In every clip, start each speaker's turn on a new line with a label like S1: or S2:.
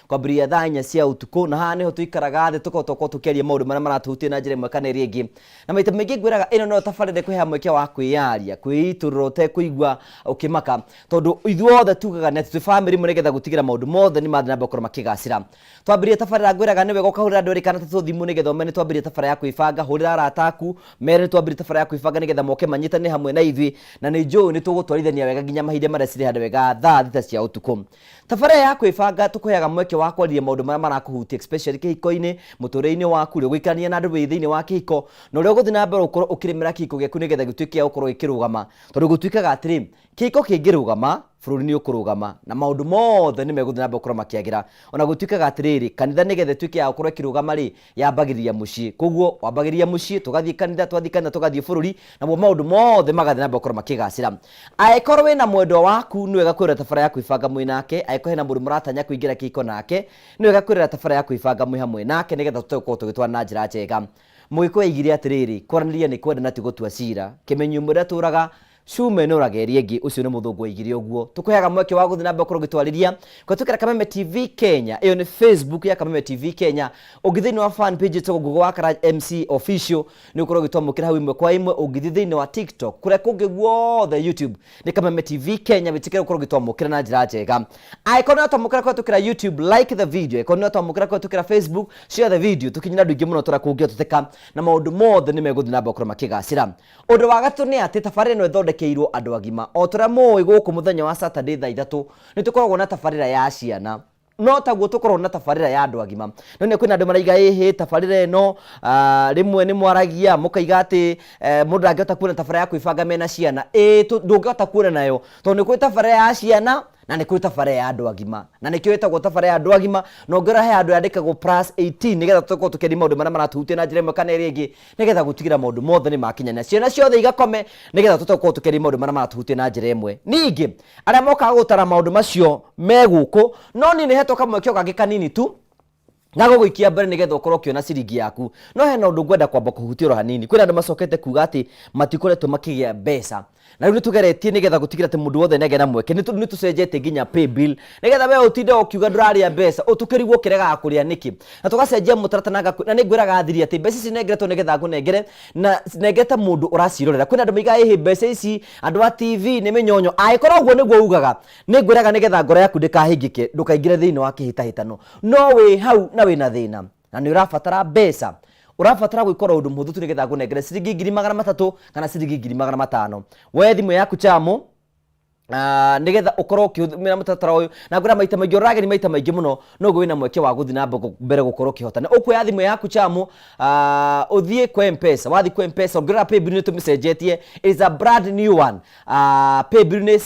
S1: kwambiria thaa 4 cia utuku na haha niho tuikaraga thĩ tũkorwo tũkĩaria maũndũ marĩa maratuhutia na njĩra ĩmwe kana ĩrĩa ĩngĩ. Na maita maingĩ ngwĩraga ĩno no tabarĩra kwĩha mweke wa kwĩyaria kwĩitũrũra ũtekũigua ũkĩmaka, tondũ ithuothe tugaga nĩ atĩ family mwe nĩgetha gũtigĩra maũndũ mothe nĩ mathiĩ na mbere gũkorwo makĩgacĩra. Twambirie tabarĩra ngwĩraga nĩ wega ũkahũrĩra andũ erĩ kana atatũ thimũ nĩgetha ũmenye twambirie tabarĩra ya kwĩbanga, hũrĩra arata aku mere twambirie tabarĩra ya kwĩbanga nĩgetha moke manyitane hamwe na ithuĩ, na nĩ njũĩ nĩ tũgũtwarithania wega nginya mahinda marĩa cirĩ handũ wega thaa 6 cia utuku. Tabarĩra ya kwĩbanga tũkũheaga mweke wa kwarĩria maũndũ marĩa marakũhutia especially kĩhiko-inĩ, mũtũrĩre-inĩ waku, ũrĩa ũgĩikarania na andũ wĩ thĩinĩ wa kĩhiko, na ũrĩa ũgũthiĩ na mbere gũkorwo ũkĩrĩmĩra kĩhiko gĩaku nĩgetha gĩtuĩke gũkorwo gĩkĩrũgama, tondũ gũtuĩkaga atĩrĩ kĩhiko kĩngĩrũgama bũrũri nĩ ũkũrũgama na maũndũ mothe nĩ megũthiĩ na mbere gũkorwo makĩagĩra. Ona gũtuĩkaga atĩrĩrĩ kanitha nĩgetha ĩtuĩke ya gũkorwo ĩkĩrũgama rĩ yambagĩrĩria mũciĩ, koguo wambagĩrĩria mũciĩ, tũgathiĩ kanitha, twathiĩ kanitha tũgathiĩ bũrũri, naguo maũndũ mothe magathiĩ na mbere gũkorwo makĩgacĩra. Angĩkorwo wĩna mwendwa waku nĩ wega kwĩrora tabarĩra ya kwĩbanga mwĩ nake, angĩkorwo hena mũndũ mũratanya kũingĩra kĩhiko nake nĩ wega kwĩrora tabarĩra ya kwĩbanga mwĩ hamwe nake nĩgetha tũkorwo tũgĩtwarana na njĩra njega. Mũgĩkũyũ aigire atĩrĩrĩ kwaranĩria nĩ kwenda na ti gũtua cira, kĩmenyi ũmwe ndatũraga Shume no rageria ĩngĩ, ũcio nĩ mũthũngũ aigire ũguo. Tũkũheaga mweke wa gũthiĩ na mbere gũkorwo gĩtwarĩria kũhetũkĩra Kameme TV Kenya, ĩyo nĩ Facebook ya Kameme TV Kenya. Ũngĩthiĩ thĩinĩ wa fan page tũgũ Ngugi Wa Karanja MC official nĩ ũkorwo gĩtwamũkĩra hau imwe kwa imwe. Ũngĩthiĩ thĩinĩ wa TikTok kũrĩa kũngĩ guothe YouTube nĩ Kameme TV Kenya, wĩtĩkĩre gũkorwo gĩtwamũkĩra na njĩra njega. Angĩkorwo nĩ twamũkĩra kũhetũkĩra YouTube, like the video. Angĩkorwo nĩ twamũkĩra kũhetũkĩra Facebook, share the video. Tũkinyĩra andũ aingĩ mũno tũrakũngĩotũtĩka na maũndũ mothe nĩ megũthiĩ na mbere gũkorwo makĩgacĩra. Ũndũ wa gatũ nĩ atĩ tabarĩra ĩno ĩthondekeirwo andũ agima. O tũrĩa mũĩ gũkũ mũthenya wa Saturday thaa 3 nĩ tũkoragwo na tabarĩra ya ciana, no taguo tũkorwo na tabarĩra ya andũ agima. No nĩ kwĩna andũ maraiga ĩhĩ tabarĩra ĩno rĩmwe nĩ mwaragia mũkaiga atĩ mũndũ ndangĩhota kuona tabarĩra ya kwĩbanga mena ciana. Ndũngĩhota kuona nayo tondũ nĩ kwĩ tabarĩra ya ciana na nĩ kwĩ tabarĩra ya andũ agima, na nĩkĩo ĩtagwo tabarĩra ya andũ agima. Na ũngĩrora he andũ yandĩkagwo +18 nĩgetha tũkorwo tũkĩaria maũndũ marĩa maratuhutia na njĩra ĩmwe kana ĩrĩa ĩngĩ, nĩgetha gũtigĩra maũndũ mothe nĩ makinya na ciana ciothe igakome, nĩgetha tũkorwo tũkĩaria maũndũ marĩa maratuhutia na njĩra ĩmwe. Ningĩ arĩa mokaga gũtara maũndũ macio me gũkũ, no niĩ nĩ hetwo kamweke kangĩ kanini tu na gũgũikia mbere nĩgetha ũkorwo ũkĩona ciringi yaku. No hena ũndũ ngwenda kwamba kũhutia hanini. Kwĩna andũ macokete kuga atĩ matikoretwo makĩgĩa mbeca, na rĩu nĩ tũgeretie nĩgetha gũtigĩra atĩ mũndũ wothe nĩagĩa na mweke. Nĩ tũcenjetie nginya pay bill nĩgetha we ũtinde ũkiuga ndũrarĩa mbeca ũtukĩrigwo ũkĩregaga kũrĩa nĩkĩ, na tũgacenjia mũtaratara na nĩ ngwĩraga thiri atĩ mbeca ici nengeretwo nĩgetha ngũnengere na nengete mũndũ ũracirorera. Kwĩna andũ maigaga ĩhĩ mbeca ici andũ a TV nĩ mĩnyonyo. Angĩkorwo ũguo nĩguo ugaga, nĩ ngwĩraga nĩgetha ngoro yaku ndĩkahĩngĩke ndũkaingĩre thĩinĩ wa kĩhĩtahĩtano. No wĩ hau na wĩna thĩna na nĩ ũrabatara mbeca, ũrabatara gwĩkora ũndũ mũhũthũ tu nĩgetha ngũnengere ciringi 300 kana ciringi 500. We thimũ yaku chamo nĩgetha ũkorwo ũkĩhũthĩra mũtaratara ũyũ, na ngwĩra maita maingĩ ũrageri maita maingĩ mũno noguo wĩna mweke wa gũthiĩ na mbere gũkorwo ũkĩhotana. Ũkuoya thimũ yaku chamo ũthiĩ kwa M-Pesa, wathiĩ kwa M-Pesa ũngĩrora pay bill nĩ tũmĩcenjetie, is a brand new one. Pay bill nĩ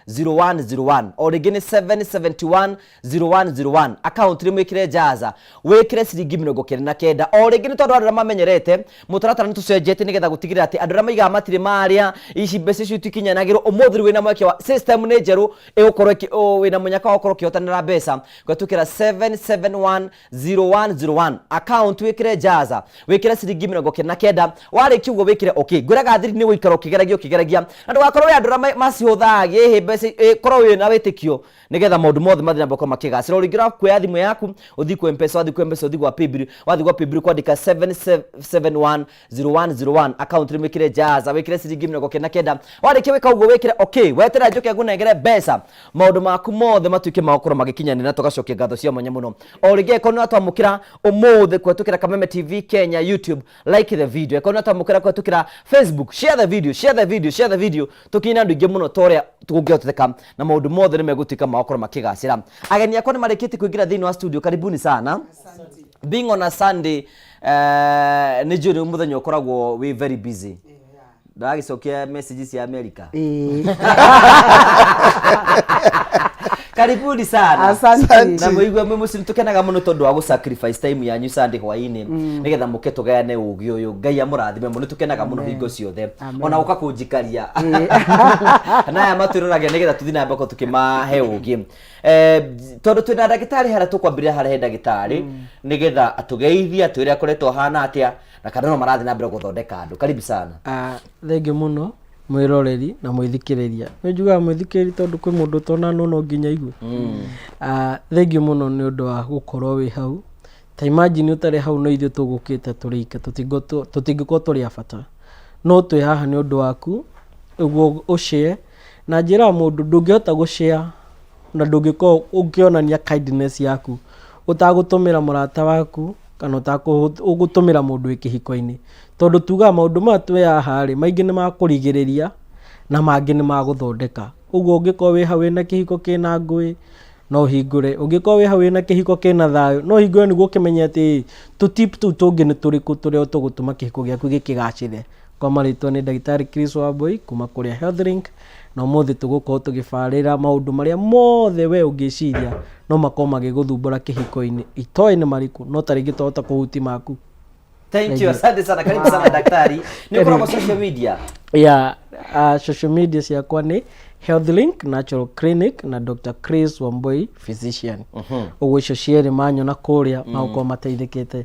S1: 7710101 o rĩngĩ nĩ 7710101. Account nĩ mwĩkĩre jaza wĩkĩre ciringi 99. O rĩngĩ nĩ tondũ andũ arĩa mamenyerete mũtaratara nĩ tũcenjetie nĩgetha gũtigĩrĩra atĩ andũ arĩa maigaga matirĩ marĩa ici mbeca icio itikinyanagĩrwo, ũmũthĩ wĩna mweke wa system nĩ njerũ ĩgũkorwo wĩna mũnyaka wa gũkorwo ũkĩhotanĩra mbeca kũhetũkĩra 7710101. Account wĩkĩre jaza wĩkĩre ciringi 99. Warĩkia ũguo wĩkĩre okay. Ngwĩraga thiri nĩ gũikara ũkĩgeragia na ndũgakorwo andũ arĩa macihũthagia ĩhĩ mbeca korwo wĩna wĩtĩkio nĩgetha maũndũ mothe mathiĩ na mbere gũkorwo makĩgacĩra. O rĩngĩ ũrakuoya thimũ yaku ũthiĩ kwa M-Pesa, wathiĩ kwa M-Pesa ũthiĩ kwa pay bill, wathiĩ kwa pay bill kwandĩka 7710101. Account nĩ wĩkĩre jaza wĩkĩre ciringi 99. Warĩkia wĩka ũguo wĩkĩre okay, weterera njoke ngũnengere mbeca, maũndũ maku mothe matuĩke ma gũkorwo magĩkinyanĩra na tũgacokia ngatho cia mwanya mũno. O rĩngĩ ĩkorwo nĩ watwamũkĩra ũmũthĩ kũhetũkĩra Kameme TV Kenya YouTube, like the video. Ĩkorwo nĩ watwamũkĩra kũhetũkĩra Facebook, share the video. Tũkinyĩra andũ aingĩ mũno tũrĩa tũngĩhoteka na maũndũ mothe nĩ megũtuĩka ma gũkorwo makĩgacĩra. Ageni akwa nĩ marĩkĩtie kũingĩra thĩinĩ wa studio, karibuni sana. Being on a Sunday nĩ njũĩ mũthenya ũkoragwo we very busy. Ndagĩcokia messages ya America. Karibuni sana.
S2: Asante.
S1: Na mũigua mũciĩ tũkenaga mũno tondũ wa gũ-sacrifice time yanyu Sunday hwaĩ-inĩ nĩgetha mũke tũgayane ũũgĩ ũyũ. Ngai amũrathime mũno, tũkenaga mũno hingo ciothe. Ona ũka kũnjikaria. Na aya matwĩroragia nĩgetha tũthiĩ na mbere tũkĩmahe ũũgĩ. Tondũ twĩna ndagĩtarĩ harĩa tũkwambĩrĩria harĩa ndagĩtarĩ nĩgetha atũgeithie atwĩre akoretwo hana atĩa na kana no marathiĩ na mbere gũthondeka andũ. Karibu sana.
S2: Thengiũ mũno. mwiroreri na mwithikiriria njuga mwithikiri tondu kwi mundu tona no nginya igwe thengiũ muno ni undu wa gukorwo wi hau ta imagine utari hau no ithuĩ tũgũkĩte tũrĩke tũtingĩkorwo tũrĩ a bata no twĩ haha ni undu waku uguo ushare na njĩra mũndũ ndũngĩhota gushare na ndũngĩkorwo ũngĩonania kindness yaku utagũtũmĩra mũrata waku kana utagũtũmĩra mũndũ wĩ kĩhiko-inĩ tondu tuga maũndũ ma twĩ haha rĩ maingĩ nĩ makũrigĩrĩria na mangĩ nĩ magũthondeka uguo ũngĩkorwo wĩ hau wĩna kĩhiko kĩna ngũĩ no hingũre ũngĩkorwo wĩ hau wĩna kĩhiko kĩna thayũ no hingũre nĩguo kĩmenye atĩ tũtip tũu tũngĩ nĩ tũrĩkũ tũrĩa tũgũtũma kĩhiko gĩaku gĩkĩgacĩre kwa marĩtwa nĩ ndagĩtarĩ Chris Wambui kuma kũrĩa Health Link na ũmũthĩ tũgũkorwo tũgĩbarĩra maũndũ marĩa mothe we ũngĩciria no makorwo magĩgũthumbũra kĩhiko-inĩ itoĩ nĩ marĩkũ no tarĩngĩ twahota kũhuti maku.
S1: Thank you, asante sana, karibu sana daktari. Ni kwa social media?
S2: Yeah, social media ciakwa ni Health Link Natural Clinic na Dr. Chris Wambui Physician. Uguo icio cierĩ manyona kũrĩa magũkorwo mateithĩkĩte.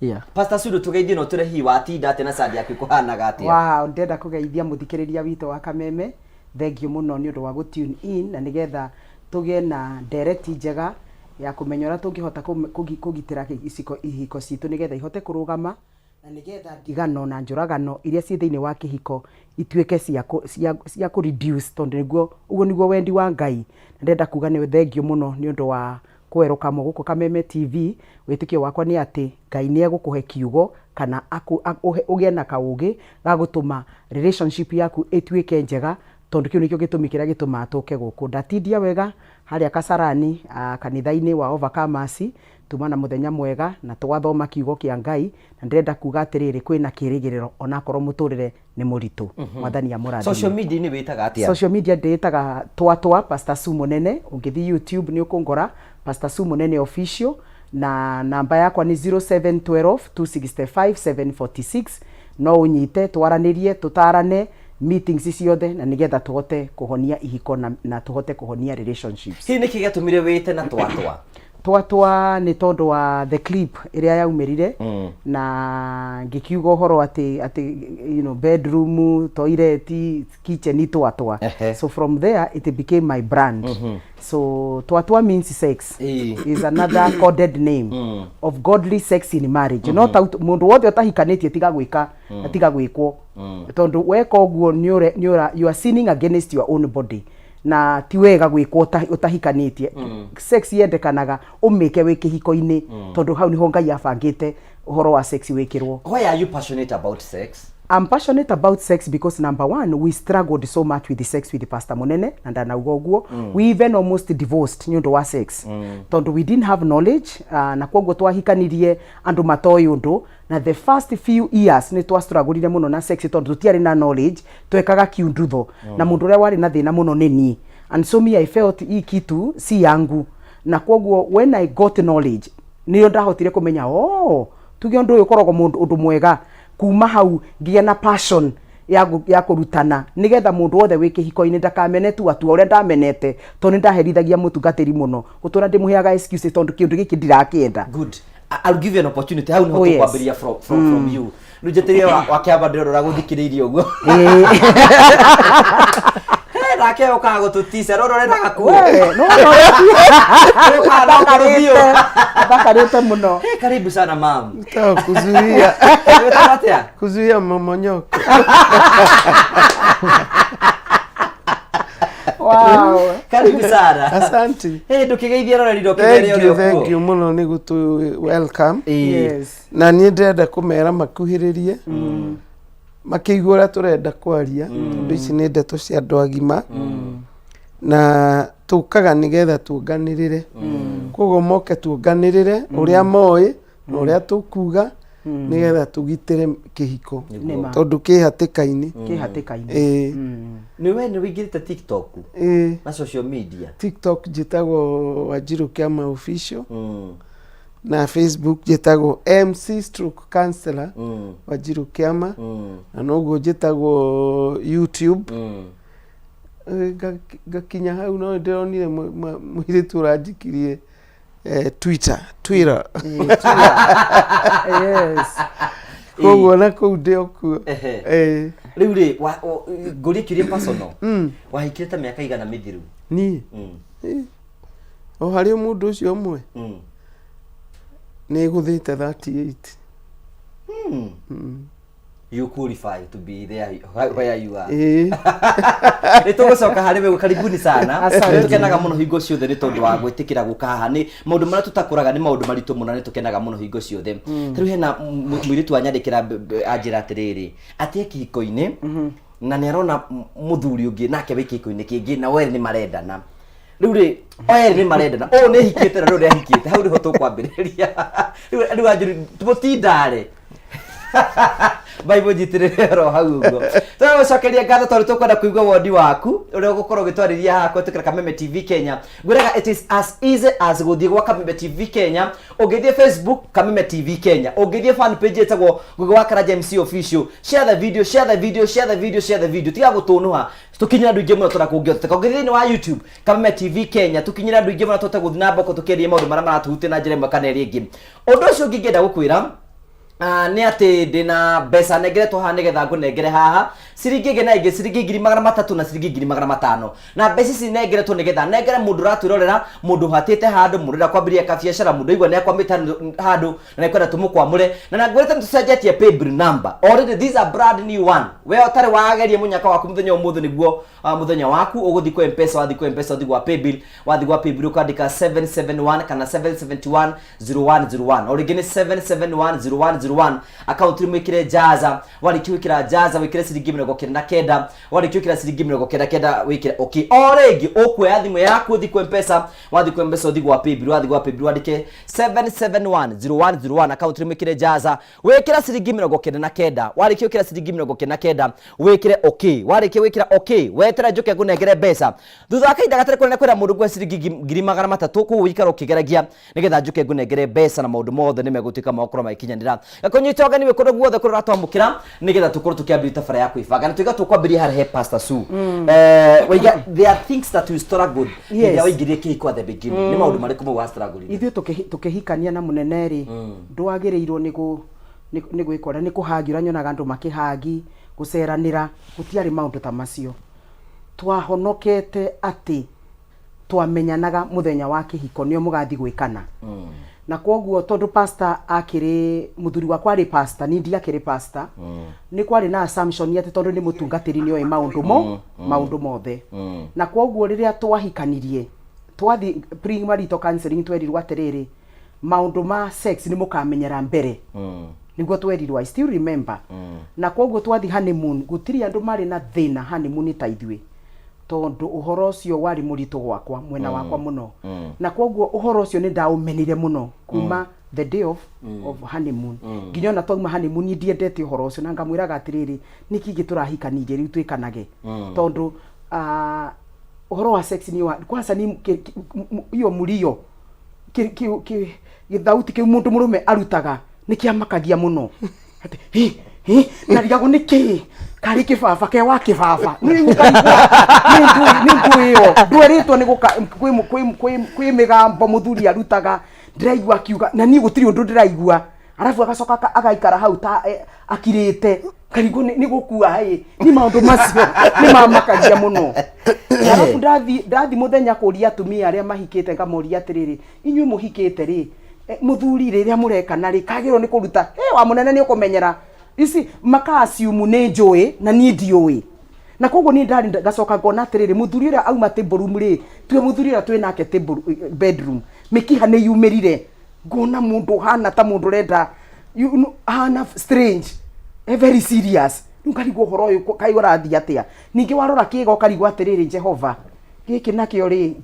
S2: Yeah.
S1: Pastor Sudu tugeithie no tũrehi wa tinda atĩ na sandi yaku kũhanaga atĩa?
S3: Wow, ndenda kũgeithia mũthikĩrĩria witũ wa Kameme. Thengiũ mũno nĩ ũndũ wa tune in na nĩgetha tũgĩe na direct njega ya kũmenya ũrĩa tũngĩhota kũgitĩra ihiko citũ nĩgetha ihote kũrũgama na nĩgetha ndigano na njũragano iria ciĩ thĩinĩ wa kĩhiko ituĩke cia kũ reduce tondu ũguo nĩguo wendi wa Ngai. Ndenda kuga nĩ thengiũ mũno nĩ ũndũ wa kwerũkamwo gũkũ Kameme TV. Wĩtĩkio wakwa nĩ atĩ Ngai nĩ egũkũhe kiugo kana ũgĩe na kaũgĩ ga gũtũma relationship yaku ĩtuĩke njega tondu kiu nikio gitumi kiria gituma tuke guku ndatindia wega haria Kasarani kanitha-ini wa Overcomers tuma na muthenya mwega na twathoma kiugo kia Ngai na ndenda kuga atiriri kwina kirigiriro ona korwo muturire ni muritu mwathani amurathime.
S1: Social media ni witaga atia?
S3: Social media nditaga twatwa Pastor Su Munene, ungithi YouTube ni ukungora Pastor Su Munene official na namba yakwa ni 0712 265 746 no unyite twaranirie tutarane meetings ciothe na nigetha tuhote kuhonia ihiko na tuhote kuhonia relationships.
S1: Hii niki gatumire wite na
S3: twatwa ni tondu wa the clip iria yaumirire na ngikiuga uhoro ati bedroom, toilet, kitchen twatwa. So from there it became my brand. So twatwa means sex is another coded name of godly sex in marriage. Not mundu wothe utahikanitie tiga gwika tiga gwikwo tondu weka uguo you are sinning against your own body na ti wega gwikwo utahikanitie. Sex yendekanaga umike wi kihiko-ini tondu hau niho Ngai abangite uhoro wa sex wikirwo.
S1: Why are you passionate about sex?
S3: I'm passionate about sex because number one, we struggled so much with the sex with the Pastor Munene and anauga uguo. We even almost divorced nĩ ũndũ wa sex. Tondu we didn't have knowledge na kwoguo twahikanirie andu matoĩ ũndũ na the first few years ni twastrugglire muno na sex tondu tutiarĩ na knowledge twekaga kiundutho na mundu ũrĩa warĩ na thĩna muno nĩ niĩ. And so me I felt hii kitu si yangu na kwoguo when I got knowledge nĩyo ndahotire kũmenya tuge ũndũ ũyũ ũkoragwo ũndũ mwega. Kuma hau ngia na passion ya kurutana nigetha mundu wothe wi kihiko-ini ndakamene tu atua uria ndamenete tondu ndaherithagia mutungatiri muno gutura ndimuheaga excuse tondu kindu giki ndirakienda.
S1: Good. I'll give you an opportunity. How no kwambiria from you. Rujeteria wa kiamba ndirora guthikiririe uguo. Rake okaga gututisa roro rendaga kuo.
S3: No. Bakarete muno.
S1: Karibu sana mam.
S4: Kuzuia. Kuzuia mmomonyoko.
S3: Wow.
S1: Karibu sana.
S4: Asante.
S1: Tukigeithia roro ndokigeria uri okuo.
S4: Thank you muno ni gutu welcome.
S3: Yes.
S4: Na ni ndenda kumera makuhiririe. Makĩigua turenda kwaria tondu ici nĩ ndeto cia andũ agima na tukaga nigetha tuonganĩrĩre koguo moke tuonganĩrĩre ũrĩa moĩ na ũrĩa tukuga nigetha tũgitĩre kĩhiko tondu kĩhatĩka-inĩ
S1: Ni we ni wingirite TikTok na social media?
S4: TikTok njĩtagwo Wanjiru Kĩama official na Facebook njĩtagwo MC/Counselor Wanjiru Kĩama na noguo njĩtagwo YouTube gakinya hau no ndĩronire mũirĩtu ũranjikirie Twitter. Yes. Koguo na kũu ndĩ okuo.
S1: riu ri nguri kiria personal wahikire ta miaka igana mithiru
S4: ni o hari mundu ucio umwe ni guthite 38
S1: you qualify to be there where you are nitugucoka hari we karibuni sana nitukenaga muno hingo ciothe ni tondu wa gwitikira guka haha ni maundu maria tutakuraga ni maundu maritu muno nitukenaga muno hingo ciothe riu hena mwiritu wanyandikira anjira atiriri ati kihiko-ini na ni arona muthuri ungi nake wi kihiko-ini kingi na weri ni marendana riu ri oeri ni marendana o ni hikite na riu ri hikite hau riho tukwambiriria riu anjiri tubutindare Bible jitirero hau ugo. Twacokeria ngatho tondu tukwenda kuigua wodi waku uria ugukorwo gitwariria haha kwetukira Kameme TV Kenya. Ngwiraga it is as easy as guthie gwa Kameme TV Kenya, ungithie Facebook Kameme TV Kenya, ungithie fan page etagwo Ngugi Wa Karanja MC official. Share the video, share the video, share the video, share the video. Tiga gutunuha tukinyira andu ingi muno turakungiotheka. Ungithie ni wa YouTube Kameme TV Kenya, tukinyira andu ingi muno tuteguthi na mboko tukiria maundu maria maratuhutia na njira imwe kana iria ingi. Undu ucio ngingenda gukwira ni ati ndina mbeca nengeretwo haha nigetha ngunengere haha ciringi ngena ingi ciringi 300 na ciringi 500 na mbeca ici nengeretwo nigetha nengere mundu ratwirorera mundu hatite handu murira kwambiria kabiashara mundu igwa ni akwambite handu na nekwenda tumukwamure na ngwirite tucenjetie paybill number already these are brand new one we otari wagerie munyaka waku muthenya umuthu niguo muthenya waku uguthi ku M-Pesa wathi ku M-Pesa wathi gwa paybill ukandika 771 kana 7710101 or again 7710101 account mwikire jaza walikiwikira jaza wikire ciringi 99 walikiwikira ciringi 99 wikire okay oregi okwe thimu yaku uthi ku M-Pesa wathi ku M-Pesa uthi gwa paybill wandike 7710101 account mwikire jaza wikira ciringi 99 walikiwikira ciringi 99 wikire okay walikiwikira okay wetera njuke kunengere mbeca thutha akainda gatare kunene kwira mundu gwa ciringi 300 ku wikara ukigeragia nigetha njuke ngunengere mbeca na maundu mothe nimegutika makoro maikinyanira gakonyicha ogani we kodo guothe koro ratwamukira nigetha tukoro tukiambia tafara yaku ifanga na tuiga tukwambiria hari he Pastor Sue waiga there are things that we struggle ya waigirie kihiko at the beginning ni maundu mariku mu wa struggle
S3: ithu tukihikania na muneneri ndwagirirwo ni gwikora ni kuhangira nyonaga andu makihagi guceranira gutiari maundu ta macio twahonokete ati twamenyanaga muthenya wa kihiko nio mugathi gwikana na kwoguo tondu pastor akiri muthuri wa kwari pastor ni ndia akiri pastor ni kwari na assumption ati tondu ni mutungatiri ni oi maundu mothe na kwoguo riria twahikanirie twathi primary counseling twerirwa atiriri maundu ma sex ni mukamenyera mbere niguo twerirwa I still remember na kwoguo twathi honeymoon gutiri andu mari na thina honeymoon ta ithui tondu uhoro ucio wari muritu gwakwa mwena wakwa muno na kwoguo uhoro ucio ni ndaumenire muno kuma the day of honeymoon nginya na twauma honeymoon ndiendete uhoro ucio na ngamwiraga atiriri niki giturahikanirie riu twikanage tondu uhoro wa sex ni kwanza ni iyo murio githauti ki mundu murume arutaga nikiamakagia muno na rigago niki kari kibaba ke wa kibaba ni nguyo ndweritwo ni guka kwi migambo muthuri arutaga ndiraigua kiuga na ni gutiri undu ndiraigua arafu agacoka agaikara hau ta akirite karigo ni gukua ni maundu macio ni mamakagia muno arafu ndathi muthenya kuria atumia aria mahikite ngamuria atiriri inyuĩ muhikite ri muthuri riria murekana ri kagirwo ni kuruta wa munene ni ukumenyera isi makasiumu ni njui na ni ndiui na koguo ni ndari gacoka ngona atiriri muthuri ria auma table room ri tue muthuri ria twe nake table bedroom mikiha ni yumirire ngona mundu hana ta mundu renda hana strange very serious ngarigwo horo uyu kai urathi atia ningi warora kigo karigwo atiriri Jehova giki nakio ri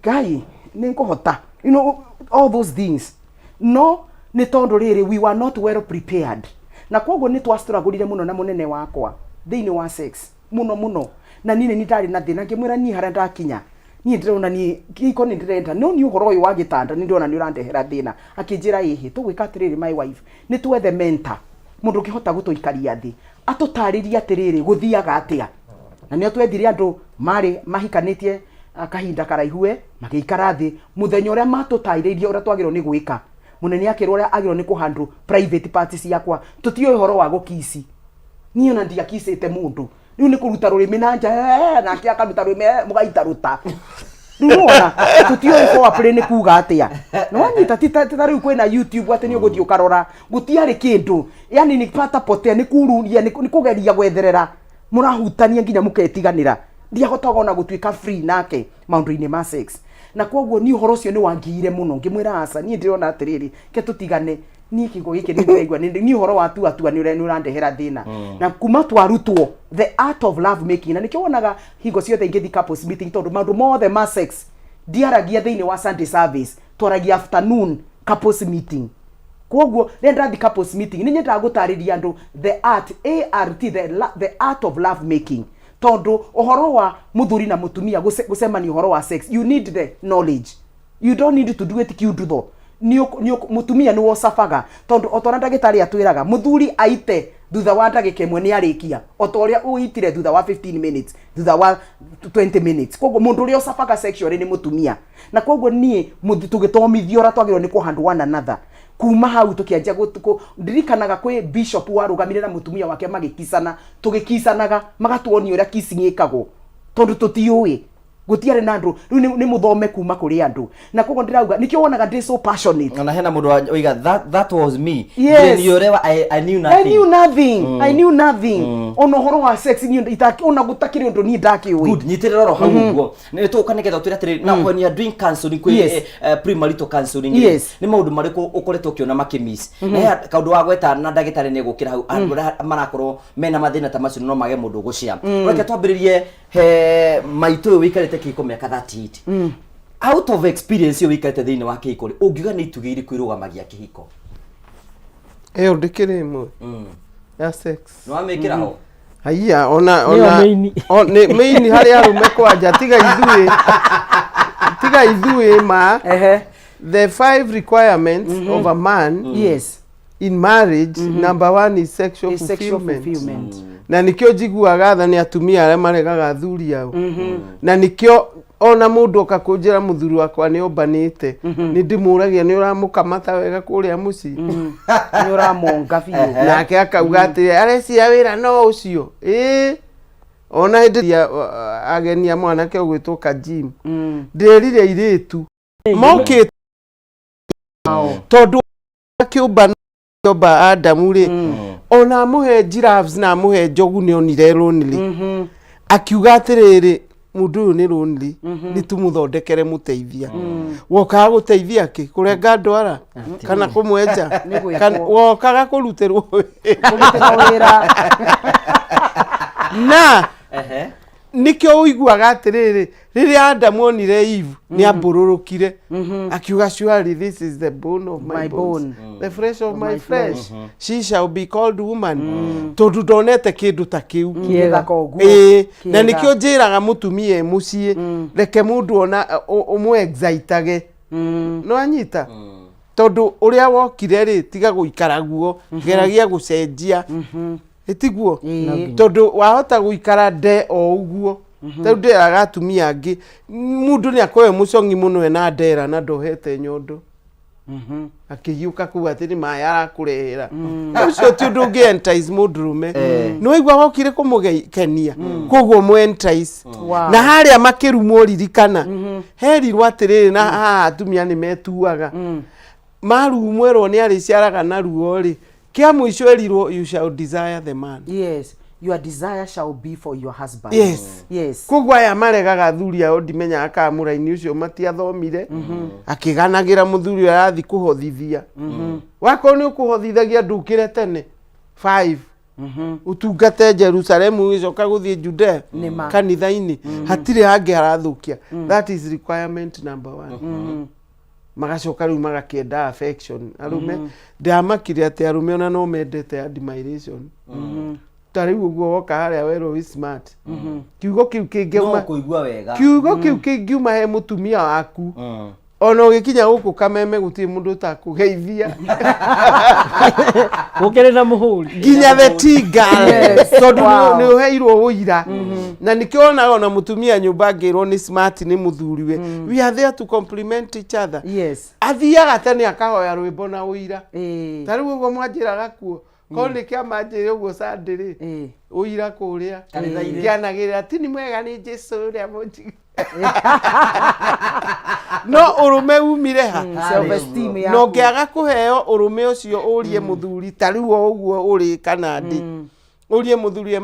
S3: gai ni kuhota you know all those things no ni tondu riri we were not well prepared na kwoguo ni twastrugglire muno na munene wakwa thiini wa sex muno na nini ni ndari na thina ngimwira ni hara ndakinya ni ndirona ni kiko ni ndirenda no ni uhoro uyu wa gitanda ni ndona ni urandehera thina akinjira ihi tugwika atiriri my wife ni twethe mentor mundu kihota gutuikaria thi atutariria atiriri guthiaga atia na nio twethire andu mari mahikanitie kahinda karaihue magiikara thi muthenya uria matutairirie uria twagirwo ni gwika munene akirwo uria agirwo ni kuhandle private parties yakwa tutiyo horo wa gukisi niĩ ona ndiakicĩte mũndũ rĩu nĩ kũruta rũrĩmĩ na nja nake akaruta rũrĩmĩ mũgaita ruta Nduona tutioi foreplay ni kuga atia no anyita tita riu kwina YouTube ati ni uguthii ukarora gutiari kindu yani ni pata potea ni kururia ni kugeria gwetherera murahutania nginya muketiganira ndiahotaga ona gutuika free nake maundu-ini ma sex na koguo ni uhoro ucio ni wangiire muno ngimwira asa ni ndirona atiriri ke tutigane ni kigo giki ni ndiraigua ni uhoro wa tu ni urandehera thina na kuma twarutwo the art of love making na nikionaga hingo ciothe ingithi couples meeting tondu maundu mothe ma sex diaragia thiini wa Sunday service twaragia afternoon couples meeting koguo ndathi couples meeting ni nyenda gutariria andu the art the art of love making tondu uhoro wa muthuri na mutumia gucemania uhoro wa sex you need the knowledge you don't need to do it kiundu ni mutumia ni wosafaga tondu otona ndagitari atwiraga muthuri aite thutha wa ndagika imwe ni arikia otoria uitire thutha wa 15 minutes thutha wa 20 minutes koguo mundu uri osafaga sexually ni mutumia na koguo ni tugithomithio ra twagirwo ni kuhandle one another kuma hau tukianjia ndirikanaga kwi bishop warugamire na mutumia wake magikisana tugikisanaga magatuonia uria kissing ikagwo tondu tutiui gutiare na andu riu ni muthome kuma kuri andu na koguo ndirauga nikio wonaga ndi so passionate
S1: na hena mundu oiga that was me
S3: yes.
S1: I knew nothing ono horo wa sex ni itaki ona gutakiri undu ni ndaki ui good nyitirira ro hau guo ni tukanike twira atiri na when you are doing counseling kwi premarital counseling ni maundu mariku ukoretwo kiona makimiss na kaundu wa gweta na ndagitari ni gukira hau andu marakorwo mena mathina ta macio no mage mundu gucia reke twambiririe he maitu wikarite kiko miaka 38 out of experience yo wikarite thiini wa kiko ri ungiuga ni itugiri kwirugamagia kihiko
S4: ndikire imwe ya sex
S1: no amekira ho
S4: haiya ona maini hari arume kwanja tiga ithuĩ ma the 5 requirements of a man in marriage number 1 is sexual fulfillment na nikio njiguaga tha ni atumia aria maregaga athuri ao na nikio ona mundu akakunjira muthuri wakwa ni ombanite ni ndimuragia ni uramukamata wega kuria muci
S3: ni uramonga biu
S4: nake akauga atiri arecia wira no ucio ona hindi agenia mwanake ugwitwo Kajim ndirire iritu moke tondu akiumba Adamu ri ona muhe giraffes na muhe njogu ni onire lonely akiuga atiriri mundu ni lonely ni tumuthondekere muteithia wokaga guteithia ki kurenga ndwara kana kumwenja kana wokaga kuruterwo
S3: wira
S4: na nikio uiguaga atiriri riria Adamu onire Eve ni ambururukire akiuga surely this is the bone of my bones the flesh of my flesh she shall be called woman tondu ndonete kindu ta kiu
S3: kiega koguo
S4: na nikio njiraga mutumia mucie reke mundu ona umwe excitage no anyita tondu uria wokire ri tiga guikara guo geragia gucenjia etiguo tondu wahota guikara de o uguo tondu nderaga atumia angi mundu ni akoe mucongi muno ena ndera na ndohete nyondo akigiuka kuga atiri maya arakurehera ucio ti undu ungi entice mundurume no igwa gokire kumugekenia koguo mu entice na haria makirumwo ririkana herirwo atiriri na atumia ni metuaga marumwerwo ni ariciaraga na ruo ri kia muico erirwo you shall desire the man
S3: your desire shall be for your husband
S4: koguo aya maregaga thuri ao ndimenya akamuraini ucio matiathomire akiganagira muthuri arathi kuhothithia wako ni ukuhothithagia ndukire tene 5 utungate Jerusalemu icoka guthie Judea kanitha-ini hatire hangi harathukia that is requirement number 1 magacoka riu magakienda affection arume ndamakire ati arume ona no mendete admiration tari uguo woka haria wero wi smart kiugo kiu kingiuma
S1: kuigua wega
S4: kiugo kiu kingiuma he mutumia waku ona ugikinya guku Kameme guti mundu utakugeithia
S2: ukere na muhuri
S4: ginya the tiga tondu ni uheirwo uira na nikiona ona mutumia nyumba ngirwo ni smart ni muthuriwe we are there to complement each other athiaga tene akahoya rwimbo na uira tari uguo mwanjiraga kuo ko nä kä amanjä å guo sandä rä å ira kå rä a kä anagä rä ra ti nä mwega nä jesu å rä a må njigi no å rå me umire ha no ngä aga kå heo å rå me å cio å rie må thuri ta rä u o å guo å rä kana ndä å rie må thuri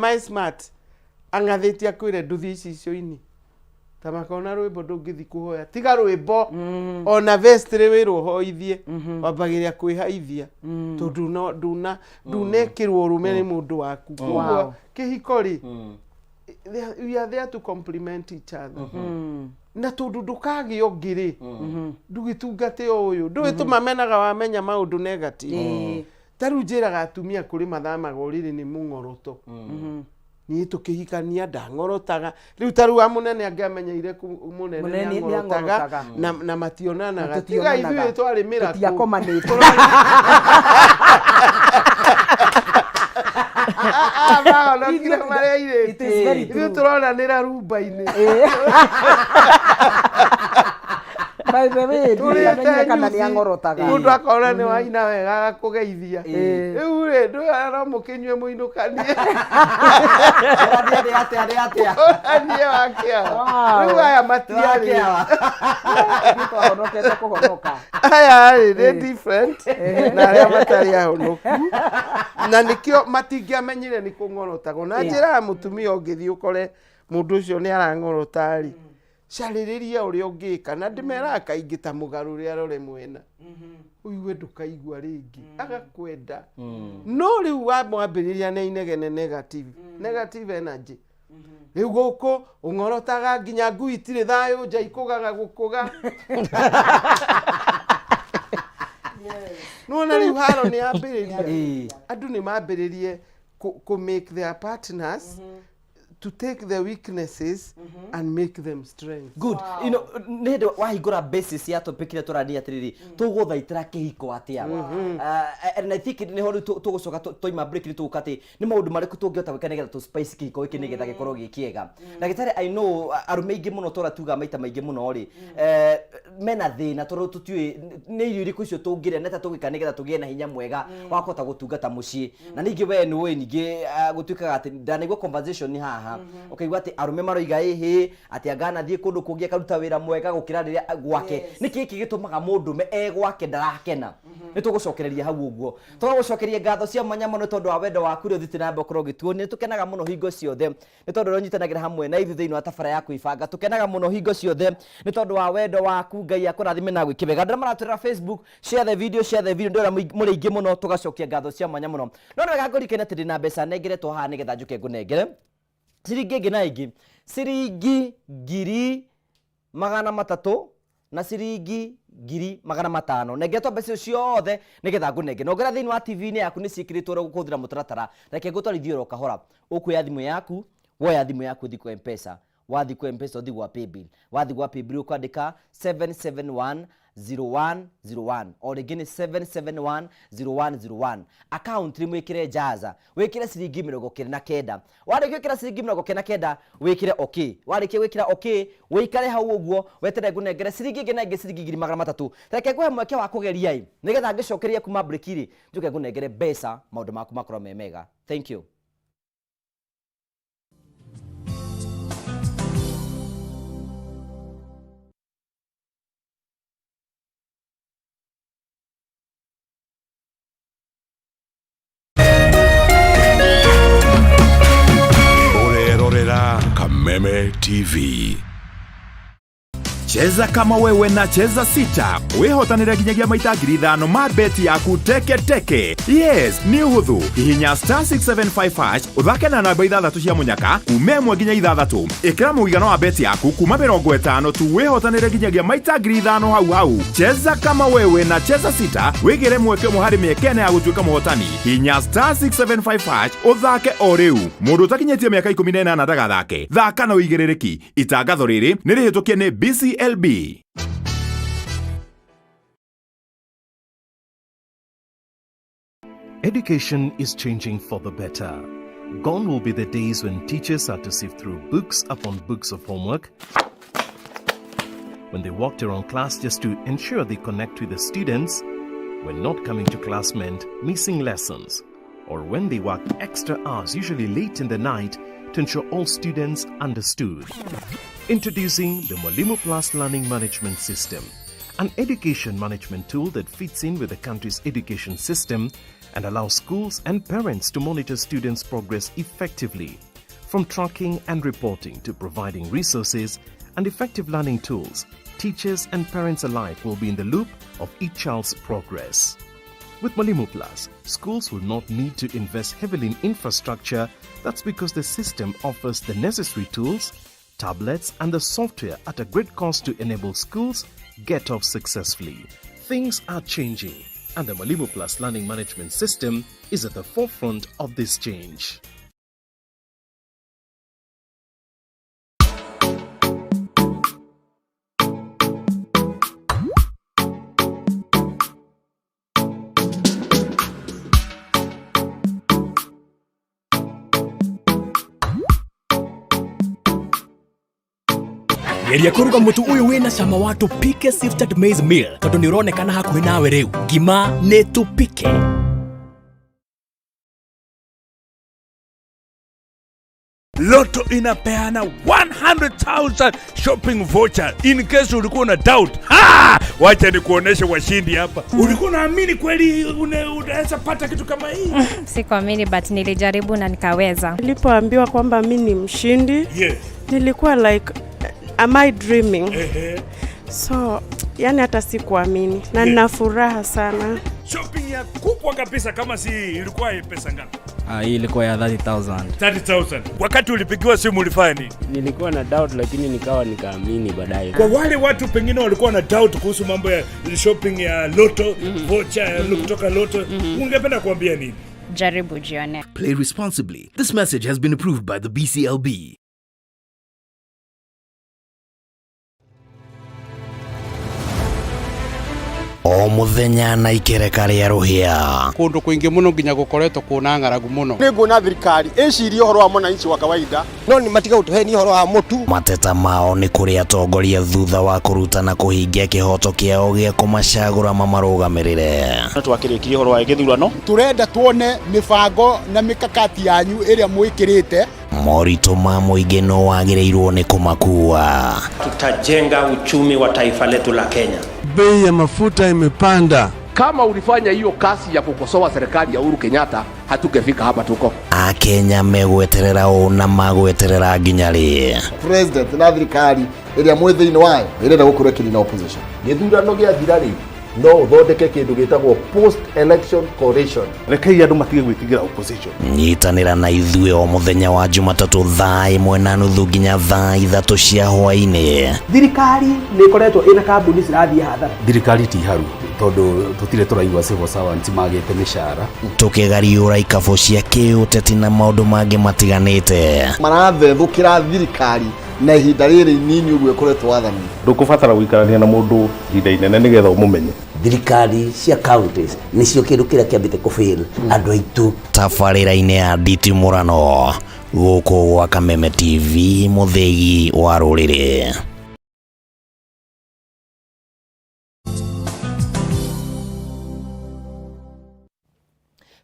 S4: angathä tie akwä re nduthi ici icio-inä ta makona rwimbo ndungithii kuhoya tiga rwimbo ona vestre wirwo hoithie wambagĩrĩria kwĩhaithia tondu ndunekĩrwo ũrũme nĩ mũndũ waku koguo kĩhiko rĩ we are there to complement each other na tondu ndũkagĩa ũngĩ rĩ ndũgĩtungate o ũyũ ndũĩ tũmamenaga wamenya maũndũ negative ta rĩu njĩraga atumia kũrĩ mathamaga ũrĩrĩ nĩ mũng'oroto niä tå kä hikania ndang'orotaga rä u ta rä u wa må nene angĩamenyeire mũnene nĩang'orotaga na mationanaga tiga ithuĩ twarĩ mĩraku mahonokire marĩa irĩti ithuĩ tũronanĩra rumba-inĩ mundu akona ni waina wega agakũgeithia rĩu rĩ ndũĩ no mũkĩnyue mũinũkanie nie wakĩawa rĩu aya matiarĩ aya rĩ nĩ different na arĩa matarĩ ahonoku na nĩkĩo matingĩamenyire nĩ kũng'orotagwo na njĩra ya mũtumia ũngĩthiĩ ũkore mũndũ ũcio nĩ arang'orota rĩ carĩrĩria ũrĩa ũngĩka na ndĩmeraga kaingĩ ta mũgarũre arore mwena ũigue ndũkaigua rĩngĩ agakwenda no rĩu wamwambĩrĩria nĩ inegene negative energy rĩu gũkũ ũng'orotaga nginya ngui itirĩ thayũ nja ikũgaga gũkũga nona rĩu haro nĩ yambĩrĩria andũ nĩ mambĩrĩrie to make their partners to take their weaknesses and make them strength.
S1: Good. Wow. You know, nĩhĩndĩ wahingũra basis ya topic ĩrĩa tũrania atĩrĩrĩ tũgũthaitĩra kĩhiko atĩa and I think nĩho rĩu tũgũcoka tũima break nĩ tũgũka atĩ nĩ maũndũ marĩkũ tũngĩhota gwĩka nĩgetha tũ spice kĩhiko gĩkĩ nĩgetha gĩkorwo gĩ kĩega. Ndagĩtarĩ I know arũme aingĩ mũno tũra tuga maita maingĩ mũno rĩ mena thĩna tondũ tũtiũĩ nĩ irio irĩkũ icio tũngĩrĩa neta tũgĩka nĩgetha tũgĩe na hinya mwega wa kũhota gũtungata mũciĩ na ningĩ we nĩũĩ ningĩ gũtuĩkaga atĩ ndanaigua conversation nĩ haha ukaigua ati arume maroiga ehe ati angana thie kundu kungi akaruta wira mwega gukira riria gwake niki iki gitumaga mundu me gwake ndarakena ni tugucokereria hau uguo tugucokeria ngatho cia manyamo ni tondu wa wendo waku ri thiti nambe ukorwo gituo ni tukenaga muno hingo ciothe ni tondu ronyitanagĩra hamwe na ithu thiini wa tabara yaku ibanga tukenaga muno hingo ciothe ni tondu wa wendo waku Ngai akũrathime na gwĩke wega ndĩra maraturĩra Facebook share the video ndĩra mũrĩ ingĩ muno tugacokia ngatho cia manya muno no nĩ wega ngũrikane atĩ ndĩna mbeca nengeretwo haha nĩgetha njũke ngũnengere ciringi ĩngĩ na ĩngĩ ciringi 300 na ciringi 500 nengetwo mbeca ciothe nĩgetha ngũnenge nongera thĩinĩ wa TV-inĩ yaku nĩ ciĩkĩrĩtwo ũrĩa gũkũhũthĩra mũtaratara reke ngũtwarithie oro kahora ũkuoya thimũ yaku woya thimũ yaku thiĩ kwa M-Pesa wathi kwa M-Pesa uthi gwa paybill wathi gwa paybill ukandika 7710101 o rĩngĩ nĩ 7710101 account rimwĩkĩre jaza wĩkĩre ciringi 29 warĩkia gwĩkĩra ciringi 29 wĩkĩre okay warĩkia gwĩkĩra okay wĩikare hau ũguo wetere ngũnengere ciringi ĩngĩ na ĩngĩ ciringi 300 reke ngũhe mweke wa kũgeria nĩgetha ngĩcokeria kuma break rĩ njũke ngũnengere mbeca maũndũ maku makorwo me mega. Thank you.
S5: Kameme TV. Cheza kama wewe na cheza sita wihotanire nginyagia maita 5,000 ma beti yaku teke. Yes, ni uhuthu hihinya *675# uthake na namba 6 cia munyaka kuma 1 nginya 6 ikira muigano wa beti yaku kuma 50 tu wihotanire nginyagia maita 5,000 hau. Cheza kama wewe na cheza sita wigire mweke muhari miekene ya gutuika muhotani hihinya *675# uthake o riu mundu utakinyetie miaka 18 ndagathake thaka na uigiririki itangatho riri ni rihitukie ni BCLB.
S6: Education is changing for the better. Gone will be the days when teachers had to sift through books upon books of homework, when they walked around class just to ensure they connect with the students, when not coming to class meant missing lessons. or when they worked extra hours, usually late in the night, to ensure all students understood. Introducing the Mwalimu Plus Learning Management System, an education management tool that fits in with the country's education system and allows schools and parents to monitor students' progress effectively. From tracking and reporting to providing resources and effective learning tools, teachers and parents alike will be in the loop of each child's progress. With Mwalimu Plus, schools will not need to invest heavily in infrastructure. That's because the system offers the necessary tools, tablets, and the software at a great cost to enable schools get off successfully. Things are changing, and the Mwalimu Plus Learning Management System is at the forefront of this change.
S7: Geria kuruga mutu uyu wina cama wa tupike sifted maize meal tondu ni uronekana hakuhi nawe riu. Ngima ni tupike.
S8: Lotto inapeana 100,000 shopping voucher in case ulikuwa na doubt. Wacha nikuoneshe washindi hapa. Ulikuwa unaamini kweli unaweza pata kitu kama hii?
S9: Sikuamini but nilijaribu na nikaweza.
S10: Nilipoambiwa kwamba mimi ni mshindi, nilikuwa like am I dreaming? So, yani hata sikuamini na nina furaha sana.
S8: Shopping ya kubwa kabisa kama si ilikuwa pesa ngapi?
S11: Hii ilikuwa ya 30,000.
S8: 30,000. Wakati ulipigiwa simu ulifanya nini?
S11: Nilikuwa na doubt lakini nikaamini baadaye.
S8: Kwa wale watu pengine walikuwa na doubt kuhusu mambo ya shopping ya Lotto, voucher kutoka Lotto, ungependa kuambia nini?
S9: Jaribu jione.
S7: Play responsibly. This message has been approved by the BCLB.
S12: O muthenya na ikereka ria ruhia
S13: kundu kwingi muno nginya gukoretwo kuna ngaragu muno
S14: ninguna thirikari icirie uhoro wa mwananchi wa kawaida no ni matiga utuheni uhoro wa mutu
S12: mateta mao ni kuri atongoria thutha wa kurutana kuhingia kihoto kiao gia kumacagura mamarugamirire
S14: twakirikirie uhoro wa githurano turenda tuone mibango na mikakati yanyu iria mwikirite
S12: morito ma muingi no wagireirwo ni kumakua.
S15: Tutajenga uchumi wa taifa letu la Kenya.
S16: Bei ya mafuta imepanda.
S17: Kama ulifanya hiyo kasi ya kukosoa serikali ya Uhuru Kenyatta, hatungefika hapa tuko.
S12: Akenya megweterera na magweterera nginyari.
S14: President na thirikari iria mwithini wayo irenda gukurekiri na opposition.
S18: Githurano gia thirari no thondeke kindu gitagwo post election coalition.
S19: Rekei andu matige gwitigira opposition.
S12: Nyitanira na ithuĩ o muthenya wa Jumatatu thaa 1:30 nginya thaa 3 cia hwaini.
S20: Thirikari nĩ ikoretwo ina kambuni cirathiĩ hathara.
S11: Thirikari ti haru tondu tutire turaigua civil servants magite mishara.
S12: Tukigariũra ikabu cia kĩũteti na maũndũ mangĩ matiganĩte.
S14: Marathethũkĩra thirikari na ihinda rĩrĩ inini ũguo ĩkoretwo wathani.
S19: Ndũkũbatara gũikarania na mũndũ ihinda inene nĩgetha ũmũmenye.
S21: Thirikari cia counties nicio kĩndũ kĩrĩa kĩambĩte kũfail andũ aitũ.
S12: Tabarĩra-inĩ ya nditimũrano gũkũ gwa Kameme TV, mũthegi wa rũrĩrĩ.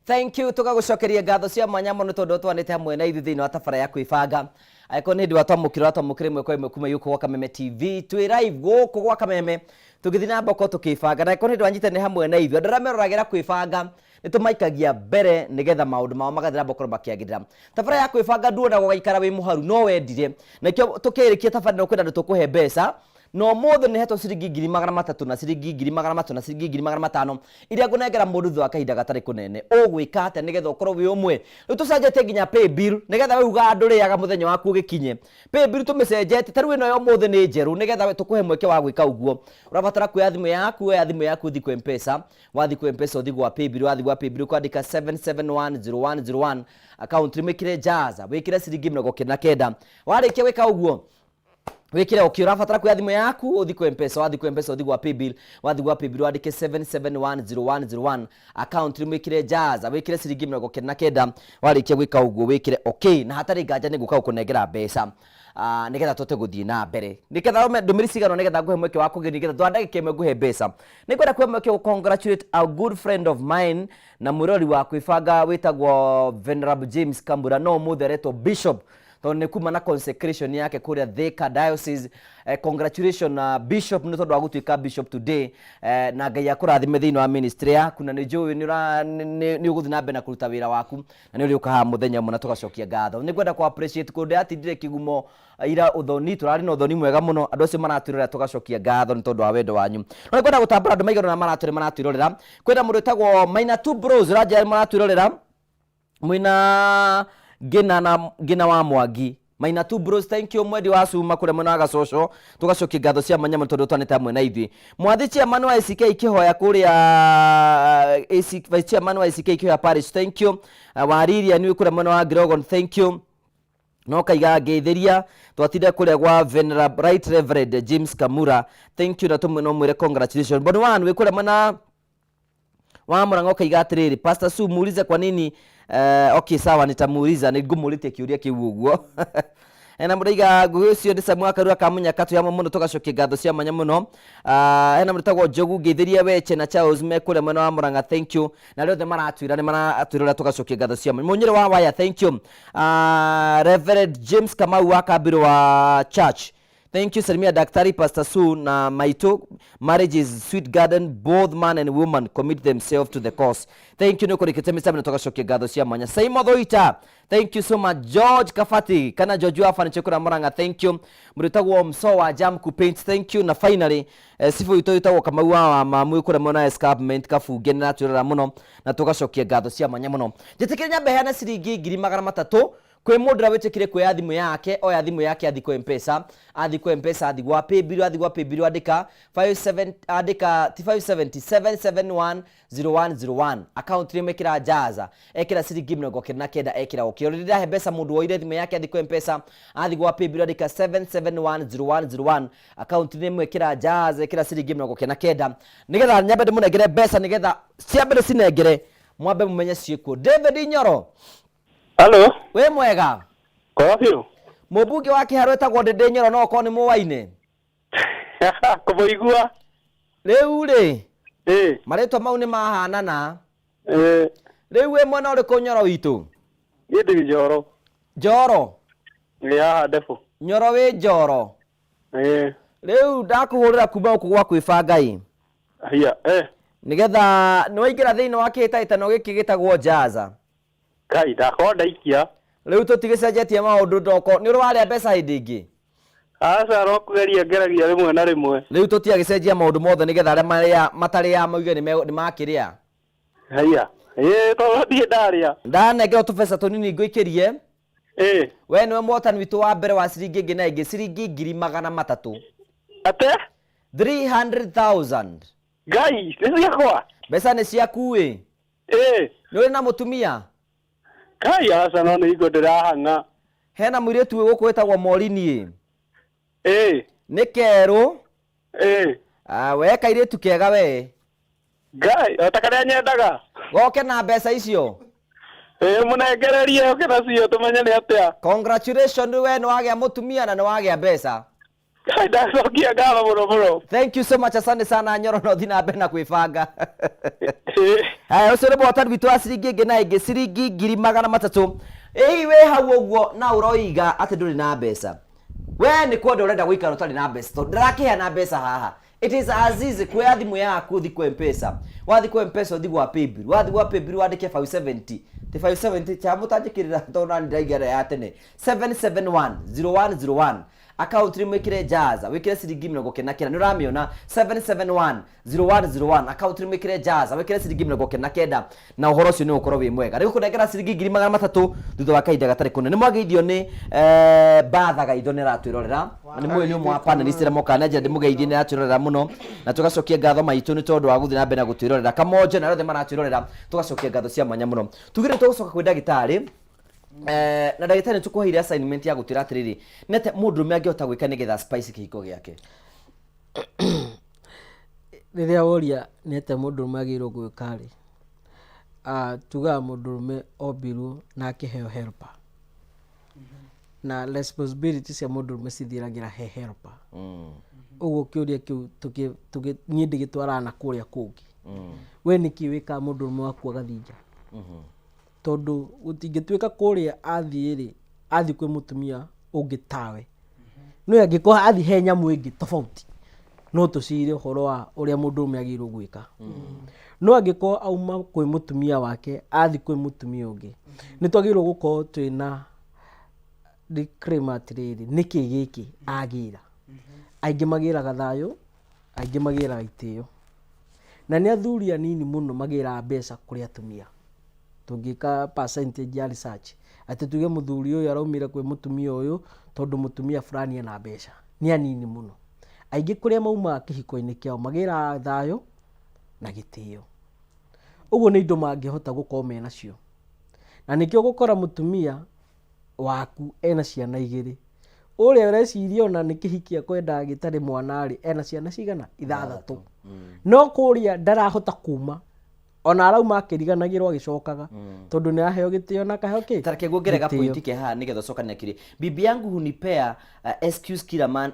S1: Thank you tugagucokeria ngatho cia mwanya muno tondu twanite hamwe na ithuĩ thĩinĩ wa tabara ya kwĩbanga aiko nĩ ndwa twamũkĩra imwe kwa imwe kuma yuko gwa Kameme TV twĩ live gũkũ gwa Kameme tũgĩthiĩ na mboko tũkĩbanga na aiko nĩ ndwanyitanĩra hamwe na ithuĩ andũ arĩa meroragĩra kwĩbanga nĩ tũmaikagia mbere nĩgetha maũndũ mao magathira mboko makĩagĩrĩra tabara ya kwĩbanga nduonagwo gaikara wĩ mũharu no wendire nakĩo tũkĩrĩkia tabara no kwenda tũkũhe mbeca no mothe nĩ hetwo ciringi 300 na ciringi 300 na ciringi 500 iria ngũnengera mũndũ thutha wa kahinda gatarĩ kũnene ũgwĩka atĩa nĩgetha ũkorwo wĩ ũmwe rĩu tũcenjetie nginya pay bill nĩgetha we uga ndũrĩaga mũthenya waku ũgĩkinye pay bill tũmĩcenjetie tarĩu ĩno ya ũmũthĩ nĩ njerũ nĩgetha tũkũhe mweke wa gwĩka ũguo ũrabatara kuoya thimũ yaku oya thimũ yaku ũthiĩ kwa M-Pesa wathi kwa M-Pesa ũthiĩ gwa pay bill wathi gwa pay bill ũkwandĩka 7710101 account ĩmĩkĩre jaza wĩkĩre ciringi 99 warĩkia gwĩka ũguo wikire ukiura fatara kwa thimu yaku uthi kwa mpesa wathi kwa mpesa uthi kwa paybill wathi kwa paybill wadike 7710101 account rimwikire jaza wikire ciringi 99 warikia gwika uguo wikire okay na hatari nganja ni guka ukunengera mbeca nigetha tote guthii na mbere nigetha ndumiri cigano nigetha nguhe mweke wa kugeni nigetha twandagike imwe nguhe mbeca nikwenda kuhe mweke congratulate a good friend of mine na murori wa kwibanga witagwo Venerable James Kambura no mutheretwo bishop tonne kuma na consecration yake kuria Thika Diocese. Congratulations bishop ni tondu agutwika bishop today na Ngai akurathime thiini wa ministry yaku na ni njui ni uguthi na mbe na kuruta wira waku na ni uri ukaha muthenya muna tugacokia ngatho ni kwenda ku appreciate kunde atindire kigumo ira uthoni turari na uthoni mwega muno andu acio maraturira tugacokia ngatho ni tondu wa wendo wanyu no kwenda gutambara andu maigana na maraturira kwenda mundu etagwo Maina 2 Bros raja maraturira mwina Gina wa Mwangi Maina 2 Bros thank you mwedi wa cuma kure mwana gacoco tugacokia ngatho cia manyama tondu twanete amwe na ithi mwathi chairman wa ICK ikihoya kuria AC vice chairman wa ICK ikihoya parish thank you wariria ni kure mwana wa Grogon thank you no kaiga ngetheria twatinde kuria gwa Venerable Right Reverend James Kamura thank you na tumwe no mwire congratulations but one we kure mwana wa Murang'a kaiga atiriri Pastor Su muulize kwa nini okay sawa nitamuuliza nigumulite kiuria kiu uguo ena muriga gucio ndisa mwaka rua kamunya katu ya muno tugacokia ngatho cia manya muno ena muritago Njogu ngeithiria weche na Charles mekure mwena wa Murang'a thank you na rĩothe maratwira ni maratwira tugacokia ngatho cia munyire wa waya thank you Reverend James Kamau wa Kabiro wa church thank you Salimia Daktari Pastor Su na Maito marriage is sweet garden both man and woman commit themselves to the cause thank you niko rikitemi sana tugacokia ngatho cia mwanya Saimo Thoita thank you so much George Kafati kana George wa faniche kura Murang'a thank you muritagwo Mso wa Jam ku paint thank you na finally sifu itoitagwo Kamau wa mamu kura mona escarpment kafuge na turira muno na tugacokia ngatho cia mwanya muno jitikire nyambe hana ciringi 300 kwe modra wetekire kwe athimu yake o athimu yake athi kwa mpesa athi gwa paybill andika 57 andika 577710101 account rimekira jaza ekira ciringi 99 ekira okio rira he mbeca mundu woire thimu yake athi kwa mpesa athi gwa paybill andika 7710101 account rimekira jaza ekira ciringi 99 nigetha nyambe ndimunengere mbeca nigetha ciambere cinengere mwambe mumenye ciiko David Nyoro.
S3: Hello.
S1: We mwega.
S3: Kwa hiyo.
S1: Mubunge wa Kiharo etagwo Ndende Nyoro no ko ni muwaine.
S3: Kuboigua.
S1: Riu ri. Maretwa mau ni mahanana. Riu we mwana uri ko Nyoro witu.
S3: Yedi Njoro.
S1: Njoro.
S3: Ya defu.
S1: Nyoro we Njoro. Riu ndakuhurira kuma ku gwa kwibanga i.
S3: Hiya
S1: nigetha ni waingira thiini wa kihitaitano giki gitagwo Jaza.
S3: Kai ndakonda ikia
S1: riu tutigicenjetie maundu ndoko ni urwaria mbeca hindi ingi
S3: asa rokugeria ngeragia rimwe na rimwe
S1: riu tutiagicenjia maundu mothe nigetha aria matari ya mauge ni makiria
S3: haya to ndie ndaria
S1: ndanengera tubesa tunini nguikirie we niwe mwotani witu wa mbere wa ciringi ingi na ingi ciringi 300
S3: ate
S1: 300,000
S3: gai ni ciakwa
S1: mbeca ni ciaku wi ni uri na mutumia
S3: kai asa no ni igo ndirahanga
S1: hena mwiretu we guku wetagwo Morini ni keru we kairetu kega we
S3: gai otakare nyendaga
S1: goke na mbeca icio
S3: munengererie oke nacio tumenye ni atia
S1: congratulations we ni wagia mutumia na ni wagia mbeca
S3: kai ndacokia ngatho muno
S1: thank you so much asante sana Nyoro no thina mbe na kwibanga ucio ni mwotani witu wa ciringi ingi na ingi ciringi 300 we hau uguo na uroiga ati nduri na mbeca we ni kwenda urenda guikara utari na mbeca to ndirakiheana mbeca haha it is as easy kwa thimu yaku thi kwa mpesa wathi kwa mpesa uthi gwa paybill wathi gwa paybill wandike 570 570 cha mutanjikirira to na ndaigera ya tene 7710101 account rimwikire Jaza wikire ciringi 99 ni uramiona 7710101 account rimwikire Jaza wikire ciringi 99 na uhoro ucio ni ukorwo wi mwega riu kunengera ciringi 300 thutha wa kahinda gatari kunene mwageithio ni batha gaitho ni ratwirorera ni mwe ni umwe panelist ra moka na ndi mugeithie ni ratwirorera muno na tugacokia ngatho maitu ni tondu wa guthi na mbere na gutwirorera kamoje na rothe maratwirorera tugacokia ngatho cia mwanya muno tugire tugucoka kwi ndagitari na ndagĩtarĩ tũkũheire assignment ya gũtwĩra atĩrĩrĩ nete mũndũrũme angĩhota gwĩka nĩgetha spice kĩhiko gĩake.
S2: Rĩrĩa woria nete mũndũrũme agĩrĩirwo gwĩka rĩ, tugaga mũndũrũme ombirwo na akĩheo helper, na responsibility cia mũndũrũme cithiragĩra he helper. Ũguo kĩũria kĩu niĩ ndĩgĩtwaraga na kũrĩa kũngĩ. We nĩkĩ wĩkaga mũndũrũme waku agathinja? Tondũ gũtingĩtuĩka kũrĩa athiĩ kwĩ mũtumia ũngĩ tawe, no angĩkorwo athiĩ he nyamũ ĩngĩ tofauti, no tũcire ũhoro wa ũrĩa mũndũrũme agĩrĩirwo gwĩka. No angĩkorwo auma kwĩ mũtumia wake athiĩ kwĩ mũtumia ũngĩ, nĩ twagĩrĩirwo gũkorwo twĩna disclaimer atĩrĩrĩ, nĩkĩ gĩkĩ agĩra. Aingĩ magĩraga thayũ, aingĩ magĩraga itĩo, na nĩ athuri anini mũno magĩraga mbeca kũrĩ atumia. Tũngĩka percentage ya research atĩ tuge mũthuri ũyũ araumire kwĩ mũtumia ũyũ tondũ mũtumia fulani ena mbeca, nĩ anini mũno. Aingĩ kũrĩa maumaga kĩhiko-inĩ kĩao magĩraga thayũ na gĩtĩo. Ũguo nĩ indo mangĩhota gũkorwo menacio, na nĩkĩo gũkora mũtumia waku ena ciana igĩrĩ, ũrĩa ũreciria ona nĩ kĩhikia kwendaga gĩtarĩ mwana rĩ, ena ciana cigana? 6. No kũrĩa ndarahota kuma, ona arauma akĩriganagĩrwo agĩcokaga tondũ nĩ aheo gĩtĩo na kaheo kĩ.
S1: Tareke guongerera point ke haha nĩgetha ũcokane kile. Bibi yangu hunipea excuse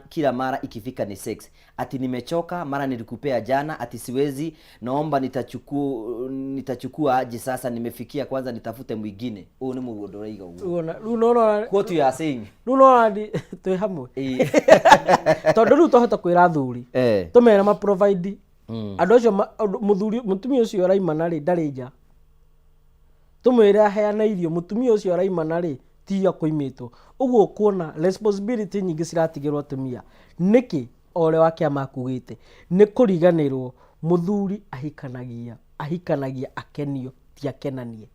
S1: kila mara ikifika ni sex. Ati nimechoka, mara nilikupea jana, ati siwezi, naomba nitachukua aje sasa, nimefikia kwanza nitafute mwingine. Huu ni mũgũndũ ũraiga ũguo.
S2: Unaona
S1: what you are saying?
S2: Unaona twĩ hamwe. Tondũ rĩu twahota kwĩra athuri tũmera ma provide andũ acio mũtumia ũcio araimana rĩ ndarĩ nja, tũmwĩre aheana irio, mũtumia ũcio araimana rĩ tiya kũimĩtwo. Ũguo kuona responsibility nyingĩ ciratigĩrwo atumia. Nĩkĩ ore wake amakugĩte nĩ kũriganĩrwo mũthuri ahikanagia akenio ti akenanie.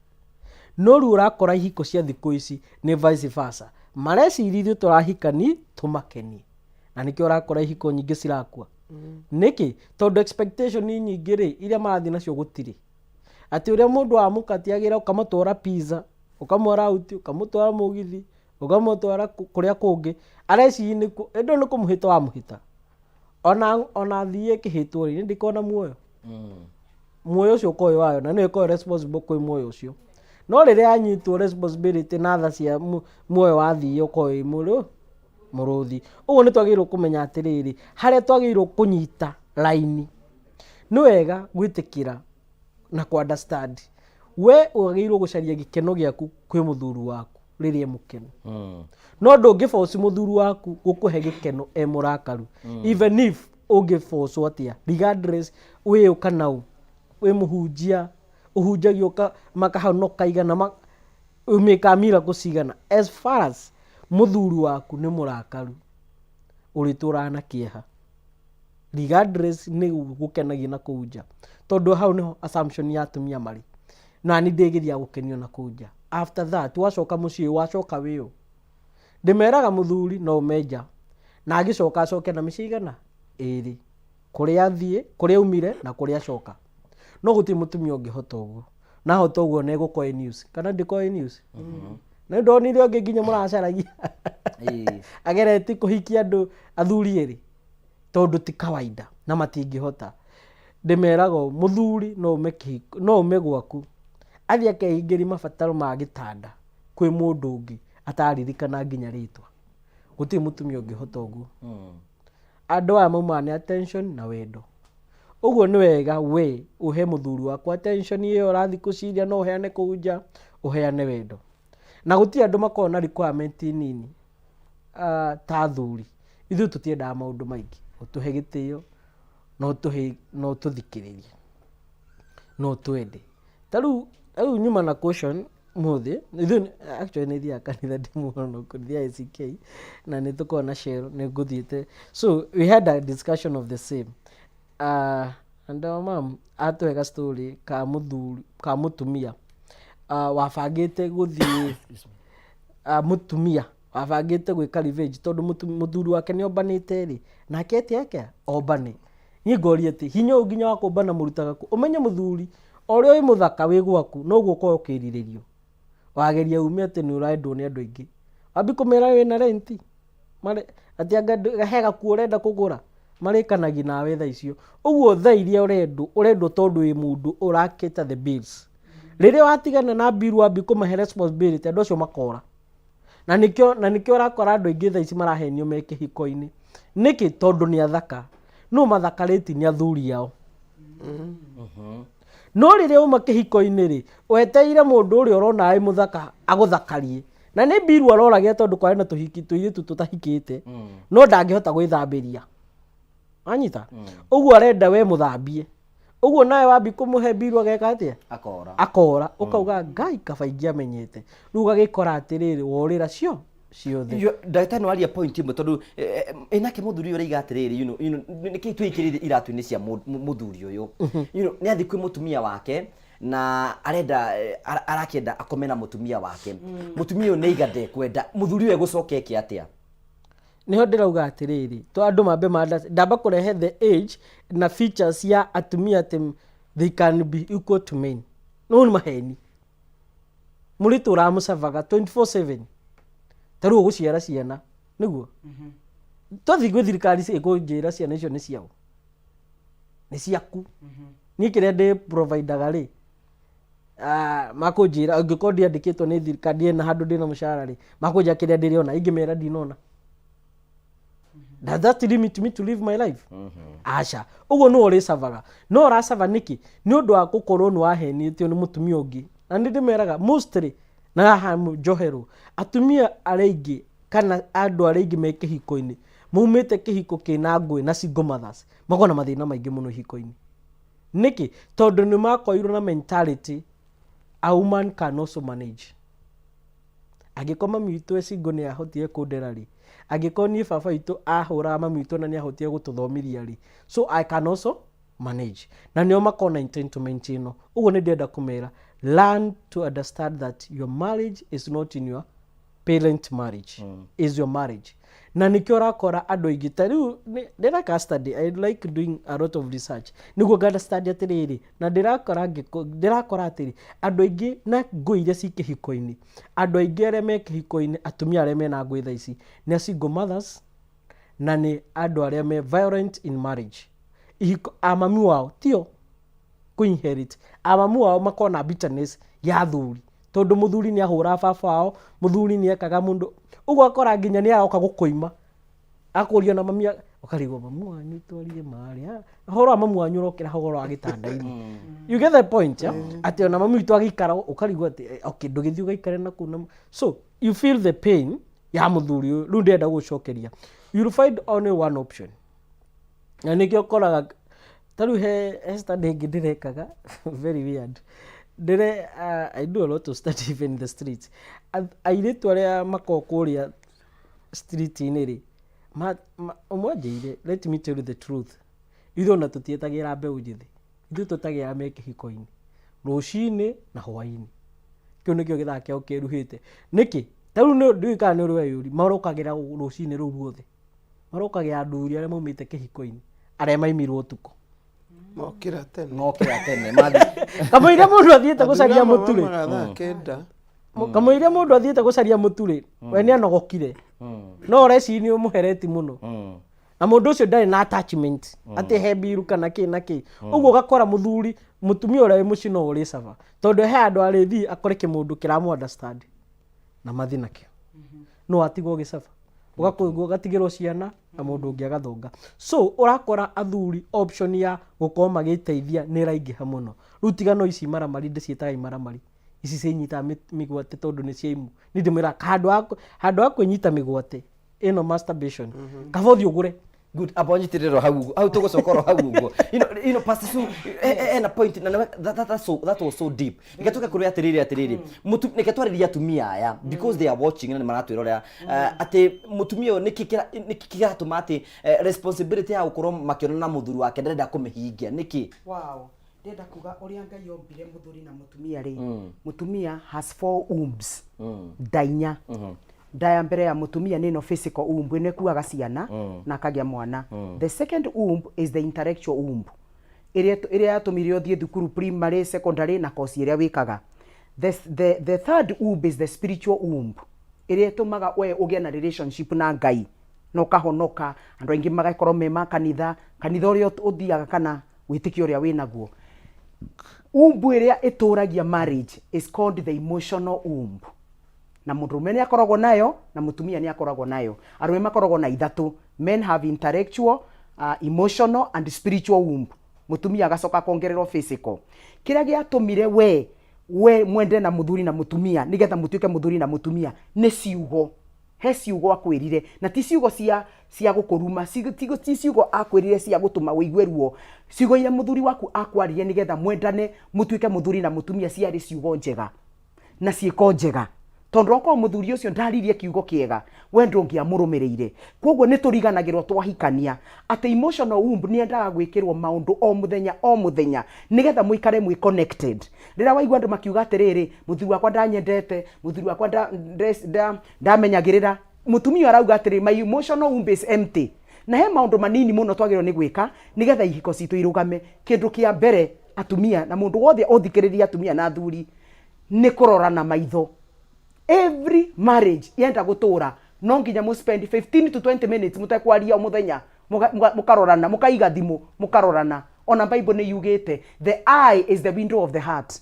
S2: No rĩu ũrakora ihiko cia thikũ ici nĩ vice versa, marecirithio tũrahikani tũmakenie, na nĩkĩo ũrakora ihiko nyingĩ cirakua. Nĩkĩ tondũ expectation nyingĩ rĩ iria marathiĩ nacio gũtirĩ. Atĩ ũrĩa mũndũ amũkatiagĩra ũkamũtwara pizza, ũkamwara uti, ũkamũtwara mũgithi, ũkamũtwara kũrĩa kũngĩ, areci nĩ endo nĩ kũmũhĩta wa mũhĩta. Ona thiĩ kĩhĩtwo rĩ ndikona muoyo. Muoyo ũcio ũkoyo wayo na nĩ ũkoyo responsible kwĩ muoyo ũcio. No rĩrĩa anyitwo responsibility na tha cia muoyo wathiĩ ũkoyo mũrũthi. Ũguo nĩ twagĩrĩirwo kũmenya atĩrĩrĩ, harĩa twagĩrĩirwo kũnyita laini nĩ wega gwĩtĩkĩra na ku understand. We ũgagĩrĩirwo gũcaria gĩkeno gĩaku kwĩ mũthuri waku rĩrĩa mũkeno. No ndũngĩforce mũthuri waku gũkũhe gĩkeno mũrakaru. Even if ũngĩforce atĩa, regardless we kana we mũhunjia ũhunjagio makahonoka igana umĩkamira kũcigana, as far as mũthuri waku nĩ mũrakaru ũrĩtũraga na kĩeha, regardless nĩ gũkenagia na kũnja, tondũ hau nĩho assumption ya atumia marĩ. Na nĩ ndĩgĩthia gũkenio na kũnja. After that wacoka mũciĩ wacoka wĩyo, ndĩmeraga mũthuri no ũmenja na agĩcoka acoke na mĩciĩ igana 2 kũrĩa athiĩ, kũrĩa umire na kũrĩa acoka. No gũtirĩ mũtumia ũngĩhota ũguo, na hota ũguo nĩ gũkoe news kana ndĩkoe news. Na ndonire ũngĩ nginya mũracaragia agereti kũhikia andũ athuri erĩ tondũ ti kawaida na matingĩhota. Ndĩmeraga mũthuri no ume gwaku athiĩ akehingĩri mabataro ma gĩtanda kwĩ mũndũ ũngĩ ataririkana nginya rĩtwa. Gũtirĩ mũtumia ũngĩhota ũguo. Andũ aya mauma nĩ attention na wendo. Ũguo nĩ wega we uhe mũthuri waku attention ĩyo ũrathiĩ kũciria, no ũheane kũnja, ũheane wendo. Na gũtirĩ andũ makorwo na requirement nini ta athuri. Ithuĩ tũtiendaga maũndũ maingĩ, ũtũhe gĩtĩo, no tũthikĩrĩrie, no twende. Tarĩu nyuma na question mũthĩ, actually nĩ thiaga kanitha ndĩmuono kũthia ACK na nĩ tũkorwo na share nĩ ngũthiĩte. So we had a discussion of the same. And mom atwega story ka mũtumia wabangĩte gũthiĩ mũtumia wabangĩte gwĩka revenge tondũ mũthuri wake nĩ ombanĩte rĩ, nake etiake ombane. Niĩ ngoria atĩ hinya ũnginya wa kũmbana mũrutaga kũ? Ũmenye mũthuri ũrĩa wĩ mũthaka wĩ gwaku no guo ũkorwo ũkĩrirĩrio. wageria ume ati ni urendwo ni andu aingi abi kumera wina renti mare ati anga hega ku urenda kugura marikanagi nawe tha icio uguo tha iria urendwo tondu wi mundu urakita the bills riria watigana na bill wa bikumahe responsibility andu acio makora na nikio rakora andu aingi tha ici marahenio me kihiko-ini niki tondu ni athaka no mathakariti ni athuri yao no riria uma kihiko-ini ri weteire mundu uri urona ai muthaka aguthakarie na ni bill aroragia tondu kwa na tuhiki tuiritu tutahikite no ndangihota gwithambiria anyita uguo arenda we muthambie uguo nawe wabi kumuhe bill ageka atia akora ukauga ngai kabaingi amenyete riu gagikora atiriri worira cio ciothe
S1: ndagĩtarĩ waria point imwe tondu enake muthuri ũrĩa igatiriri niki twikirire iratu-inĩ cia muthuri uyu ni athi kwi mutumia wake na arenda arakenda akomena mutumia wake mutumia uyu ni igande kwenda muthuri we gucoka eki atia
S2: niho ndirauga atiriri to andu mambe ndamba kurehe the age na features ya atumia they can be equal to men no ni maheni muritu uramucavaga 24/7 taru guciara ciana niguo tothi gwe thirikari ikunjira ciana icio ni ciao ni ciaku ni kire ndi provider ri makunjira angikondi andikitwo ni thirikari na handu ndina mushara ri makunja kire ndiriona ingimera ndinona does that limit me to live my life acha uguo no uri savaga no rasava niki ni undu wa gukorwo ni wahenitio ni mutumia ungi na ndimeraga mostly na hamu johero atumia areingi kana andu areingi me kihiko-ini mumite kihiko kina ngui na single mothers magona mathina maingi muno hiko-ini niki tondu ni makoirwo na mentality a woman can also manage agikoma mitu esingo ni ahotie kundera ri agiko ni baba itu ahura mami itu na ni ahotie gututhomithia ri so I can also manage na nio makona entitlement ino uguo ni ndenda kumera learn to understand that your marriage is not in your parent marriage is your marriage na nikio rakora andu aingi tariu ndira study I like doing a lot of research niguo gada study atiriri na ndirakora atiri andu aingi na ngui iria cikihiko-ini andu aingi aria me kihiko-ini atumia aria me na ngui tha ici ni single mothers na ni andu aria me violent in marriage amami wao tio kuinherit amamu wao makona bitterness ya thuri tondu muthuri ni ahura baba wao muthuri ni ekaga mundu uguo akora nginya ni aroka gukoima akurio na mami ukarigwo mamu wanyu twarire mari horo mamu wanyu rokira horo agitanda-ini you get the point ati ona mamu itu agikara ukarigwo ati okay ndugithi ugaikare na kuna so you feel the pain ya muthuri ru ndenda gucokeria you find only one option na nikio koraga taru he study ndirekaga very weird I do a lot of study even in the streets airetu aria makokuria street iniri umwajire let me tell you the truth itho na tutietagira mbeu njithi ithu tutagira me kihiko-ini rucini na hwaini kio nikio githaa kiao kiruhite niki taru no ndika ni uri yuri marokagira rucini ru ruothe marokagira nduri aria maumite kihiko-ini aria maimirwo tuko
S16: mokira
S1: tene mathi
S2: kamuira mundu athiete gucaria muturi kamuira mundu athiete gucaria muturi we ni anogokire no reci ni umuhereti muno na mundu ucio ndari na attachment ati he biru kana ki na ki uguo gakora muthuri mutumia uria wi muci no uri sava tondu he andu arithi akore ki mundu kiramu understand na mathi nakio no atigwo gisava ugakuigwo gatigirwo ciana na mundu ungi agathonga so urakora athuri option ya gukorwo magiteithia ni raingiha muno rutigano ici maramari ndicietaga imaramari ici cinyita migwate tondu ni ciaimu ni ndimira handu ha kwinyita migwate ino masturbation kabothi ugure
S1: good abonyitiriro hau tugocokoro hau uguo pastor su na point na that was so deep nikatoka kuri atiriri nike twariria atumia aya because they are watching na maratwirorera ati mutumia nikikira tumati responsibility ya gukorwo makiona na muthuri wake ndarenda kumihingia niki
S4: wow ndenda kuga uria ngai yombire muthuri na mutumia ri mutumia has 4 wombs ndainya ndaya mbere ya mutumia nino physical womb ne kuaga ciana na kagia mwana the second womb is the intellectual womb iria yatumirio thie thukuru primary secondary na course iria wikaga The third womb is the spiritual womb. Ire tumaga we ugie na relationship na Ngai no kahonoka andu aingi magakorwo me makanitha uria uthiaga kana witikio uria winaguo. Womb iria ituragia marriage is called the emotional womb. Na murume ni akoragwo nayo na mutumia ni akoragwo nayo. Arume makoragwo na ithatu. Men have intellectual, emotional and spiritual womb. Mutumia agacoka kongererwo physical. Kiria giatumire we mwende na muthuri na mutumia nigetha mutuike muthuri na mutumia ni ciugo. He ciugo akwirire na ti ciugo cia gukuruma, ti ciugo akwirire cia gutuma wigue ruo. Ciugo ya muthuri waku akwaririe nigetha mwendane mutuike muthuri na mutumia ciari ciugo njega na ciiko njega. Tondu oko muthuri ucio ndaririe kiugo kiega we ndungiamurumirire. Koguo ni turiganagirwo twahikania ati emotional womb ni endaga gwikirwo maundu o muthenya nigetha muikare mwi connected. Rira waigua andu makiuga atiriri muthuri wakwa ndanyendete, muthuri wakwa ndamenyagirira, mutumia arauga atiri my emotional womb is empty. Na he maundu manini muno twagirwo ni gwika nigetha ihiko citu irugame. Kindu kia mbere atumia na mundu wothe uthikiriria atumia na athuri ni kurorana maitho. Every marriage yenda gutura no nginya mu spend 15 to 20 minutes mutakwaria muthenya mukarorana, mukaiga thimu mukarorana. Ona Bible ni yugite the eye is the window of the heart.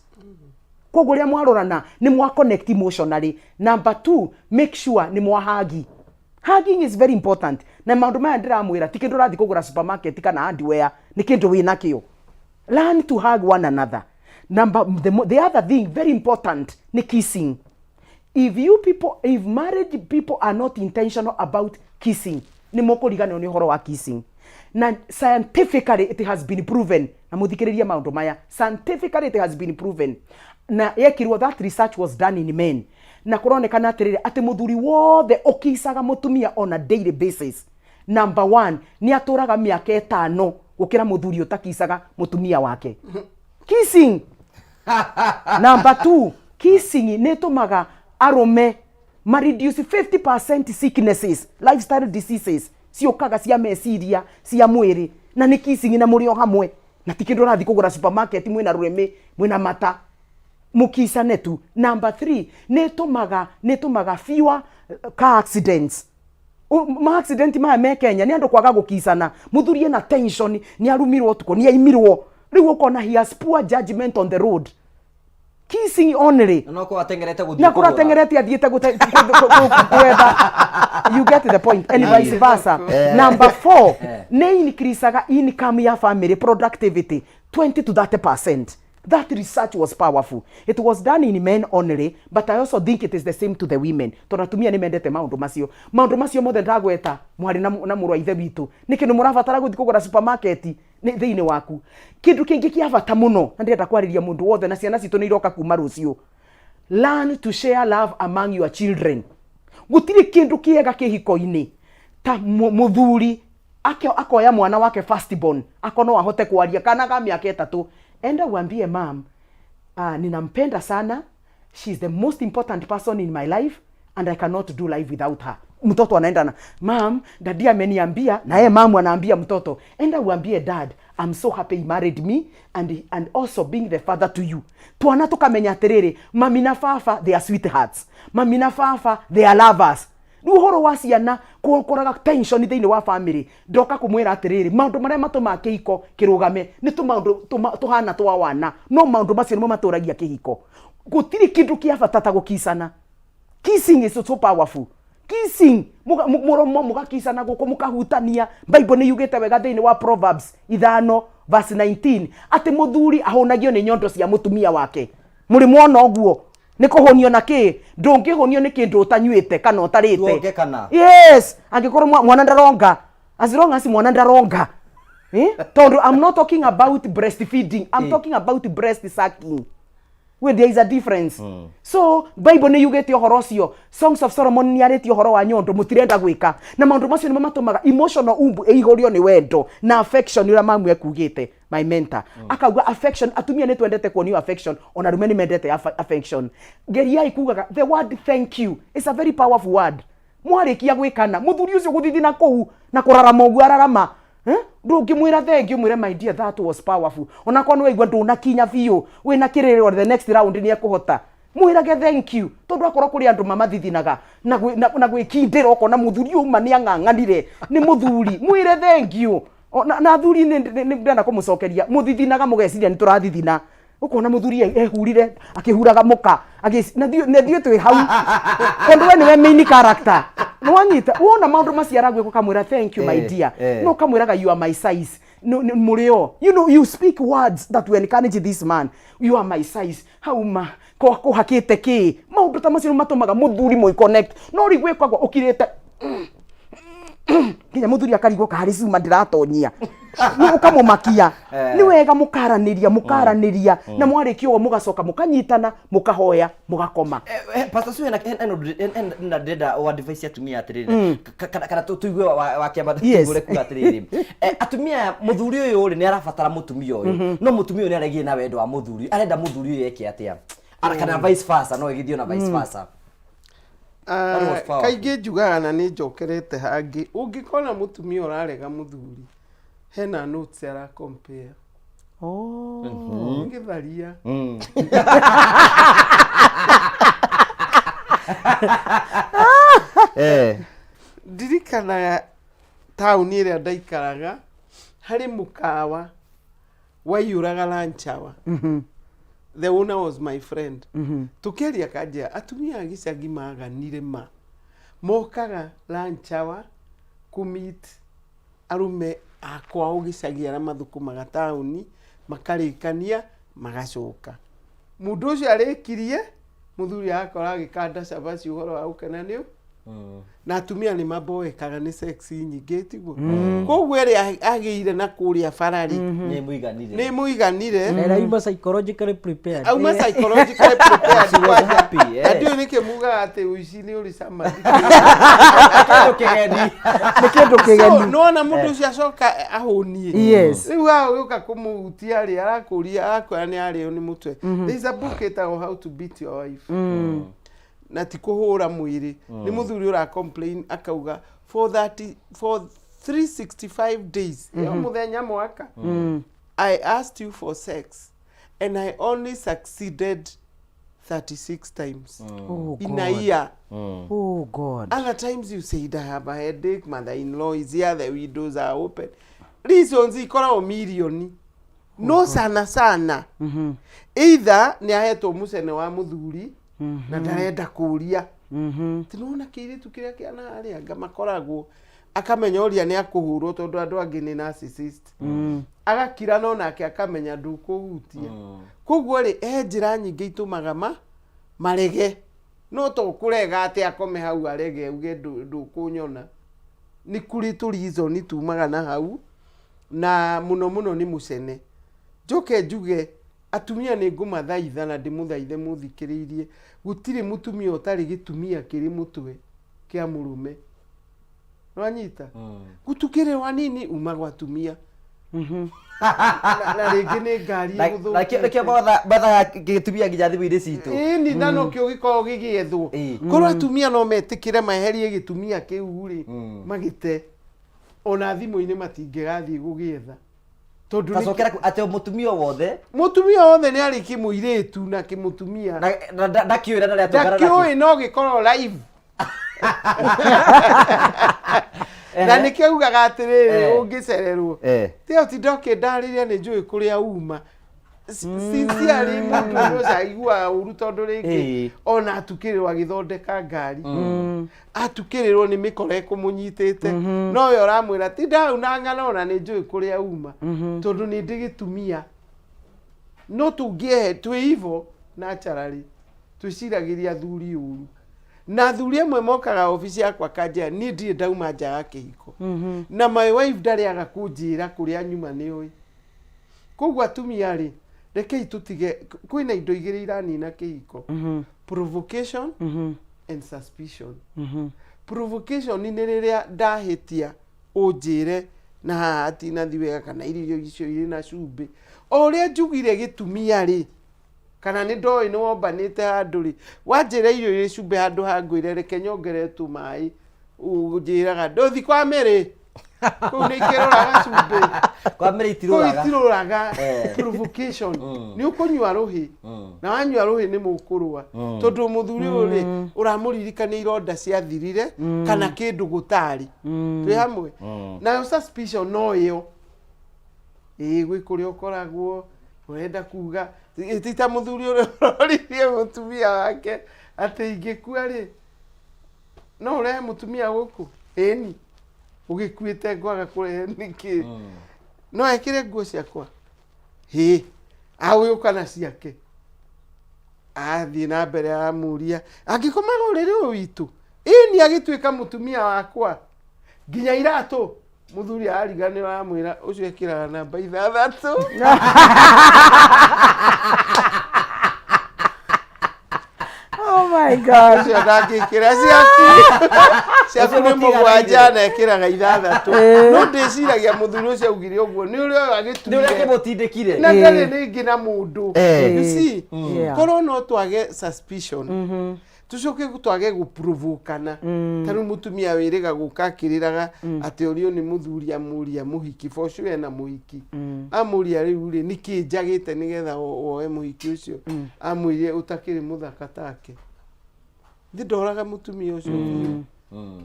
S4: Koguo ria mwarorana ni mwa connect emotionally. Number 2, make sure ni mwa hagi. Hugging is very important. Na maundu maya ndiramwira ti kindu rathi kugura supermarket kana hardware, ni kindu wina kio. Learn to hug one another. The other thing very important ni kissing. If married people are not intentional about kissing, ni mokurigana ni horo wa kissing. Na scientifically it has been proven, na muthikiriria maundu maya, scientifically it has been proven. Na yekirwo that research was done in men. Na kuronekana atiriri ati muthuri wothe ukisaga mutumia on a daily basis. Number 1, ni aturaga miaka 5 gukira muthuri utakisaga mutumia wake. Kissing. Number 2, kissing ni tumaga arome ma reduce 50% sicknesses, lifestyle diseases, ciokaga cia meciria, cia mwiri, na ni kissing na muri o hamwe. Na tikindu rathi kugura supermarket mwina ruremi, mwina mata, mukisane tu. Number 3, ni tumaga fewer car accidents. Ma accident me Kenya ni andu kwaga gukisana, muthuri na tension, ni arumirwo tuko, ni aimirwo. Riu ukona he has poor judgment on the road. Kissing only.
S1: No ko atengerete guthii.
S4: Na kura tengerete athiete gwetha. You get the point. And vice versa. Number 4, ne increasaga income ya family productivity 20 to 30%. That research was powerful. It was done in men only, but I also think it is the same to the women. Tonatumia ni mendete maundu macio. Maundu macio mothe ndagweta mwari na murwa ithe bitu. Ni kindu murabatara guthi kugura supermarket ni thiini waku. Kindu kingi kia bata muno na ndenda kwariria mundu wothe na ciana citu ni iroka kuma rucio. Learn to share love among your children. Gutiri kindu kiega kihiko-ini ta muthuri akoya mwana wake firstborn akono ahote kwaria kana ga miaka 3. Enda uambie mom, ninampenda sana, she is the most important person in my life and I cannot do life without her. Mtoto anaenda na mom, daddy ameniambia, na yeye mom anaambia mtoto, enda uambie dad, I'm so happy he married me and also being the father to you. Tuana tukamenya atiriri, mami na fafa they are sweethearts. Mami na fafa they are lovers. Ni uhoro wa ciana kukoraga tension thiini wa family. Ndoka kumwira atiriri, maundu maria matuma kihiko kirugame ni tumaundu tuhana twa wana. No maundu macio nimo maturagia kihiko. Gutiri kindu kia bata gukisana. Kissing is so powerful. Kissing muromo mugakisana guko mukahutania. Bible ni yugete wega thiini wa Proverbs 5 verse 19 ati muthuri ahonagio ni nyondo cia mutumia wake. Muri muona oguo ni kuhonio na ki ndungihonio ni kindu utanyuite kana utarite. Yes, angikorwo mwana ndaronga, as long as mwana ndaronga. Tondu I'm not talking about breastfeeding, I'm talking about breast sucking. Where there is a difference. So Bible ni yugete ohoro ucio. Songs of Solomon ni areti ohoro wa nyondo mutirenda gwika. Na maundu macio ni matumaga emotional umbu eigorio ni wendo na affection ira mamu ekugite. My mentor akauga affection, atumia ni twendete kuonio affection, ona rume ni mendete affection. Geria ikugaga the word thank you is a very powerful word. Mwarikia gwikana muthuri ucio guthithina kou na kurarama ugu ararama. Ndungimwira thank you mwire my dear, that was powerful. Ona kwa no igwa ndunakinya biu wina kiriro the next round ni ekuhota. mwirage thank you tondu akorwo kuri andu mamathithinaga na gwikindira okona muthuri uma ni ang'ang'anire ni muthuri mwire thank you na thuri ni ndenda kumucokeria muthithinaga mugeciria ni turathithina ukona muthuri ehurire akihuraga muka na thio twi hau kondu we niwe main character no wanyita wona maundu maciaragwe kukamwira thank you my dear no kamwiraga you are my size no murio you know you speak words that will encourage this man you are my size hauma ko hakite ki maundu ta macio matumaga muthuri moi connect no rigwe kwagwa ukirite kinya muthuri akarigwo kahari cuma ndiratonyia no ukamumakia ni wega mukaraniria na mwarikio mugacoka mukanyitana mukahoya mugakoma
S1: pastor Sue na deda o advice atumia atiriri kana tuigwe wakiamba tugure ku atiriri atumia muthuri uyu ri ni arabatara mutumia uyu no mutumia uyu ni aragie na wendo wa muthuri arenda muthuri uyu yeke atia kana vice versa no igithio na vice versa
S5: kaingĩ njugaga na nĩ njokerete hangi ũngĩkona mutumia ũrarega muthuri hena notes ara compare ngitharia ndirikana tauni ĩrĩa ndaikaraga harĩ mũkawa waiyũraga lunch hour the owner was my friend tukeria kanja atumia gicagi maganire mokaga lunch hour kumit arume akwa gicagi ara mathukumaga tauni makarikania magacoka mundu ucio arikirie muthuri akora agikanda cabaci uhoro wa ukenanio na atumia ni maboekaga ni sexy nyingĩ tiguo koguo eri agiire na kuria farari ni muiganire
S2: era ima psychologically prepared
S5: auma psychologically prepared was happy ndio nikimuga ati uici ni uri sama
S4: nikindo kigeni
S5: no na mundu ucio acoka ahonie riu aguka kumuhutia ri arakuria akwa ni ari ni mutwe there is a book etago how to beat your wife na tikuhura mwiri ni muthuri ura complain akauga for 365 days yo muthenya mwaka I asked you for sex and I only succeeded 36 times in a year.
S4: Oh God.
S5: Other times you said I have a headache, mother-in-law is here, the windows are open. Reasons ikoragwo milioni no sana either ni ahetwo mucene wa muthuri na ndarenda kuria tinona kiritu kiria kiana hari anga makoragwo akamenya uria ni akuhurwo tondu andu angi ni narcissist agakira no nake akamenya ndukuhutia koguo ri njira nyingi itumaga marege no to kurega ati akome hau arege uge ndukunyona ni kuri turizo ni tumaga na hau na muno ni mucene njoke njuge atumia ni ngumathaitha na ndimuthaithe muthikiririe gutiri mutumia utari gitumia kiri mutwe kia murume nwanyita gutukire wanini uma gwatumia na ringi ni ngari guthu
S1: na batha gitumia nginya thimu-ini citu
S5: ni nano kio giko gigiethwo korwo atumia no metikire maherie gitumia kiu ri magite ona thimu-ini matingigathie gugietha tondu
S1: tacokera ati mutumia wothe
S5: ni ari kimuiretu na kimutumia
S1: na ndakiuira na atongara
S5: ndakiui no gikorwo live na nikiugaga atiriri ungicererwo tio ti ndoke ndariria ni njui kuria uma sincerely mundu ucaigua uru tondu ringi ona atukirirwo agithondeka ngari atukirirwo ni mikore kumunyitite no yo ramwira ti ndau na ng'ano ona ni njui kuria uma tondu ni ndigitumia no tungiehe twi hivo naturally twiciragiria thuri uru na thuri amwe mokaga ofisi yakwa kanja ni ndie ndauma nja ya kihiko na my wife ndariaga kunjira kuria nyuma ni oi koguo atumia ri rekei tutige kwina indo igiri iranina kihiko provocation and suspicion provocation ni riria ndahitia unjire na ati na thiwega kana irio icio iri na cumbi oria njugire gitumia ri kana ni ndoi no wombanite handu ri wanjire irio iri cumbi handu hangwire reke nyongere tu mai unjiraga ndothi kwa mere Kau nä kä roraga cumbä
S1: kwa mä itirå
S5: itirå provocation nä å kå nyua rå hä na wanyua rå hä nä må kå rwa tondå må thuri å rä å ramå ririkania ironda ciathirire kana kä ndå gå tarä twä hamwe nayo suspicion no ä yo gwä kå rä a å koragwo å kuga tita må thuri å rä roririe må tumia wake atä ingä kua rä no å rehe må tumia gå kå ĩni ugikuite ngwaga kure niki no ekire nguo ciakwa agĩũka na ciake athiĩ na mbere ya muria angĩkomaga ũrĩrĩ ũyũ witũ ĩni agĩtuĩka mũtumia wakwa nginya iratũ muthuri ariganĩrwo amwĩra ũcio ekĩraga namba 6
S4: Oh my God.
S5: Ucio ndangĩkĩra ciaku nĩ mũgwanja na ekĩraga 6 no ndĩciragia mũthuri ũcio augire ũguo nĩ ũrĩa ũyũ agĩtuire
S1: nĩ ũrĩa kĩmũtindĩkire
S5: na ndarĩ rĩngĩ na mũndũ korwo no twage suspicion tucoke twage gũprovokana tarĩu mũtumia wĩrĩga gũka akĩrĩraga atĩ ũrĩo nĩ mũthuri amũria mũhiki boco ena mũhiki amũria rĩu rĩ nĩkĩ njagĩte nĩgetha woe mũhiki ũcio amwĩre ũtakĩrĩ mũthaka take ndĩ ndoraga mũtumia ũcio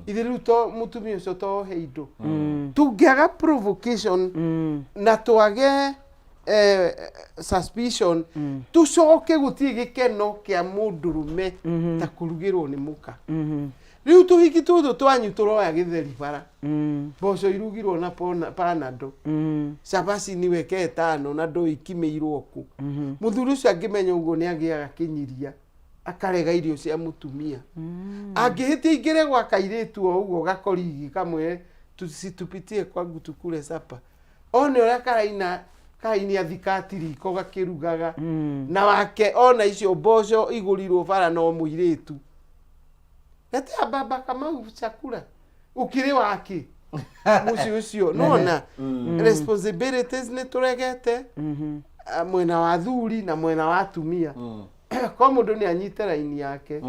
S5: ithe rĩu to mũtumia ũcio tohe indo tũngĩaga provocation na twage suspicion tucoke gutie gikeno kia mundurume ta kurugirwo ni muka riu tuhiki tuthu twanyu turoya githeri bara boco irugirwo na panado cabasi ni weke 5 na ndo ikimeirwo ku muthuri ucio angimenya uguo ni agiaga kinyiria akarega irio cia mutumia angihitie ingire gwa kairitu o uguo gakorigi kamwe tusitupitie kwa gutu kule sapa one ora kaini athikati riko gakirugaga na wake ona icio mboco igurirwo bara no muiritu ete baba kama uchakura ukiri waki muci ucio nona responsibilities ni turegete mwena wa thuri na mwena wa atumia kwa mundu ni anyite raini yake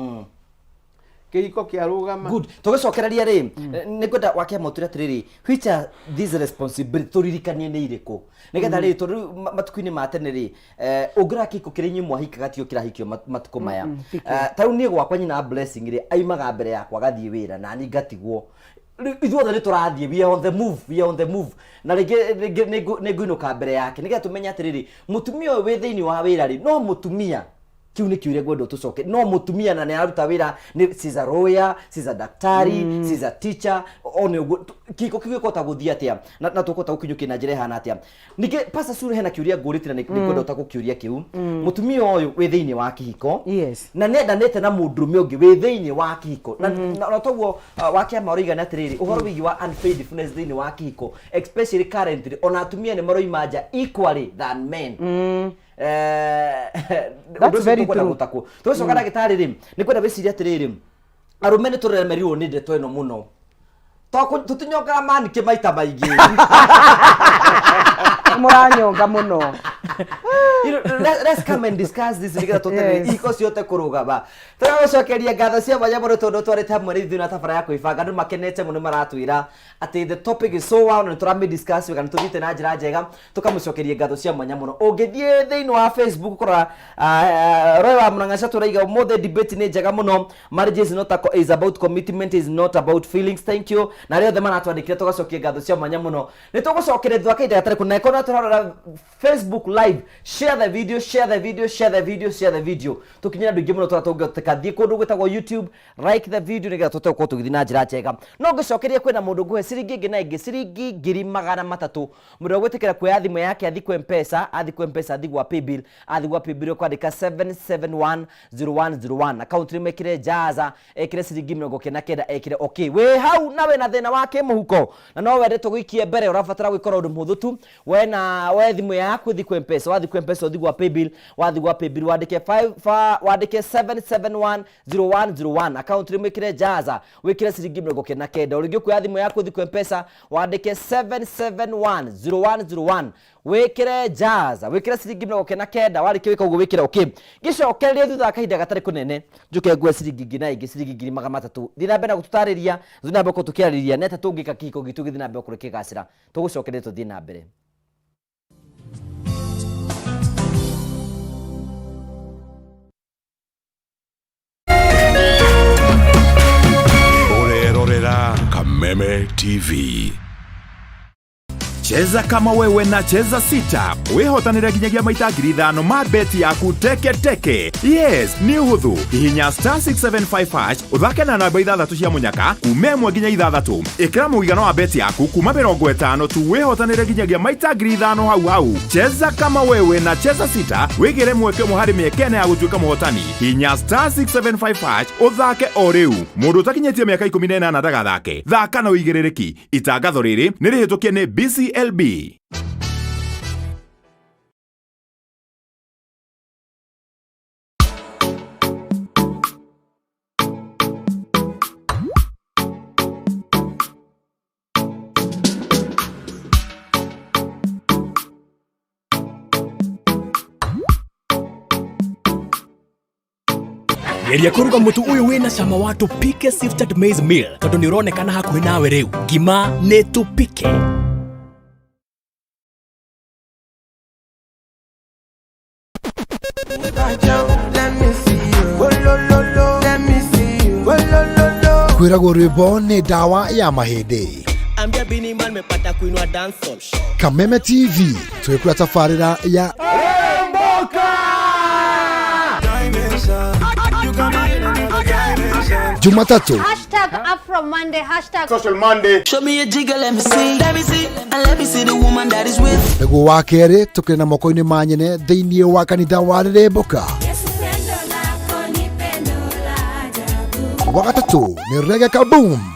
S5: kĩhiko kĩarũgama
S1: good tũgĩcokereria rĩ nĩngwenda wake mũtũre atĩrĩrĩ which are these responsibility tũririkanie nĩ irĩkũ nĩgetha rĩ tondũ matukũ-inĩ ma tene rĩ ũngĩra kĩhiko kĩrĩa inyuĩ mwahikaga tio kĩrahikio matukũ maya tarĩu niĩ gwakwa nyina blessing rĩ aimaga mbere yakwa gathiĩ wĩra na niĩ ngatigwo ithuothe nĩ tũrathiĩ we are on the move na rĩngĩ nĩ ngũinũka mbere yake nĩgetha tũmenye atĩrĩrĩ mũtumia ũyũ wĩ thĩinĩ wa wĩra rĩ no mũtumia kiu ni kiure gwendo tucoke no mutumia na ne aruta wira ni siza roya siza daktari siza teacher one kiko kigikota guthia atia na tukota gukinyuki na njire hana atia nike pasa sure hena kiuria nguriti na ni kwenda utakukiuria kiu mutumia uyu wi thiini wa kihiko na nenda nete na mundurume ungi wi thiini wa kihiko na toguo wakia mauriga na atiriri uhoro wigi wa unfaithfulness thiini wa kihiko especially currently ona atumia ni maroimaja equally than men
S4: that's very true
S1: tucoka ndagĩtarĩ rĩ nĩ kwenda wĩciria atĩrĩrĩ arũme nĩ tũremerirwo nĩ ndeto ĩno mũno tũtinyongaga manikĩ maita maingĩ
S4: mũranyonga mũno
S1: let's come and discuss this nĩgetha tũtere iko ciote kũrũgama tũragũcokeria ngatho cia mwanya mũno tondũ twarĩte hamwe nĩ ithuĩ na tabara ya kwĩbanga andũ makenete mũno maratwĩra atĩ the topic is so wow na tũrame discuss wega nĩtũthiĩte na njĩra njega tũkamũcokeria ngatho cia mwanya mũno ũngĩthiĩ thĩinĩ wa Facebook kũrora Roy wa Mũrang'a tũraiga ũmũthĩ debate nĩ njega mũno marriage is about commitment is not about feelings thank you na rĩothe maratwandĩkire tũgacokia ngatho cia mwanya mũno nĩ tũgũcokeria thwa kaita gatarĩ kũna ĩkona tũrarora Facebook live share the video tukinyira andũ aingĩ mũno tũgathiĩ kũndũ gwĩtagwo YouTube like the video nĩgetha tũtegũkorwo tũgĩthiĩ na njĩra njega no ngĩcokeria kwĩna mũndũ ngũhe ciringi ĩngĩ na ĩngĩ ciringi 300 mũndũ gwĩtĩkĩra kuoya thimũ yake athi kwa M-Pesa athi gwa paybill kwandĩka 7710101 account nĩ mekire jaza ekire ciringi 99 ekire okay we hau na we na thĩna wa kĩmũhuko na no wende tũgũikie mbere ũrabatara gwĩkora ũndũ mũhũthũ tu we thimũ yaku thi kwa M-Pesa wathi ku M-Pesa uthi gwa paybill wandike 7710101 account rimwe kire jaza wikire ciringi 49 uringi ku thimũ yaku uthi ku M-Pesa wandike 7710101 wikire jaza wikire ciringi 49 warike wika uguo wikire okay gicokereria thutha kahinda gatari kunene njuke ngwe ciringi na ingi ciringi 300 thina mbere gututariria thina mbere kutukirariria neta tungika kiko gitu githina mbere kurikigacira tugucokereria tuthie na mbere.
S8: Kameme TV. Cheza kama wewe na cheza sita. Wihotanira ginyagia maita 5,000 ma beti yaku teke. Yes, ni uhuthu. Hihinya *675# uthake na namba 6 cia munyaka kume 1 nginya 6. Ikira muigano wa beti yaku kuma 50 tu wihotanira ginyagia maita 5,000 hau. Cheza kama wewe na cheza sita. Wigire mweke muhari miekene ya gutuika muhotani. Hihinya *675# uthake o riu. Mundu utakinyetie miaka 18 ndagathake. Thaka na uigirereki. Itangatho riri nirihitukie ni BCLB.
S7: Geria kuruga mutu uyu wina cama wa tupike sifted maize meal tondu ni uronekana hakuhi nawe riu. Ngima ni tupike.
S6: Kwiragwo rwimbo ni dawa ya mahindi.
S22: Ambia Bini Man mepata kuinua dancehall.
S6: Kameme TV twekura tafarira ya Jumatatu
S23: #AfroMonday
S22: #Social Monday. Show me a jiggle, let me see, and let me see the woman that is with.
S6: Nego wa kere tukina moko-ini manyene thiini wa kanitha wa Remboka. Wakatatu ni reggae kaboom.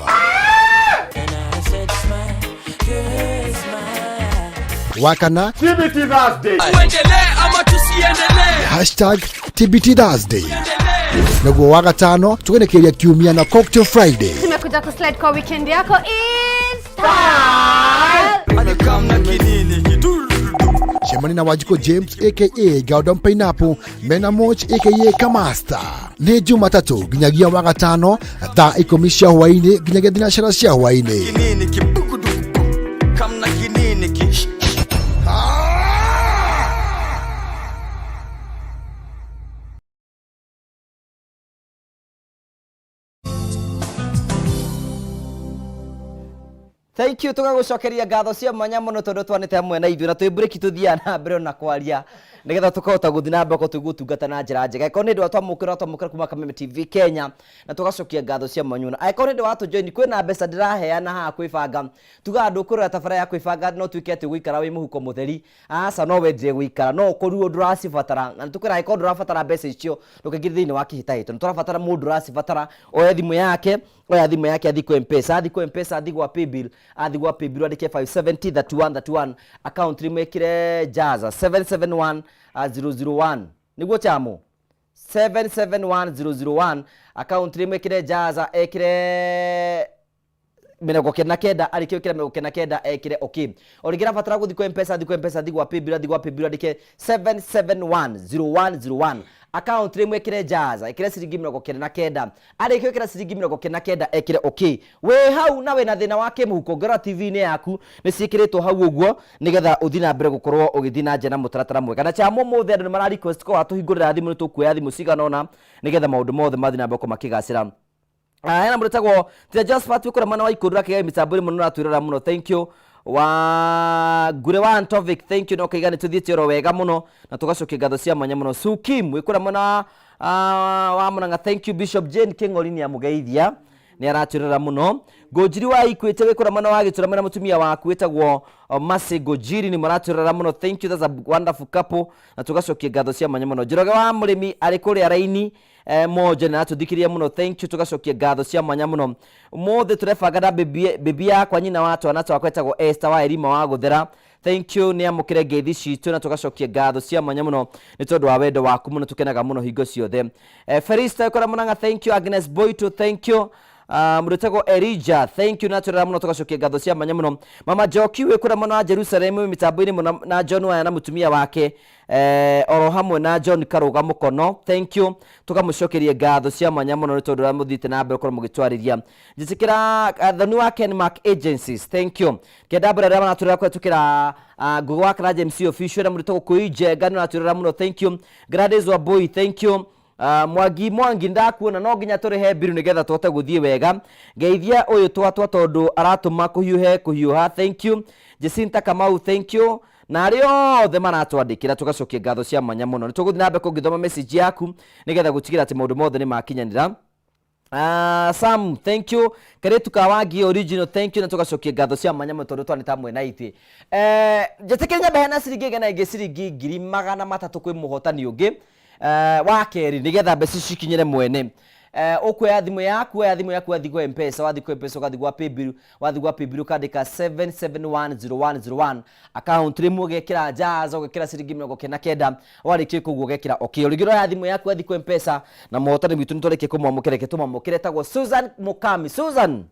S6: Wakana
S22: TBT Thursday. Tuendelee ama tusiendelee?
S6: #TBT Thursday. Nego wagatano tugenekeria kiumia na Cocktail Friday.
S23: Tumekuja kuslide kwa weekend yako in style.
S22: Anakamna kinini
S6: Shemani na Wajiko James aka Gordon Pineapple, Mena Moch aka Kamasta. Ni Jumatatu ginyagia wagatano thaa 10 cia hwaini ginyagia thinacara cia hwaini.
S22: Kinini kibukudu kamna kinini ki.
S1: Thank you tugagucokeria ngatho cia mwanya muno tondu twanite hamwe na ithuĩ na twĩ break tuthia na mbere na kwaria nigetha tukahota guthii na mbere tugutungata na njĩra njega ĩkorwo nĩ ndĩ twamũkĩra kuma Kameme TV Kenya na tugacokia ngatho cia mwanya ĩkorwo nĩ ndĩ watu join kwĩna mbeca ndĩraheana haha kwĩbanga tuga andũ kũrora tabara ya kwĩbanga no tuike atĩ gũikara wĩ mũhuko mũtheri aca no wendire gũikara no kũruo ndũracibatara na tũkwĩra ĩkorwo ndũrabatara mbeca icio ndũkaingĩre thĩinĩ wa kĩhĩtahĩtano tũrabatara mũndũ ũracibatara oya thimũ yake athi kwa M-Pesa athi gwa paybill andike 5703131 account rimwekire jaza 771001 niguo chamo 771001 account rimwekire jaza ekire mĩrongo kenda kenda arĩkia wĩkĩra mĩrongo kenda kenda ekĩre okay orĩngĩra batara gũthiĩ kwa M-Pesa athi gwa paybill andike 77100101 account rimwe ekĩre jaza ekĩre ciringi mĩrongo kenda na kenda arĩkia wĩkĩra ciringi mĩrongo kenda na kenda ekĩre okay wĩ hau na wĩna thĩna wa kĩmũhuko ngora TV-inĩ yaku nĩ ciĩkĩrĩtwo hau ũguo nĩgetha ũthiĩ na mbere gũkorwo ũgĩthiĩ na njĩra na mũtaratara mwega na chamo mũthĩ andũ nĩ mara request ko atũhingũrĩra thimũ nĩ tũkuoya thimũ cigana ũna nĩgetha maũndũ mothe mathiĩ na mbere makĩgacĩra. Ena mũretagwo Tia Josephat wĩkũra mwana wa ikũrũra kĩgai mĩtambo-inĩ mũno natwĩrora mũno thank you wa ngure wa Antovic thank you no kaigane tuthiĩte oro wega mũno na tũgacokia ngatho cia mwanya mũno Sukim wĩkũra mwana wa Mũrang'a thank you Bishop Jane King'ori nĩ amũgeithia nĩ aratwĩrora mũno Ngojiri wa Ikwĩte wĩkũra mwana wa Gĩtũra mena mũtumia waku wĩtagwo Masi Ngojiri nĩ maratwĩrora mũno thank you that's a wonderful couple na tũgacokia ngatho cia mwanya mũno Njoroge wa mũrĩmi arĩ kũrĩa raini moja na tuthikiria muno thank you tugacokia ngatho cia mwanya muno mothe turefanga na bibi yakwa nyina watu anatwa kwetagwo Esther wa Elima wa Guthera thank you ni amukire ngeithi citu na tugacokia ngatho cia mwanya muno ni tondu wa wendo waku muno tukenaga muno hingo ciothe. Ferista ikora munanga, thank you. Agnes Boito, thank you. Murutego Erija, thank you. Naturera muno tugacokia ngatho cia mwanya muno. Mama Joki we kura muno Jerusalem mitambo-ini muno na John wa na mutumia wake oro hamwe na John Karuga mukono, thank you. Tukamucokerie ngatho cia mwanya muno ni tondu ra muthite na mbere kora mugitwariria njikira thoni wa Kenmark Agencies, thank you. Kedabra ra naturera kwetukira Ngugi wa Karanja MC official na Murutego Kuije ngano naturera muno, thank you. Grades wa boy, thank you. Mwangi ndakuona no nginya turihe biru nigetha twote guthie wega ngeithia uyu twatwa tondu aratuma kuhiuha, thank you. Jacinta Kamau, thank you. Na ario the maratwandikira tugacokia ngatho cia mwanya muno ni tuguthi nambe kungithoma message yaku nigetha gutigira ati maundu mothe ni makinyanira. Sam, thank you. Karetu Kawangi original, thank you. Na tugacokia ngatho cia mwanya muno tondu twani tamwe na ithi jetekenya behana siringi gana ingi siringi 300 kwi muhotani ungi wa keri nigetha mbeca cikinyire mwene. Ukwe thimu yaku wathigwa M-Pesa, wathigwa M-Pesa ugathigwa paybill, wathigwa paybill ukandika 77100101 account rimu ugekira jaza ugekira ciringi 99 warikie kuguo ugekira okay. Urigiro ya thimu yaku wathigwa M-Pesa na muhotani witu nitoleke kumwamukire tagwo Susan Mukami. Susan,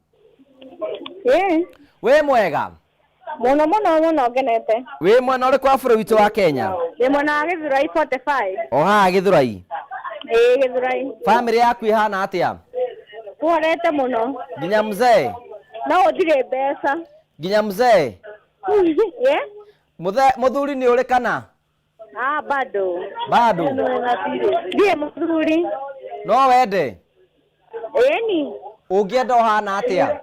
S1: we mwega
S9: muno ngenete.
S1: We mwana uri kwa bũrũri witu wa Kenya?
S9: Ni mwana wa Githurai 45.
S1: Oha Githurai.
S9: Githurai.
S1: Family yaku ihana atia?
S9: Kuorete muno.
S1: Nginya mzee?
S9: Na utire mbeca.
S1: Nginya mzee? Muthuri ni uri kana? Bado.
S9: Ndiye muthuri.
S1: No wende?
S9: Ni.
S1: Ungienda uhana atia?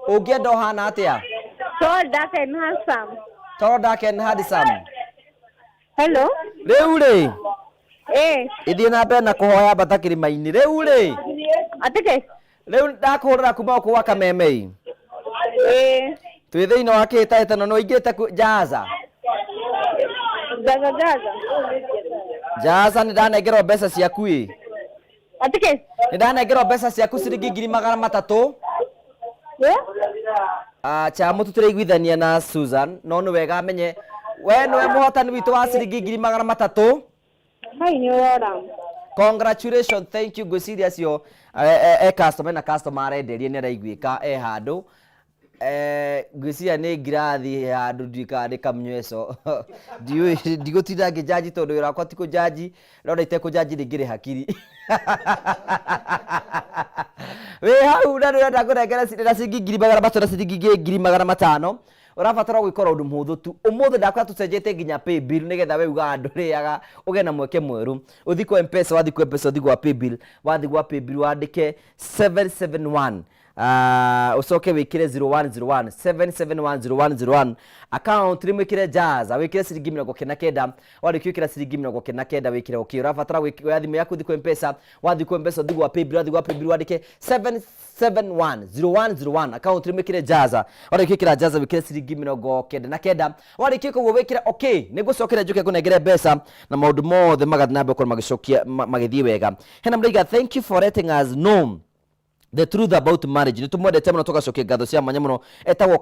S1: Ungienda uhana atia?
S9: Tall, dark and handsome.
S1: Tall, dark and handsome.
S9: Hello?
S1: Riu ri? Ithie na mbere na kuhoya mbata kirima-ini. Riu ri?
S9: Atike?
S1: Riu ndakuhurira kuma kwa Kameme. Twi thiini wa kihitahitano no ingite jaza. Jaza ni ndanengerwo mbeca ciaku i.
S9: Atike?
S1: Ni ndanengerwo mbeca ciaku ciringi 300. Cha mututire igwithania na Susan no ni wega amenye we niwe muhotani witu wa ciringi 300.
S9: Hai ni ora.
S1: Congratulations, thank you. Go serious yo customer na customer arenderie ni araiguika handu gwiciria ni ngirathi handu ndikandika mnyweso ndigutinda ngijaji tondu wira wakwa ti kujaji rona ite kujaji ningiri hakiri we hau na ndenda kunengera ciringi 300 na ciringi 500 urabatara gwikora undu muhuthu tu. Umuthi ndakwa tucenjete nginya paybill nigetha we uga nduriaga uge na mweke mweru uthikwa M-Pesa, wathikwa M-Pesa uthikwa paybill, wathikwa paybill wandike 771 usoke wikire 0101 7710101 account rimwikire jaza wikire ciringi 99 warikio kira ciringi 99 wikire okay. Urabatara gwikira thimu yaku thikwa M-Pesa, wathikwa M-Pesa uthikwa paybill wandike 7710101 account rimwikire jaza warikio kira jaza wikire ciringi 99 warikio kuguo wikire okay. Nigucokera njuke kunengere mbeca na maundu mothe magathie nambe gukora magicokia magithie wega. Hena mraiga, thank you for letting us know the truth about marriage. Nitumwendete muno tugacokia ngatho cia mwanya muno. Etagwo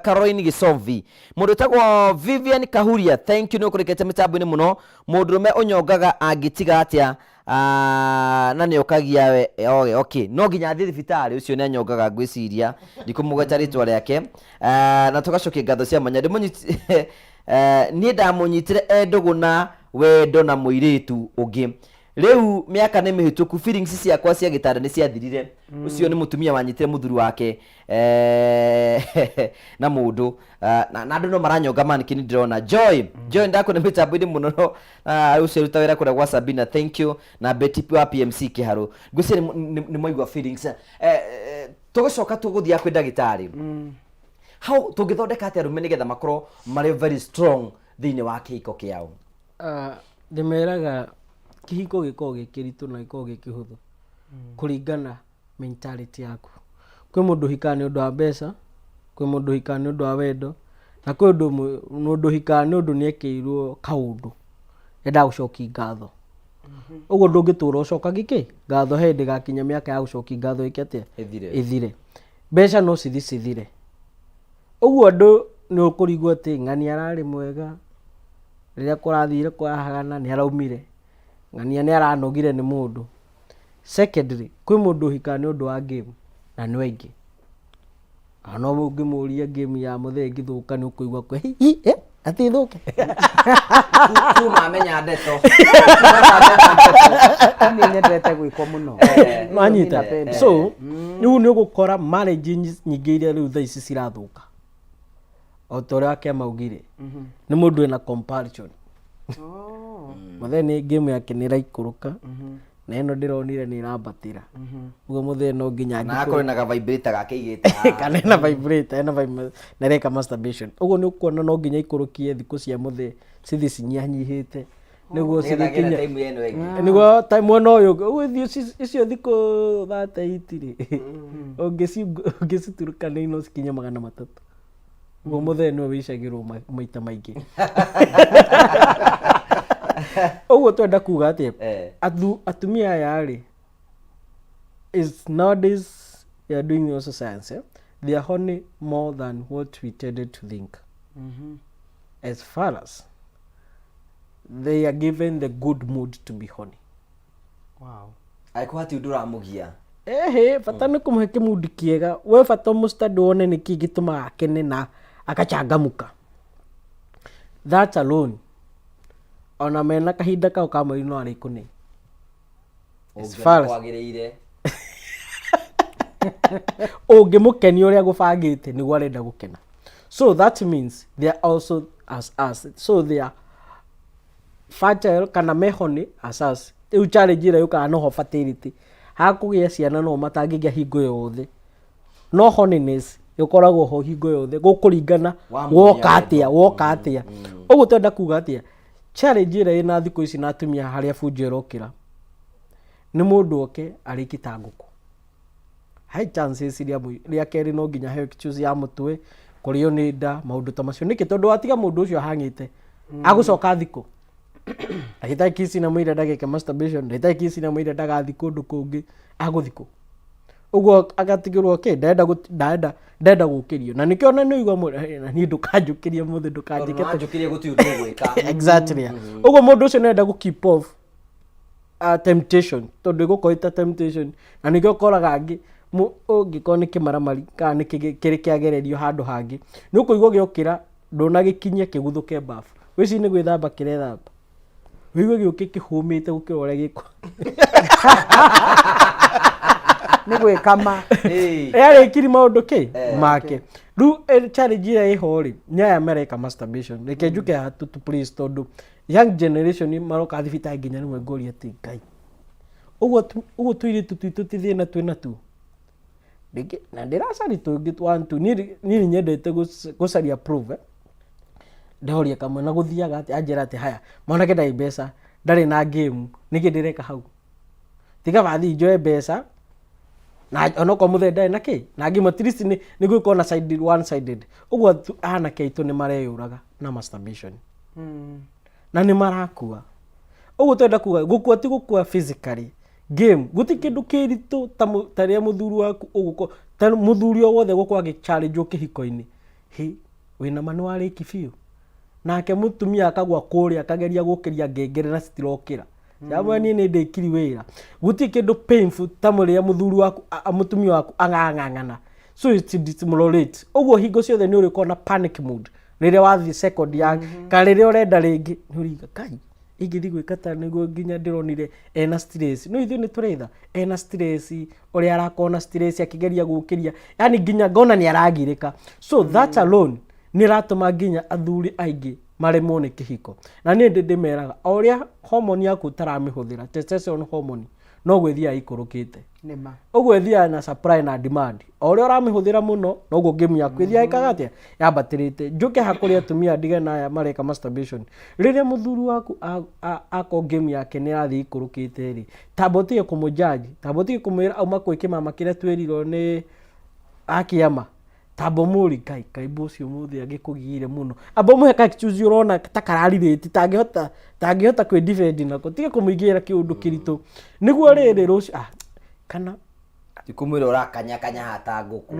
S1: Caroline Gisovi, mundu etagwo Vivian Kahuria, thank you. Nukurikete mitambo-ini muno. Mundurume unyongaga angitiga atia na ni okagia we okay. No nginya athie thibitari ucio ni anyongaga ngwiciria ndikumugeta ritwa riake na tugacokia ngatho cia mwanya ndimunyiti ni ndamunyitire enduguna wendo na muiritu ungi. Riu miaka ni mihituku feelings ciakwa cia gitanda ni ciathirire. Ucio ni mutumia wanyitire muthuri wake na mundu na andu no maranyonga manikini ndirona Joy ndakune mitambo-ini muno no ucio ruta wira kura gwa Sabina, thank you. Na Betty wa PMC Kiharu ngwiciria ni moigwa feelings tugucoka tuguthia kwi ndagitari. How tungithondeka atia rume nigetha makorwo mari very strong thiini wa kihiko kiao?
S2: Ndimeraga kihiko giko gikiritu na giko gikihuthu kuringana mentality yaku. Kwi mundu hikani undu wa mbeca, kwi mundu hikani undu wa wendo, na kwi mundu hikani undu niekirwo kaundu enda gucoki ngatho. Uguo ndungitura ucoka giki ngatho hindi gakinya miaka ya gucoki ngatho ikete ithire. Mbeca no cithire. Uguo andu nä å kå rigwo atä ng'ania ararä mwega rä rä a kå rathire kwahagana nä araumire ng'ania nä aranogire nä må ndå. Secondly, kwä må ndå å hikaga nä å ndå wa game na nä aingä no å ngä må ria game ya må thee ngä thå ka nä å kå igua kwe atä thå ke
S1: mamenya ndeto
S4: nä nyendete gwä kwo må no
S2: manyita. So rä u nä å gå kora marriage nyingä iria rä u thaa ici cirathå ka o ta å rä a ake maugire nä må ndå ena comparison må nä game yake nä raikå rå ka na ĩno ndĩronire nĩ ĩrambatĩra ũguo mũthee no nginya
S1: na akorwo na vibrator gake igĩte
S2: kana ena vibrator na reka masturbation ũguo nĩ ũkuona no nginya ikũrũkie thikũ cia mũthee cithi cinyihanyihĩte nĩguo cigĩkinya nĩguo time ona ũyũ ũgĩthiĩ icio thikũ 38 rĩ ũngĩciturukanĩria no cikinye 300 ũguo mũthee nĩwe wĩcagĩrwo maita maingĩ ũguo twenda kuga atĩ atumia aya rĩ is nowadays they are doing also science they are horny more than what we tended to think. As far as they are given the good mood to be horny.
S4: Wow.
S1: Aiko hati nduramugia
S2: bata nĩ kũmũhe kĩmudi kĩega we bata mũstadi wone nĩ kĩ gĩtũmaga akene na akachangamuka. That alone ona mena kahinda kao ka mweri no arĩ kũne ũngĩmũkenia ũrĩa gũbangĩte nĩguo arenda gũkena. So that means they are also as us, so they are fertile kana mehoni as us. Rĩu challenge ĩrĩa yũkaga no fertility hakũgĩa ciana no matangĩgĩa hingo yothe no horniness ĩkoragwo ho hingo yothe gũkũringana woka atĩa ũguo twenda kuga atĩa challenge ĩrĩa ĩna thikũ ici na atumia harĩa bunjo ĩrokĩra nĩ mũndũ oke arĩki ta ngũkũ high chances rĩa kerĩ no nginya heo excuse ya mũtwe kũrĩo nĩ nda maũndũ ta macio nĩkĩ tondũ watiga mũndũ ũcio ahang'ĩte agũcoka thikũ agĩtarĩ kisi na mũira ndagĩke masturbation ndagĩtarĩ kisi na mũira ndagathiĩ kũndũ kũngĩ agũthikũ ũguo agatigĩrwo ndenda gũkĩrio na nĩkĩo ona nĩ igua na niĩ ndũkanjũkĩrie mũthĩ
S1: ndũkanjũkĩrie gũtirĩ ũndũ gwĩka
S2: exactly ũguo mũndũ ũcio nĩenda gũ keep off temptation tondũ ĩgũkorwo temptation na nĩkĩo ũkoraga angĩ ũngĩkorwo nĩ kĩmaramari kana kĩrĩ kĩagererio handũ hangĩ nĩ ũkũigua gĩokĩra ndũnagĩkinyia kĩguthũke bafu wĩci nĩ gwĩthamba kĩrethamba wĩigue gĩũkĩ kĩhũmĩte gũkĩra ũrĩa gĩkũ
S4: nĩ gwĩkama
S2: yarĩkiri maũndũ kĩ make rĩu challenge ĩrĩa ĩho rĩ nĩ aya mareka masturbation reke njuke hatu to please tondũ young generation maroka thibitarĩ nginya rĩmwe ngũria atĩ Ngai ũguo tũirĩtu twitũ tithĩna twĩna tu na ndĩracari tũngĩ 1 2 niĩ nyendete gũcaria prove ndahoria kamwe na gũthiaga atĩ anjĩra atĩ haya mwanake ndarĩ mbeca ndarĩ na game nĩkĩ ndĩreka hau tiga bathi njoe mbeca na onoko mũthee ndarĩ na kĩ na game at least nĩ gwĩkorwo na side one sided ũguo anake aitũ nĩ mareyũraga na masturbation na nĩ marakua ũguo twenda kuga gũkua ti gũkua physically game guti kĩndũ kĩritũ ta rĩa mũthuri waku ũgũko ta mũthuri o wothe gũkwa gĩ-challenge kĩhiko-inĩ wĩna manu warĩki biũ nake mũtumia akagwa kũrĩa akageria gũkĩria ngengere na citirokĩra jamwe niĩ nĩ ndĩkiri wĩra guti kĩndũ painful ta mũrĩa mũthuri waku mũtumia waku ang'ang'ana so it's dismolate ũguo hingo ciothe nĩ ũrĩkorwo na panic mood rĩrĩa wathiĩ second ya kana rĩrĩa ũrenda rĩngĩ nĩ ũriga Kai ingĩthi gwĩka ta nĩguo nginya ndĩronire ena stress no ithuĩ nĩ tũretha ena stress ũrĩa arakorwo na stress akĩgeria gũkĩria yani nginya ngona nĩ aragirĩka so that alone nĩ ratũma nginya athuri aingĩ maremwo nĩ kĩhiko na niĩ ndĩmeraga o ũrĩa hormone yaku ũtaramĩhũthĩra testosterone hormone no gwĩthiaga ikũrũkĩte ũguo ĩthiaga na supply na demand o ũrĩa ũramĩhũthĩra mũno noguo game yaku ĩthiaga ĩkaga atĩa yambatĩrĩte njũke hakũrĩa atumia ndige na aya mareka masturbation rĩrĩa mũthuri waku ako game yake nĩ rathiĩ ikũrũkĩte rĩ tamba ũtige kũmũjaji tamba ũtige kũmwĩra auma kwĩ kĩmama kĩrĩa twerirwo nĩ akĩama tamba ũmũri kaimbo ũcio mũthĩ agĩkũgire mũno amba ũmũhe kakichuzi ũrona ta kararirĩti tangĩhota kwĩ defend nako tige kũmũigĩra kĩũndũ kĩritũ nĩguo rĩrĩ rũciũ kana
S1: Tikumwira urakanya kanya hata nguku.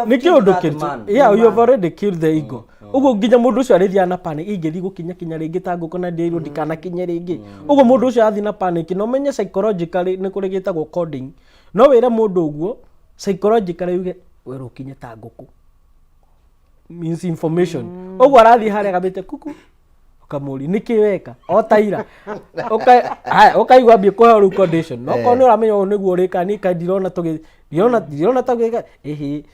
S2: Niki undu kirtu. Yeah, you have already killed the ego. Ugo nginya mundu ucio arithia na panic ingithi gukinya ringi ta nguku na ndirwo ndikana kinye ringi. Ugo mundu ucio athi na panic no menye psychologically ni kuri gitagwo coding. No wira mundu uguo psychologically uge wira ukinye ta nguku. Means information. Ugo arathi haria gabite kuku. Ukamuri niki weka o taira. Ukaigwa bi ko ru condition. No ko ni uramenya o niguo rika ni ka ndirona tugi ndirona tagwika ehe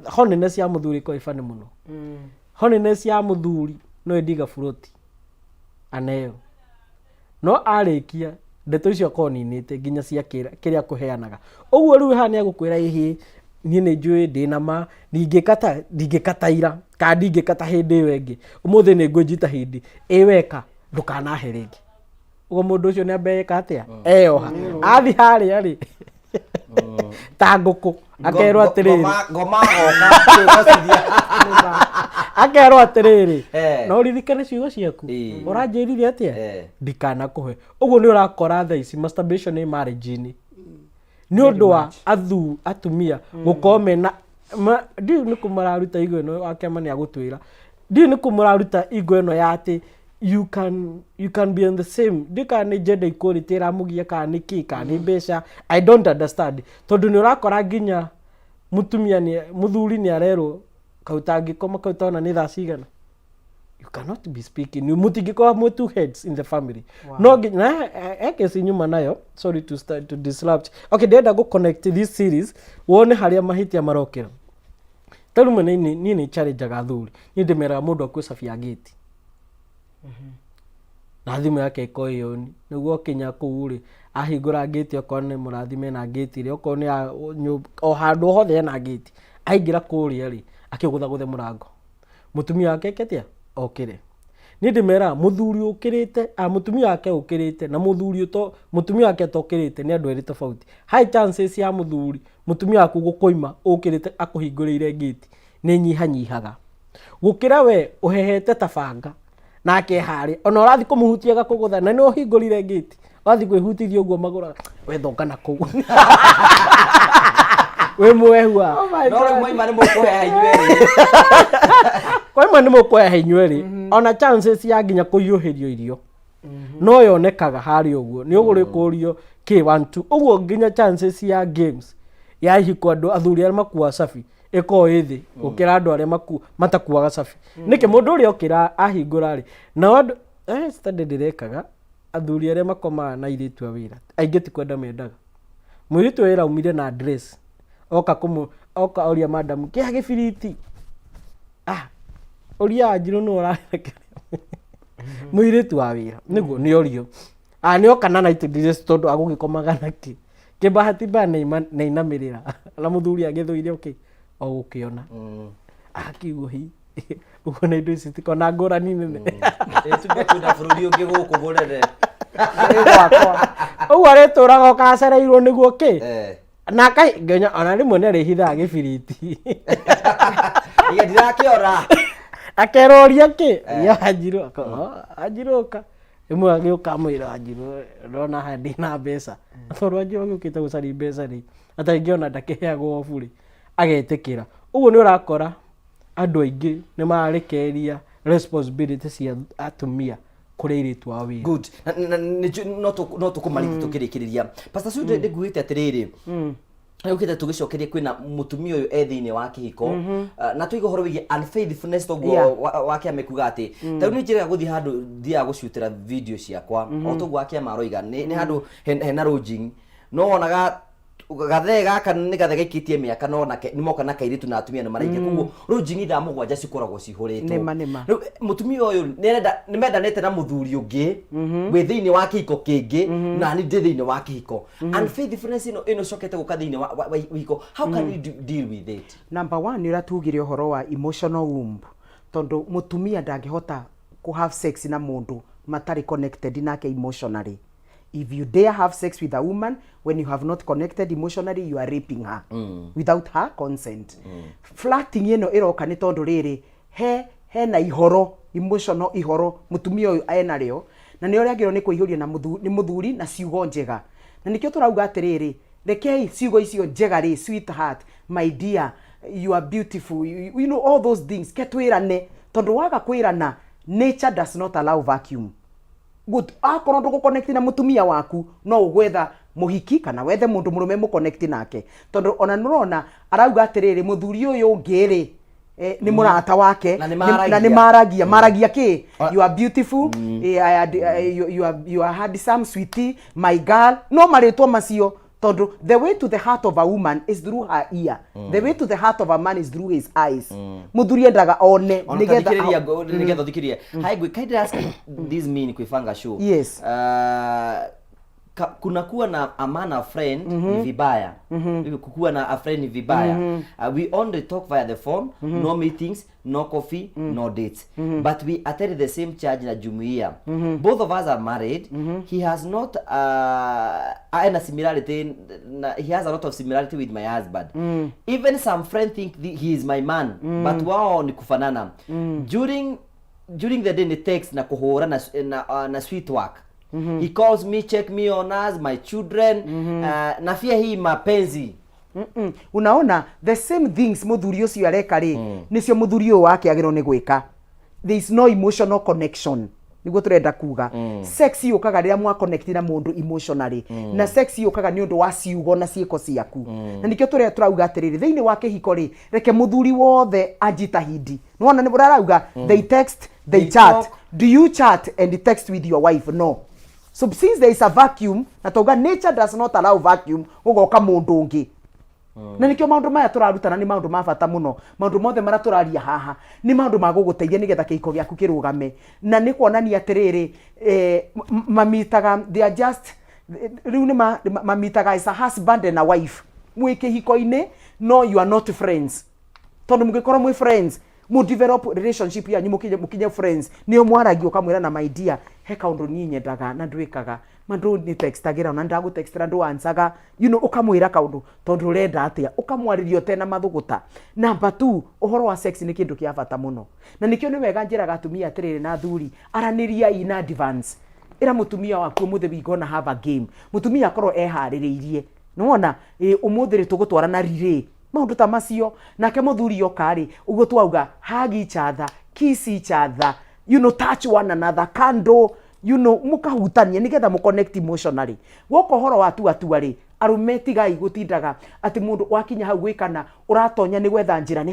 S2: holiness ya muthuri ko ifane muno. Holiness ya muthuri no endiga furoti aneyo no arikia ndeto icio koninite nginya cia kiria kuheanaga uguo riu hani agukwira ehe nie ni njui ndina ma ndingikataira ka ndingikata hindi iyo ingi umuthi ni ngwinjita hindi iweka ndukanahe ringi uguo mundu ucio ni ambeka atia eoha athi haria ri ta nguku akerwo atiriri
S1: ngoma goka
S2: akerwo atiriri no ririkane ciugo ciaku uranjirire atia ndikana kuhe uguo ni urakora tha ici masturbation ni marriage-ini ni undu wa atumia gukorwo mena ndiu ni kumararuta igo ino akema ni agutwira ndiu ni kumararuta igo ino ya ati you can be on the same dika ni gender equality ramugia ka ni ki ka ni besha I don't understand tondu ni urakora ginya mutumia ni muthuri ni arero kautangi koma kautona ni thacigana you cannot be speaking you mutingiko mu two heads in the family no na ekesi nyuma nayo sorry to start to disrupt okay ndenda go connect this series wone haria mahitia marokera tarume ni challenge gathuri ni ndemera mundu akwicabia gate na thimu yake iko yoni niguo kinya kuuri ahingura gate okone murathime na gate ri okone o handu hothe na gate aingira kuria ri akigutha murango mutumia wake ketia okire ni ndimera muthuri ukirite mutumia wake ukirite na mutumia wake tokirite ni andu eri tofauti high chances ya mutumia waku gukoima ukirite akuhingurire gate ni nyihanyihaga gukira we uhehete tabanga nake hari ona urathi kumuhutia gakugutha na ni uhingurire gate wathi kwihutithio uguo magura we thongana kuu we mwehua
S1: no moima ni mukoya inyweri
S2: kwa ima ni mukoya inyweri ona chances ya ginya kuyuhirio irio no yonekaga hari uguo ni uguri kurio K12 uguo ginya chances ya games ya hiko andu athuri aria makuwa safi iko ithi ukira andu aria matakuwaga safi niki mundu uri okira ahingura ri na andu study direkaga athuri aria makoma na iritu awira aingi ti kwenda mendaga mwiritu wira umire na address oka oria madam kia gibiriti oria anjiru no urareke mwiritu wa wira niguo ni orio ni okana na itidires tondu agugikomaga naki kibahati ba na inamirira na muthuri agithuire okay o gukiona akiuhi uko na indo ici tikona ngurani nene
S1: tuge kwina bururi ungi guku gurere
S2: ugu arituraga ukacereirwo niguo ki na kai ngenya ona rimwe ni arihithaga gibiriti
S1: iga ndirakiora
S2: akeroria ki ya ajiruka imwe agiuka mwira ajiru ndona handi na mbeca thorwa njo gukite gucari mbeca ri ataingiona ndakiheagwo buri agetikira uguo ni urakora andu aingi ni marekeria responsibility cia atumia kuri iritu wa wira
S1: good no tukumariki tukirikiriria pastor Sude ndiguite atiriri ukite tugicokerie kwina mutumia uyu ethiini wa kihiko na tuigo horo wigi unfaithfulness toguo wake amekuga ati tau ni njira guthi handu thia gucutira video ciakwa o toguo wake maroiga ni handu hena rojing no onaga gathe gaka ni gathe gaikitie miaka no nake ni moka na kairitu na atumia no maraike kuguo rojing itha mugwanja cikoragwo cihuritwo mutumia uyu ni mendanete na muthuri ungi wi thiini wa kihiko kingi na ni ndi thiini wa kihiko unfaithfulness ino cokete guka thiini wa wiko how can we deal with it?
S4: Number 1 ni ratugire horo wa emotional womb tondu mutumia ndangihota ku have sex na mundu matari connected nake emotionally. If you dare have sex with a woman when you have not connected emotionally, you are raping her without her consent. Flirting ino iroka ni tondu riri he na ihoro emotional ihoro mutumia uyu ena rio na ni uri agiro ni kuihuria na muthuri na ciugo njega na nikio turauga atiriri rekei ciugo icio njega ri sweetheart my dear you are beautiful you know all those things ketwirane tondu waga kwirana nature does not allow vacuum good akorwo ndugu connect na mutumia waku no ugwetha muhiki kana wethe mundu murume mu connect nake tondu ona nurona arauga atiriri muthuri uyu ngiri ni murata wake na ni maragia ki you are beautiful you are handsome sweetie my girl no maritwa macio tondu the way to the heart of a woman is through her ear the way to the heart of a man is through his eyes muthuri endaga one
S1: nigetha thikiria hi gwe kind ask this mean kuifanga show
S4: yes
S1: kuna kuwa na amana friend ni vibaya kukuwa na a friend ni vibaya we only talk via the phone no meetings no coffee no dates but we attend the same church na jumuiya both of us are married he has not a similarity he has a lot of similarity with my husband even some friends think he is my man but wao ni kufanana during the day ni text na kuhora na sweet work he calls me, check me on us, my children, na fia hii mapenzi.
S4: Unaona, the same things muthuri ucio areka ri, nicio muthuri wake agiro ni gwika. There is no emotional connection. Niguo turenda kuga. Sex yukaga riria mwa connect na mundu emotionally. Na sex yukaga ni undu wa ciugo na ciiko ciaku. Na nikio turenda turauga atiriri, thiini wa kihiko ri, reke muthuri wothe ajitahidi. Nuona ni burarauga, they text, they chat. Do you chat and text with your wife? No. So since there is a vacuum, natauga nature does not allow vacuum, ugoka mundu ungi. Na nikio maundu maya turarutana ni maundu mabata muno. Maundu mothe mara turaria haha ni maundu maguguteithia nigetha kiiko giaku kirugame. Na ni kuonania atiriri mamitaga they are just riu ni mamitaga as a husband and a wife. Mwi kihiko-ini no you are not friends. Tondu mugikora mwi friends mu develop relationship ya mukinye friends niyo mwaragio kamwira na my dear he kaundu ninyendaga na ndwikaga mandu ni textagira na ndagu textira ndu ansaga you know ukamwira kaundu tondu renda atia ukamwaririo tena mathuguta. Number 2 uhoro wa sex ni kindu kia bata muno na nikio ni wega njiraga atumia atiriri na thuri araniria in advance ira mutumia waku muthe we gonna have a game mutumia akorwo ehaririirie nuona umuthiri tugutwara na rire maundu ta macio nake muthuri yokari ugo twauga hug each other kiss each other you know touch one another kando you know mukahutania nigetha mu connect emotionally goko horo watu atuari arume tigai gutindaga ati mundu wakinya hau gwikana uratonya ni gwetha njira ni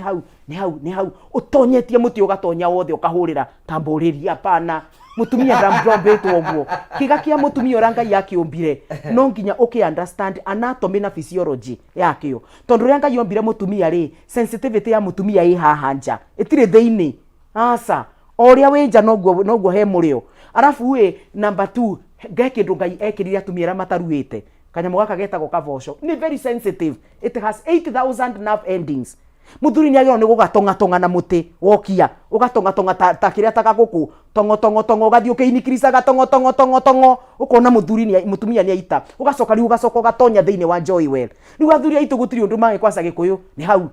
S4: hau utonyetie muti ugatonya wothe ukahurira tamburiria hapana mutumia ndambrobetwo guo kiga kia mutumia ora Ngai yakiombire no nginya understand anatomy na physiology yakio tondu ria Ngai yombire mutumia ri sensitivity ya mutumia i haha nja itire theini asa oria wenja noguo he murio arafu we number 2 gekindu Ngai ekirire atumia mataruite kanyamu gaka getagwo kavosho ni very sensitive it has 8000 nerve endings muthuri ni agiro ni gugatonga na muti wokia ugatonga ta kiria takaguku tongo gathi ukiinikirisa gatongo ukona muthuri ni mutumia ni aita ugacoka ugatonya thiini wa joy well riu athuri aitu gutiri undu mange kwasa gikuyu ni hau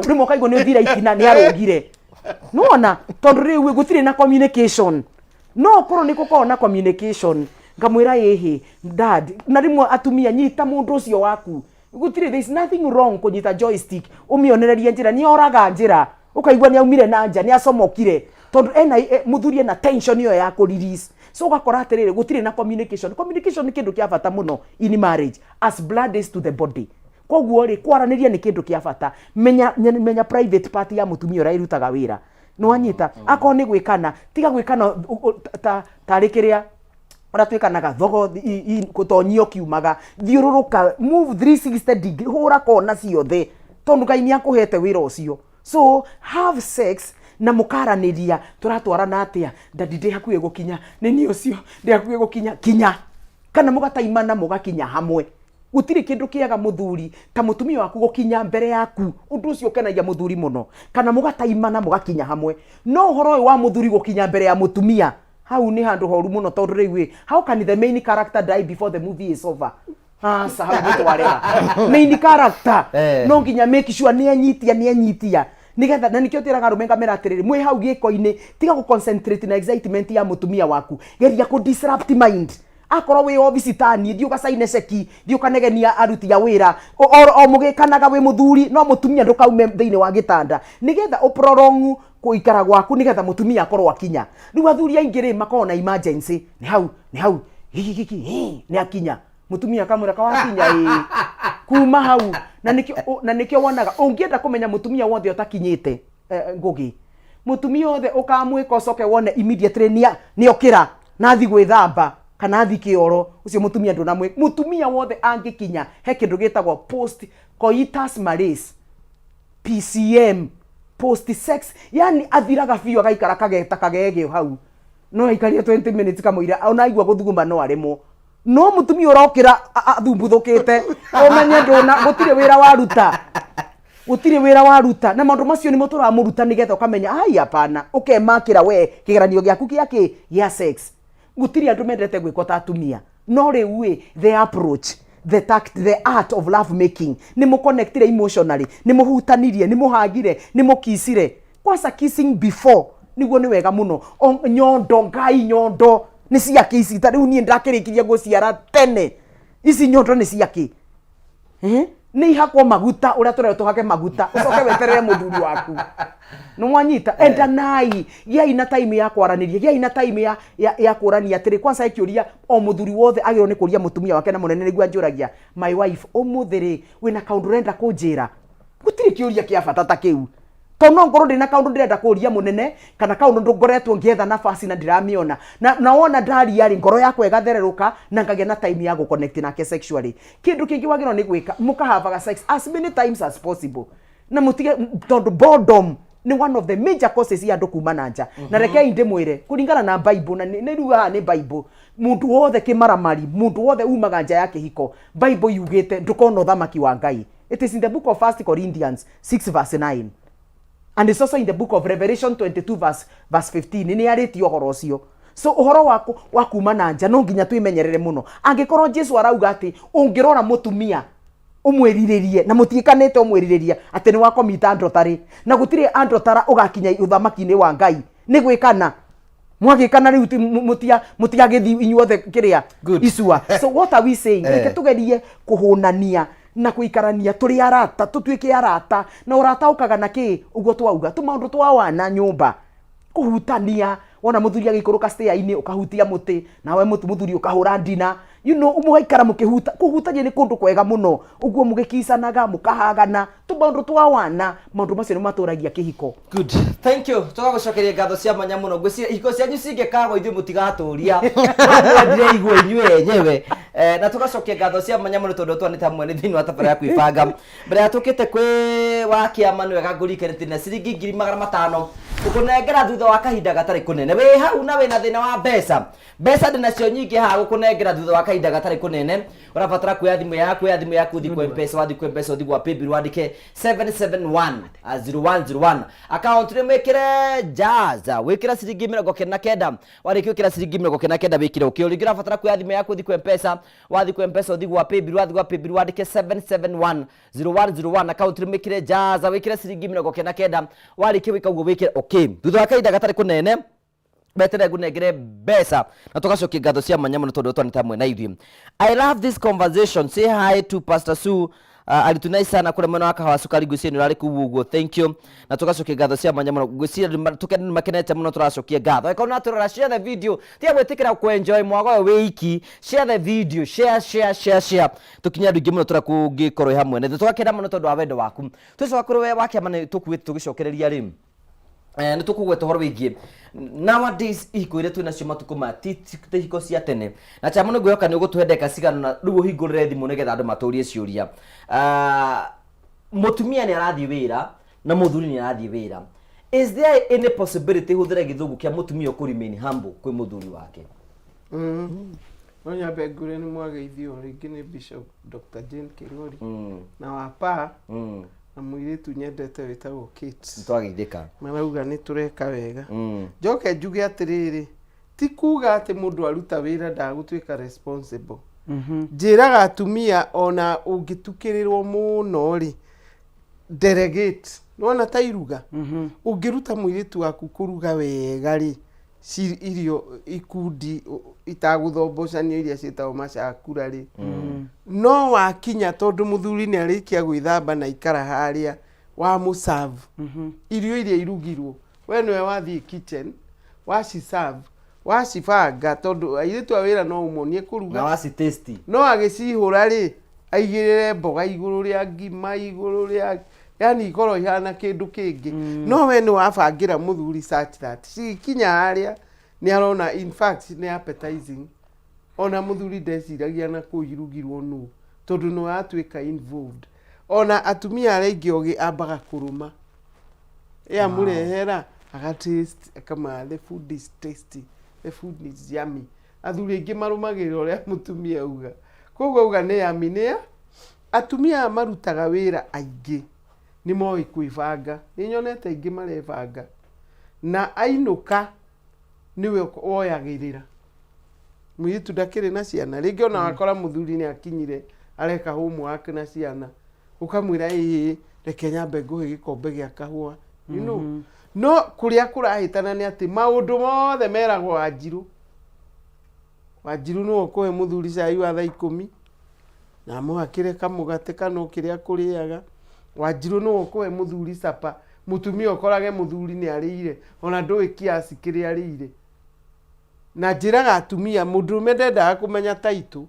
S4: rimo kaigo ni uthira itina ni arugire nuona tondu riu gutiri na communication no koro ni gukona na communication ngamwira yehi dad na rimo atumia nyita mundu ucio waku gutire there is nothing wrong kunyita joystick umionereria njira ni oraga njira ukaigwa ni aumire na nja ni acomokire tondu muthuri na tension yo ya ku release so ugakora atiriri gutire na communication ni kindu kia bata muno in marriage as blood is to the body koguo ri kwaraniria ni kindu kia bata menya private party ya mutumia ora irutaga wira no anyita akon ni gwikana tiga gwikana tarikiria ora twikanaga thogo gutonyio kiumaga thiururuka move 360 degree hura kona ciothe tondu Ngai ni akuhete wira ucio so have sex na mukaraniria turatwarana atia ndadi hakuye gukinya nini ucio hakuye gukinya kinya kana mugataimana mugakinya hamwe gutiri kindu kiaga muthuri ta mutumia waku gukinya mbere yaku undu ucio kenagia muthuri muno kana mugataimana mugakinya hamwe no horo wa muthuri gukinya mbere ya mutumia how ni handu horu muno tondu riu how can the main character die before the movie is over how ni twarega main character no nginya make sure ni anyitia nigetha na nikio tiraga rumenga mera atiriri mwi hau giko-ini tiga ku concentrate na excitement ya mutumia waku geria ku disrupt mind akorwo wi office tani thio gacaine ceki thio kanegenia aruti ya wira o mugikanaga wi muthuri no mutumia ndukaume thiini wa gitanda nigetha uprolongu kuikara gwaku nigetha mutumia akorwo akinya riu athuri aingi ri makona na emergency ni hau ni akinya mutumia kamura kawakinya kuma hau na nikio wonaga ungienda kumenya mutumia wothe utakinyite Ngugi mutumia wothe ukamwika ucoke wone immediately ni okira na thi gwithamba kana thi kioro ucio mutumia ndunamwe mutumia wothe angikinya he kindu gitagwo post coitus marital PCM post sex yani athiraga biu agaikara kageta kagege hau no ikaria 20 minutes kamuira ona igwa guthuguma no arimo no mutumia urokira athumbuthukite umenye ndona gutire wira waruta na maundu macio ni mutura muruta nigetha ukamenya ai hapana ukemakira we kigeranio giaku kiake ya sex gutire andu mendete gwiko ta atumia no riu the approach the tact the art of love making ni mu connectire emotionally ni muhutanirie ni muhagire ni mukisire kwasa kissing before niguo ni wega muno nyondo ngai nyondo ni ciake ici ta riu nie ndakirikiria guciara tene ici nyondo ni ciake ni ihakwo maguta uria tureo tuhake maguta ucoke weterere muthuri waku no mwanyita enda nai ya ina time ya kwaraniria ya ina time ya kurania atiri kwanza ikiuria o muthuri wothe agiro ni kuria mutumia wake na munene niguo anjuragia my wife umuthiri wina kaundu renda kunjira gutiri kiuria kia bata ta kiu tono ngoro ndina kaundu ndirenda kuria munene kana kaundu ndungoretwo ngietha nafasi na ndiramiona na wona ndari yari ngoro yakwa igathereruka na ngagea na time ya guconnect nake sexually kindu kingi wagiro ni gwika mukahavaga sex as many times as possible na mutige tondu boredom ni one of the major causes ya ndukuma nanja na reke inde mwire kuringana na Bible na ni ruga ni Bible mundu wothe kimaramari mundu wothe umaga nja yake hiko Bible yugite ndukona uthamaki wa Ngai. It is in the book of 1 Corinthians 6 verse 9 and it's also in the book of Revelation 22 verse 15 ni aritio horo ucio. So uhoro wa kuma nanja no nginya twimenyerere muno angikorwo Jesu arauga ati ungirora mutumia umwiriririe na mutiikanite umwiriririe ati ni wakomita andotari na gutire andotara ugakinya uthamaki-ini wa Ngai ni gwikana mwagikana riu mutiagithi inyuothe kiria isua. So what are we saying? Reke tugerie kuhunania na kuikarania turi arata tutwike arata na urata ukaga na ki ugo twauga tumaundu twa wana nyumba kuhutania wona muthuri agikuruka stair-ini ukahutia muti nawe muthuri ukahura ndina you know umugaikara mukihuta kuhutania ni kundu kwega muno uguo mugikisanaga mukahagana tumaundu twa wana maundu macio ni maturagia kihiko.
S1: Good, thank you. Tugagucokeria ngatho cia manya muno ngwiciria ihiko cianyu cingikago ithuĩ mutigaturia ndire igwe inyue enyewe na tugacokia ngatho cia manya muno tondu twanita mwene thiini wa tabara ya kwibanga mbere ya tukite kwi wa kiama ni wega ngurikanite na ciringi 500 ukunengera thutha wa kahinda gatari kunene we hau na we na thina wa mbeca ndinacio nyingi ha gukunengera thutha wa kahinda gatari kunene urabatara kuya thimu yaku thi kwa mpesa wathi kwa mpesa uthi gwa paybill wandike 7710101 account ni mwikire jaza wikira ciringi 99 wariki wikira ciringi 99 wikire ukiuringira batara kuya thimu yaku thi kwa mpesa wathi kwa mpesa uthi gwa paybill wandike 7710101 account ni mwikire jaza wikira ciringi 99 wariki wika ugo wikire okay thutha wa kahinda gatari kunene betere gunegere besa na tugacokia ngatho cia manya muno tondu twanita mwe na ithuĩ. I love this conversation. Say hi to Pastor Sue alitunai sana kule mwena waka wa sukari gwicieni urari kuguo. Thank you. Na tugacokia ngatho cia manya muno gwiciria tukene makenete muno turacokia ngatho eko na turora share the video tia gwitikira ku enjoy mwago wiki share the video share tukinya ndu muno turakungikorwo hamwe na tugakenda muno tondu wa wendo waku tucoka kuri we wake amane tukuite tugicokereria rim ni tukugweta horo wigie nowadays ihiko ire twina cio matuko matite hiko cia tene na cha muno gweoka ni ugutuhendeka cigano na riu hingurire thimu nigetha andu maturie ciuria mutumia ni arathi wira na muthuri ni arathi wira. Is there any possibility huthire githugu kia mutumia ukurimeni humble kwi muthuri wake?
S5: Onya begure ni mwageithio ringi ni Bishop Dr. Jane King'ori na wapa na mwiritu nyendete witagwo Kate
S1: ntwageithika
S5: marauga ni tureka wega njoke njuge atiriri ti kuga ati mundu aruta wira ndagutwika responsible njiraga atumia ona ungitukirirwo muno ri delegate nona tairuga ungiruta mwiritu waku kuruga wega ri irio ikundi itaguthombocania iria cietagwo macakura ri no wakinya tondu muthuri ni arikia gwithamba na ikara haria wa muserve irio iria irugirwo we niwe wathie kitchen waciserve wacibanga tondu airitu awira no umonie kuruga
S1: na waci tasty
S5: no agicihura ri aigirire mboga iguru ria ngima iguru ria yani ikoro ihana kindu kingi no we ni wabangira muthuri such that kinya haria ni arona in fact ni appetizing ona muthuri ndeciragia na kuirugirwo nu tondu no atuika involved ona atumia aringi ogi ambaga kuruma ya murehera aga taste kama the food is tasty, the food is yummy athuri ingi marumagirira uria mutumia uga koguo uga ni yummy atumia marutaga wira aingi ni moi kuibanga ni nyonete ingi marebanga na ainuka niwe woyagirira mwitu ndakiri na ciana ringi ona wakora muthuri ni akinyire areka homework na ciana ukamwira reke nyambe nguhe gikombe gia kahua you know no kuria kurahitana ni ati maundu mothe meragwo Wanjiru no kuhe muthuri cai wa thaa 10 na muhakire kamugate kana kiria kuriaga Wanjiru no kuhe muthuri sapa mutumia ukorage muthuri ni arire ona ndui kiasi kiria arire na njiraga atumia mundurume ndendaga kumenya taitu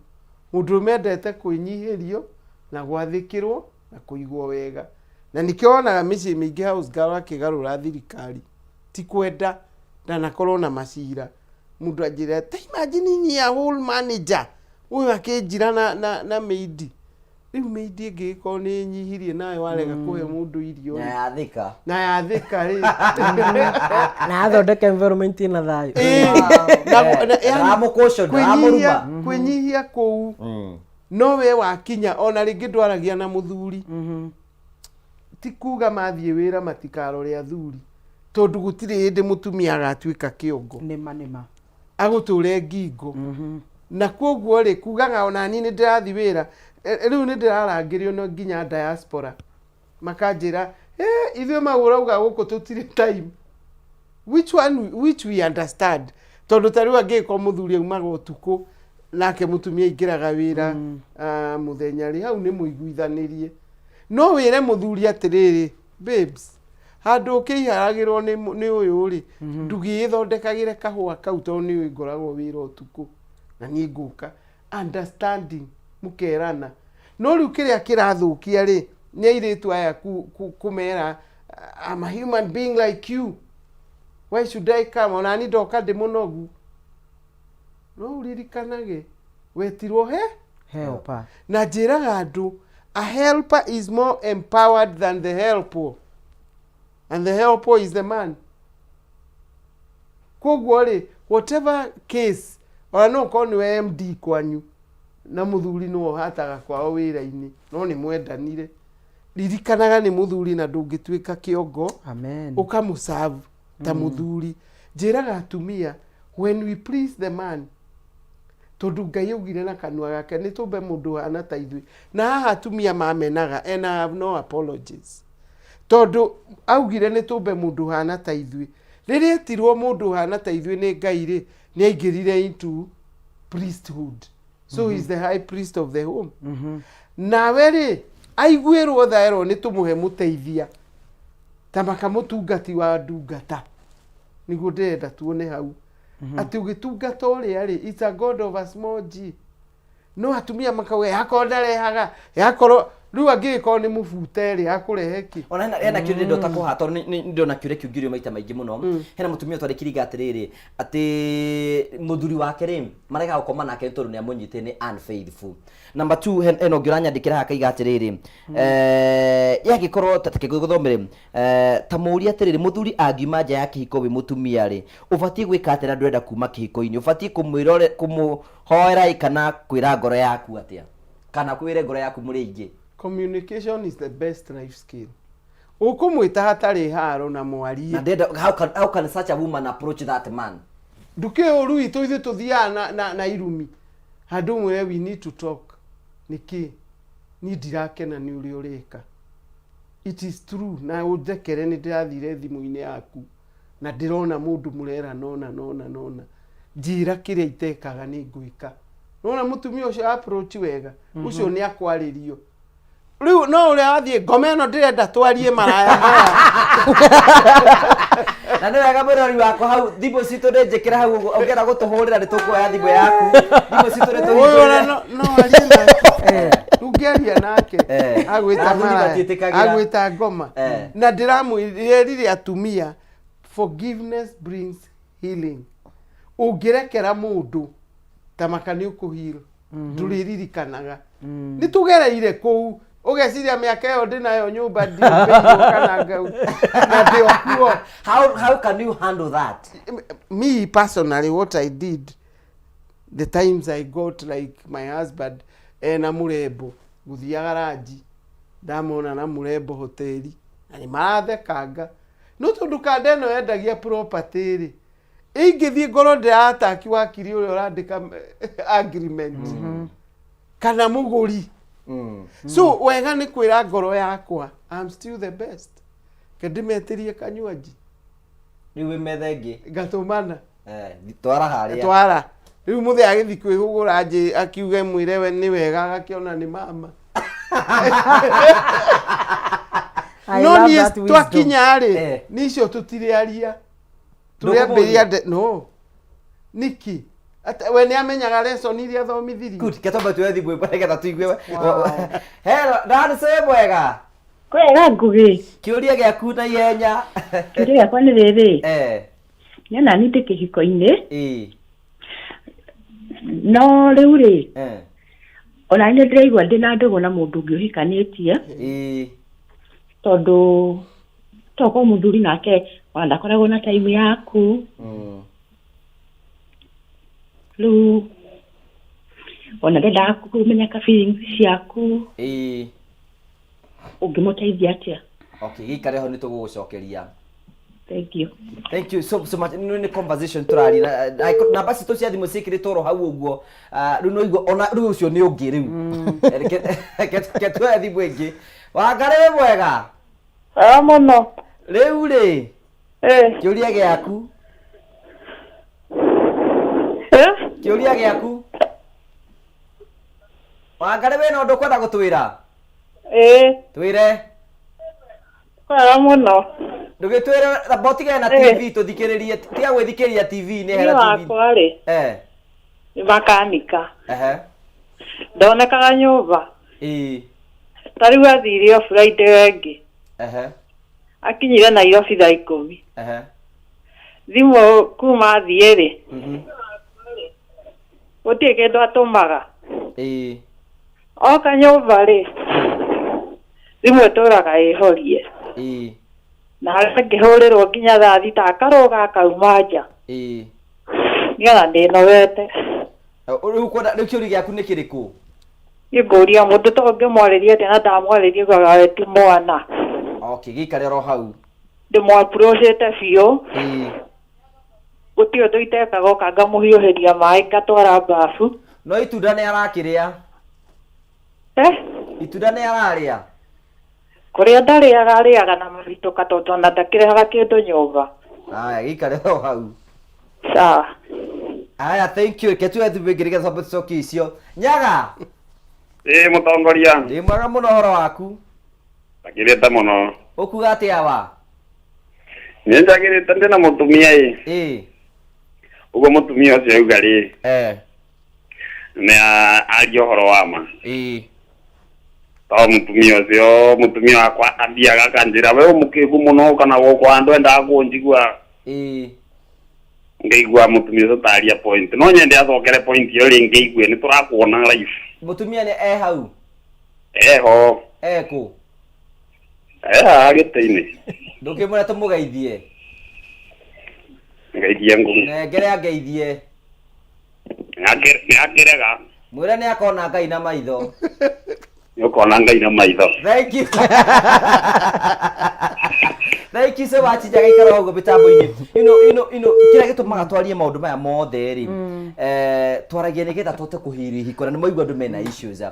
S5: mundurume ndete kwinyihirio na gwathikirwo na kuigwo wega na nikionaga mici mingi house girl akigarura thirikari ti kwenda ndanakorwo na macira mundu anjira ta imagine ni a whole manager uyu akinjira na maid riu maid ingiko ni nyihirie nawe warega kuhe mundu irio na yathika ri
S2: na athondeka environment na thayo
S5: kwinyihia kuu no we wakinya ona ringi ndwaragia na muthuri ti kuga mathie wira matikarore athuri tondu gutiri hindi mutumia agatuika kiongo
S4: nima
S5: aguture ngingo na koguo ri kugaga ona ni ndirathi wira riu ni ndirarangirio no nginya diaspora makanjira ithuĩ magũra uga gũkũ tutire time which we understand tondu tariu angĩko muthuri aumaga utuku nake mutumia ingiraga wira muthenya ri hau ni muiguithanirie no wire muthuri atiriri babes handu ukiharagirwo ni uyu ri ndugi ithondekagire kahua kau tondu ni ngoragwo wira utuku na ni nguka understanding mukerana no riu kiria kirathukia ri ni airitu aya kumera I'm a human being like you, why should I come ona ni ndoka ndi munogu no uririkanage wetirwo
S4: helper
S5: na njiraga andu a helper is more empowered than the helper and the helper is the man koguo ri whatever case ona no ko ni MD kwanyu na muthuri no hataga kwao wira-ini no ni mwendanire ririkanaga ni muthuri na ndungituika kiongo
S4: amen
S5: ukamuserve ta muthuri njiraga atumia when we please the man tondu Ngai augire na kanua gake ni tumbe mundu hana ta ithui na haha atumia mamenaga and I have no apologies tondu augire ni tumbe mundu hana ta ithui riria tirwo mundu hana ta ithui ni Ngai ri ni aingirire into priesthood so he is the high priest of the home nawe ri aiguirwo thairo ni tumuhe muteithia ta makamutungati wa ndungata niguo ndirenda tuone hau ati ugitungata uria ri it's a god of a small g no atumia makawe yako ndarehaga yakoro riu angiko ni mubute ri akureheki
S1: ona hena kiuri ndo takuhata ndo na kiuri kiugirio maita maingi muno hena mutumia twari kiriga atiriri ati muthuri wake ri marega gukoma nake tondu ni amunyite ni unfaithful. Number 2 eno ngiranyandikira hakaiga atiriri yagikorwo tatakiguthomere ta muri atiriri muthuri angiuma nja ya kihiko wi mutumia ri ubati gwika atira ndwenda kuma kihiko-ini ubati kumwirore kumuhoera kana kwira ngoro yaku atia kana kwire ngoro yaku muri ingi.
S5: Communication is the best life skill. Ukumwita hatari haro na mwarie.
S1: How can such a woman approach that man?
S5: Duke oru itu ithu tuthia na irumi. Handu mwe we need to talk. Niki ni ndirakena ni uri urika. It is true na udekere ni ndirathire thimu-ini yaku na ndirona mundu murera nona njira kiria itekaga ni nguika nona mutumia ucio approach wega ucio ni akwaririo riu no uria athie ngomeno ndirenda twarie maraya maya
S1: na nä wega mwä rori wakwa hau thimå citå nä njä kä ra hau å ngä ra gå tå hå rä ra nä tå kuoya thimå yaku thimå citå nä tå
S5: no arie nake ungeria nake agwita maraya agwita ngoma na ndiramwirire atumia forgiveness brings healing ungirekera mundu tamakani ukuhiro nduriririkanaga ni tugereire kuu ugeciria miaka yo ndinayo nyumba ndimbeyo kana ngau na ndio kuo.
S1: How can you handle that?
S5: Me personally, what I did the times I got like my husband na murembo guthiaga ranji ndamona na murembo hoteli na ni marathekanga no tondu kandeno yendagia property ri ingithie ngoro ndirataki wakiri uria urandika agreement kana muguri so wega ni kwira ngoro yakwa I'm still the best kendimetirie kanywaji
S1: ni we methengi
S5: gatumana
S1: twara haria
S5: twara riu muthe agithi kwihugura nji akiuge mwire we ni wega agakiona ni mama no ni twakinya ri nicio tutiriaria turiambiria no niki ata we ni amenyaga lesson iria thomithirie
S1: good ketomba tuwe thimwe bareke ta tuigue hello ndani se mwega
S9: kwega Ngugi
S1: kiuria giaku na ihenya
S9: kiuria giakwa ni riri nyona ni ndi kihiko-ini no riu ri ona ni ndiraigua ndina ndugu na mundu ungi uhikanitie tondu toko muthuri nake wanda koragwo na time yaku lu ona ndenda kumenya ka feelings ciaku ungimuteithia atia.
S1: Okay, gikare ho nitugugucokeria.
S9: Thank you
S1: so much. Ni conversation turari na basi to cia thimu cikiri toro hau uguo riu no igua ona riu ucio ni ungi riu ke tu thimu ingi wangare mwega
S9: muno
S1: riu ri kiuria giaku kiuria giaku wangare we no ndukwenda gutwira twire
S9: muno
S1: ndugitwire botige na TV tuthikiririe tiga gwithikiriria TV ni hera TV
S9: kwari ni makanika ndonekaga nyumba tariu athire Friday wengi akinyire Nairobi thaa 10 thimu kuma athie ri gutie kindu atumaga oka nyumba ri thimu turaga ihorie na ngĩhũrĩrwo nginya thaa thita akaroga akauma nja nĩgetha ndĩnogete
S1: rĩu kwenda rĩu kĩũria gĩaku nĩ kĩrĩkũ
S9: ngũria mũndũ to ngĩmwarĩria atĩ na ndamwarĩria ugaga we ti mwana
S1: okay gĩikare ro hau
S9: ndĩmwaprocete biũ gũtirĩ ũndũ itekaga oka ngamũhiũhĩria maĩ ngatwara mbabu
S1: no itunda nĩ arakĩrĩa itunda nĩ ararĩa
S9: kuria ndarĩaga arĩaga na maritoka tondu na ndakĩrehaga kĩndũ nyũmba
S1: aya gĩikare ro hau
S9: sawa
S1: aya thank you ketue thubĩngĩrĩge sababu coki icio nyaga
S3: mutongoria
S1: ndi mwega mũno horo waku
S3: ndagĩrĩte mũno
S1: ũkuga atĩa wa
S3: nĩ ndagĩrĩte ndĩ na mũtumia ũguo mũtumia ũcio auga rĩ nĩ aria ũhoro wa ma mutumia ucio mutumia wakwa athiaga kanjira we umukigu muno kana goko andu enda kunjigua ngeigua mutumia ucio taria point no nyende acokere point iyo ringi igue ni turakuona live
S1: mutumia ni hau
S3: ho
S1: ku
S3: agite-ini
S1: ndukimwira tumugeithie
S3: ngeithie Ngugi
S1: ngere angeithie
S3: nĩ akĩrega
S1: mwĩre nĩ akona Ngai na maitho
S3: Yokona ngai na maitho.
S1: Thank you. Thank you so much jaga ikara ugo bitambo-ini. Kira gitumaga twarie maundu maya mothe ri. Twaragie nigetha tote kuhiri hikora ni moigwa andu mena issues.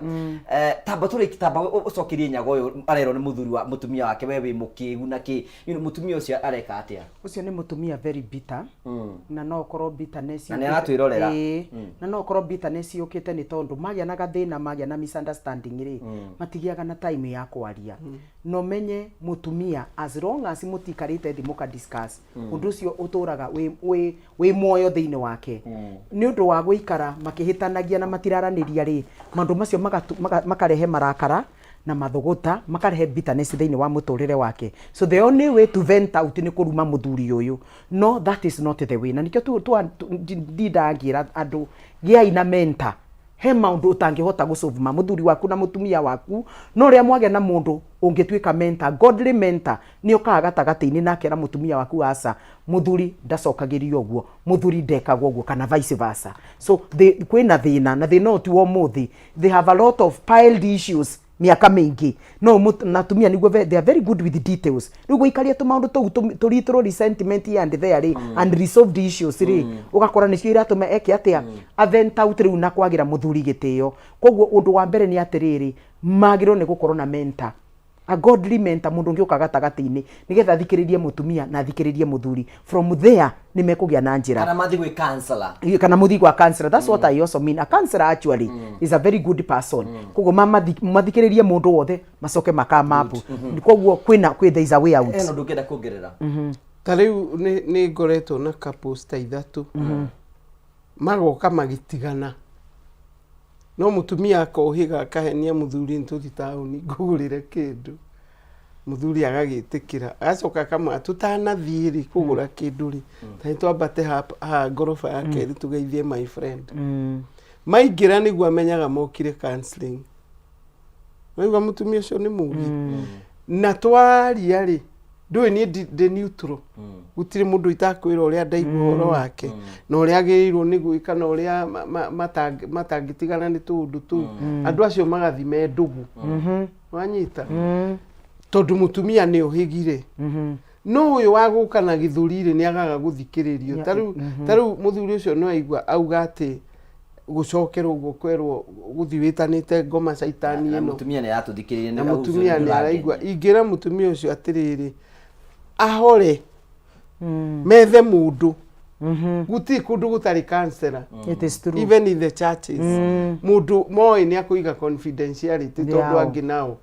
S1: Tamba turi kitamba ucokirie nyago uyu arero ni muthuri wa mutumia wake wewe mukigu na ki mutumia ucio areka atia.
S4: Ucio ni mutumia very bitter. Na no korwo bitterness.
S1: Na ni aratwirorera.
S4: Na no korwo bitterness yukite ni tondu magia na gathina magia na misunderstanding ri. Matigiaga na time ya kwaria. No menye mutumia as long as mutikarite thi muka discuss undu ucio uturaga we moyo thiini wake ni undu wa guikara makihitanagia na matiraraniria ri mandu macio makarehe marakara na mathuguta makarehe bitterness thiini wa muturire wake. So the only way to vent out ni kuruma muthuri uyu. No, that is not the way. Na nikio tu ndidangira andu gia ina mentor he maundu utangihota gusolve ma muthuri waku na mutumia waku no ria mwage na mundu ungituika mentor, godly mentor ni ukaga gatagati-ini nake na mutumia waku asa muthuri ndacokagirio guo muthuri ndekagwo guo kana vice versa. So kwina thina na thina ti wo muthi, they have a lot of piled issues miaka mingi no natumia niguo they are very good with the details niguo ikaria tu maundu turitro resentment and there unresolved issues ri ugakora nicio iratuma eke atia avent out riu na kwagira muthuri gitio. Koguo undu wa mbere ni atiriri magiro ni gukorwo na mentor, a godly mentor, mundu ngiuka gatagati-ini nigetha thikiririe mutumia na thikiririe muthuri. From there ni mekugia na njira
S1: kana mathi gwi counselor
S4: kana muthi gwa counselor. That's what I also mean. A counselor actually is a very good person. Koguo mathikiririe mundu wothe macoke makamapu. Koguo there is a way out.
S1: Eno ndukenda kuongerera
S5: tariu ni ngoretwo na couples ta ithatu magoka magitigana no mutumia akohiga akahenia muthuri ntuthi tauni ngugurire kindu muthuri agagitikira acoka kama tutanathiri kugura kindu ri tani twambate ha ngorofa yake ri tugeithie my friend maingira niguo amenyaga mokire counseling wewe mutumia ucio ni mugi na twaria ri ndui ni de neutral gutire mundu itakwira uria ndaigua horo wake na uria agirirwo ni gwika na uria matangitigana ni tundu tu andu acio magathime ndugu wanyita tondu mutumia ni uhigire no uyu waguka na githurire ni agaga guthikiririo taru muthuri ucio no aigua auga ati gucokerwo uguo kwerwo guthiwitanite ngoma caitani ino
S1: mutumia ni atuthikiririe
S5: na mutumia ni araigua ingira mutumia ucio atiriri ahore methe mundu guti kundu gutari counselor.
S4: It is true.
S5: Even in the churches mundu moi ni akuiga confidentiality tondu angi nao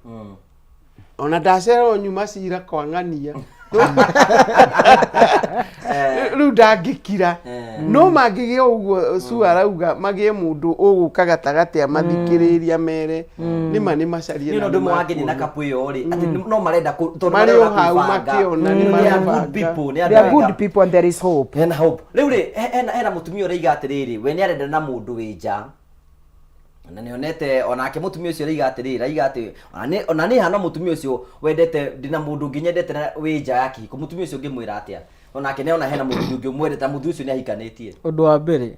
S5: ona ndacera nyuma cira kwang'ania riu ndangikira no mangigia uguo su arauga magie mundu uguka gatagati amathikiriria mere nima ni macarie
S1: na ndu mwangeni na kapu iyo ri ati no marenda
S5: tondu marenda hau makiona ni
S1: good people
S4: they are good people and there is hope
S1: and hope riu ri ena mutumia uraiga atiriri we ni arenda na mundu wija na nionete onake mutumia ucio riga atirira aiga ati ona ni hana mutumia ucio wendete ndina mundu nginyendete wija yaki ko mutumia ucio ngimwira atia onake ne ona hena mundu ungi umwendete mutumia ucio ni ahikanitie.
S2: Undu wa mbere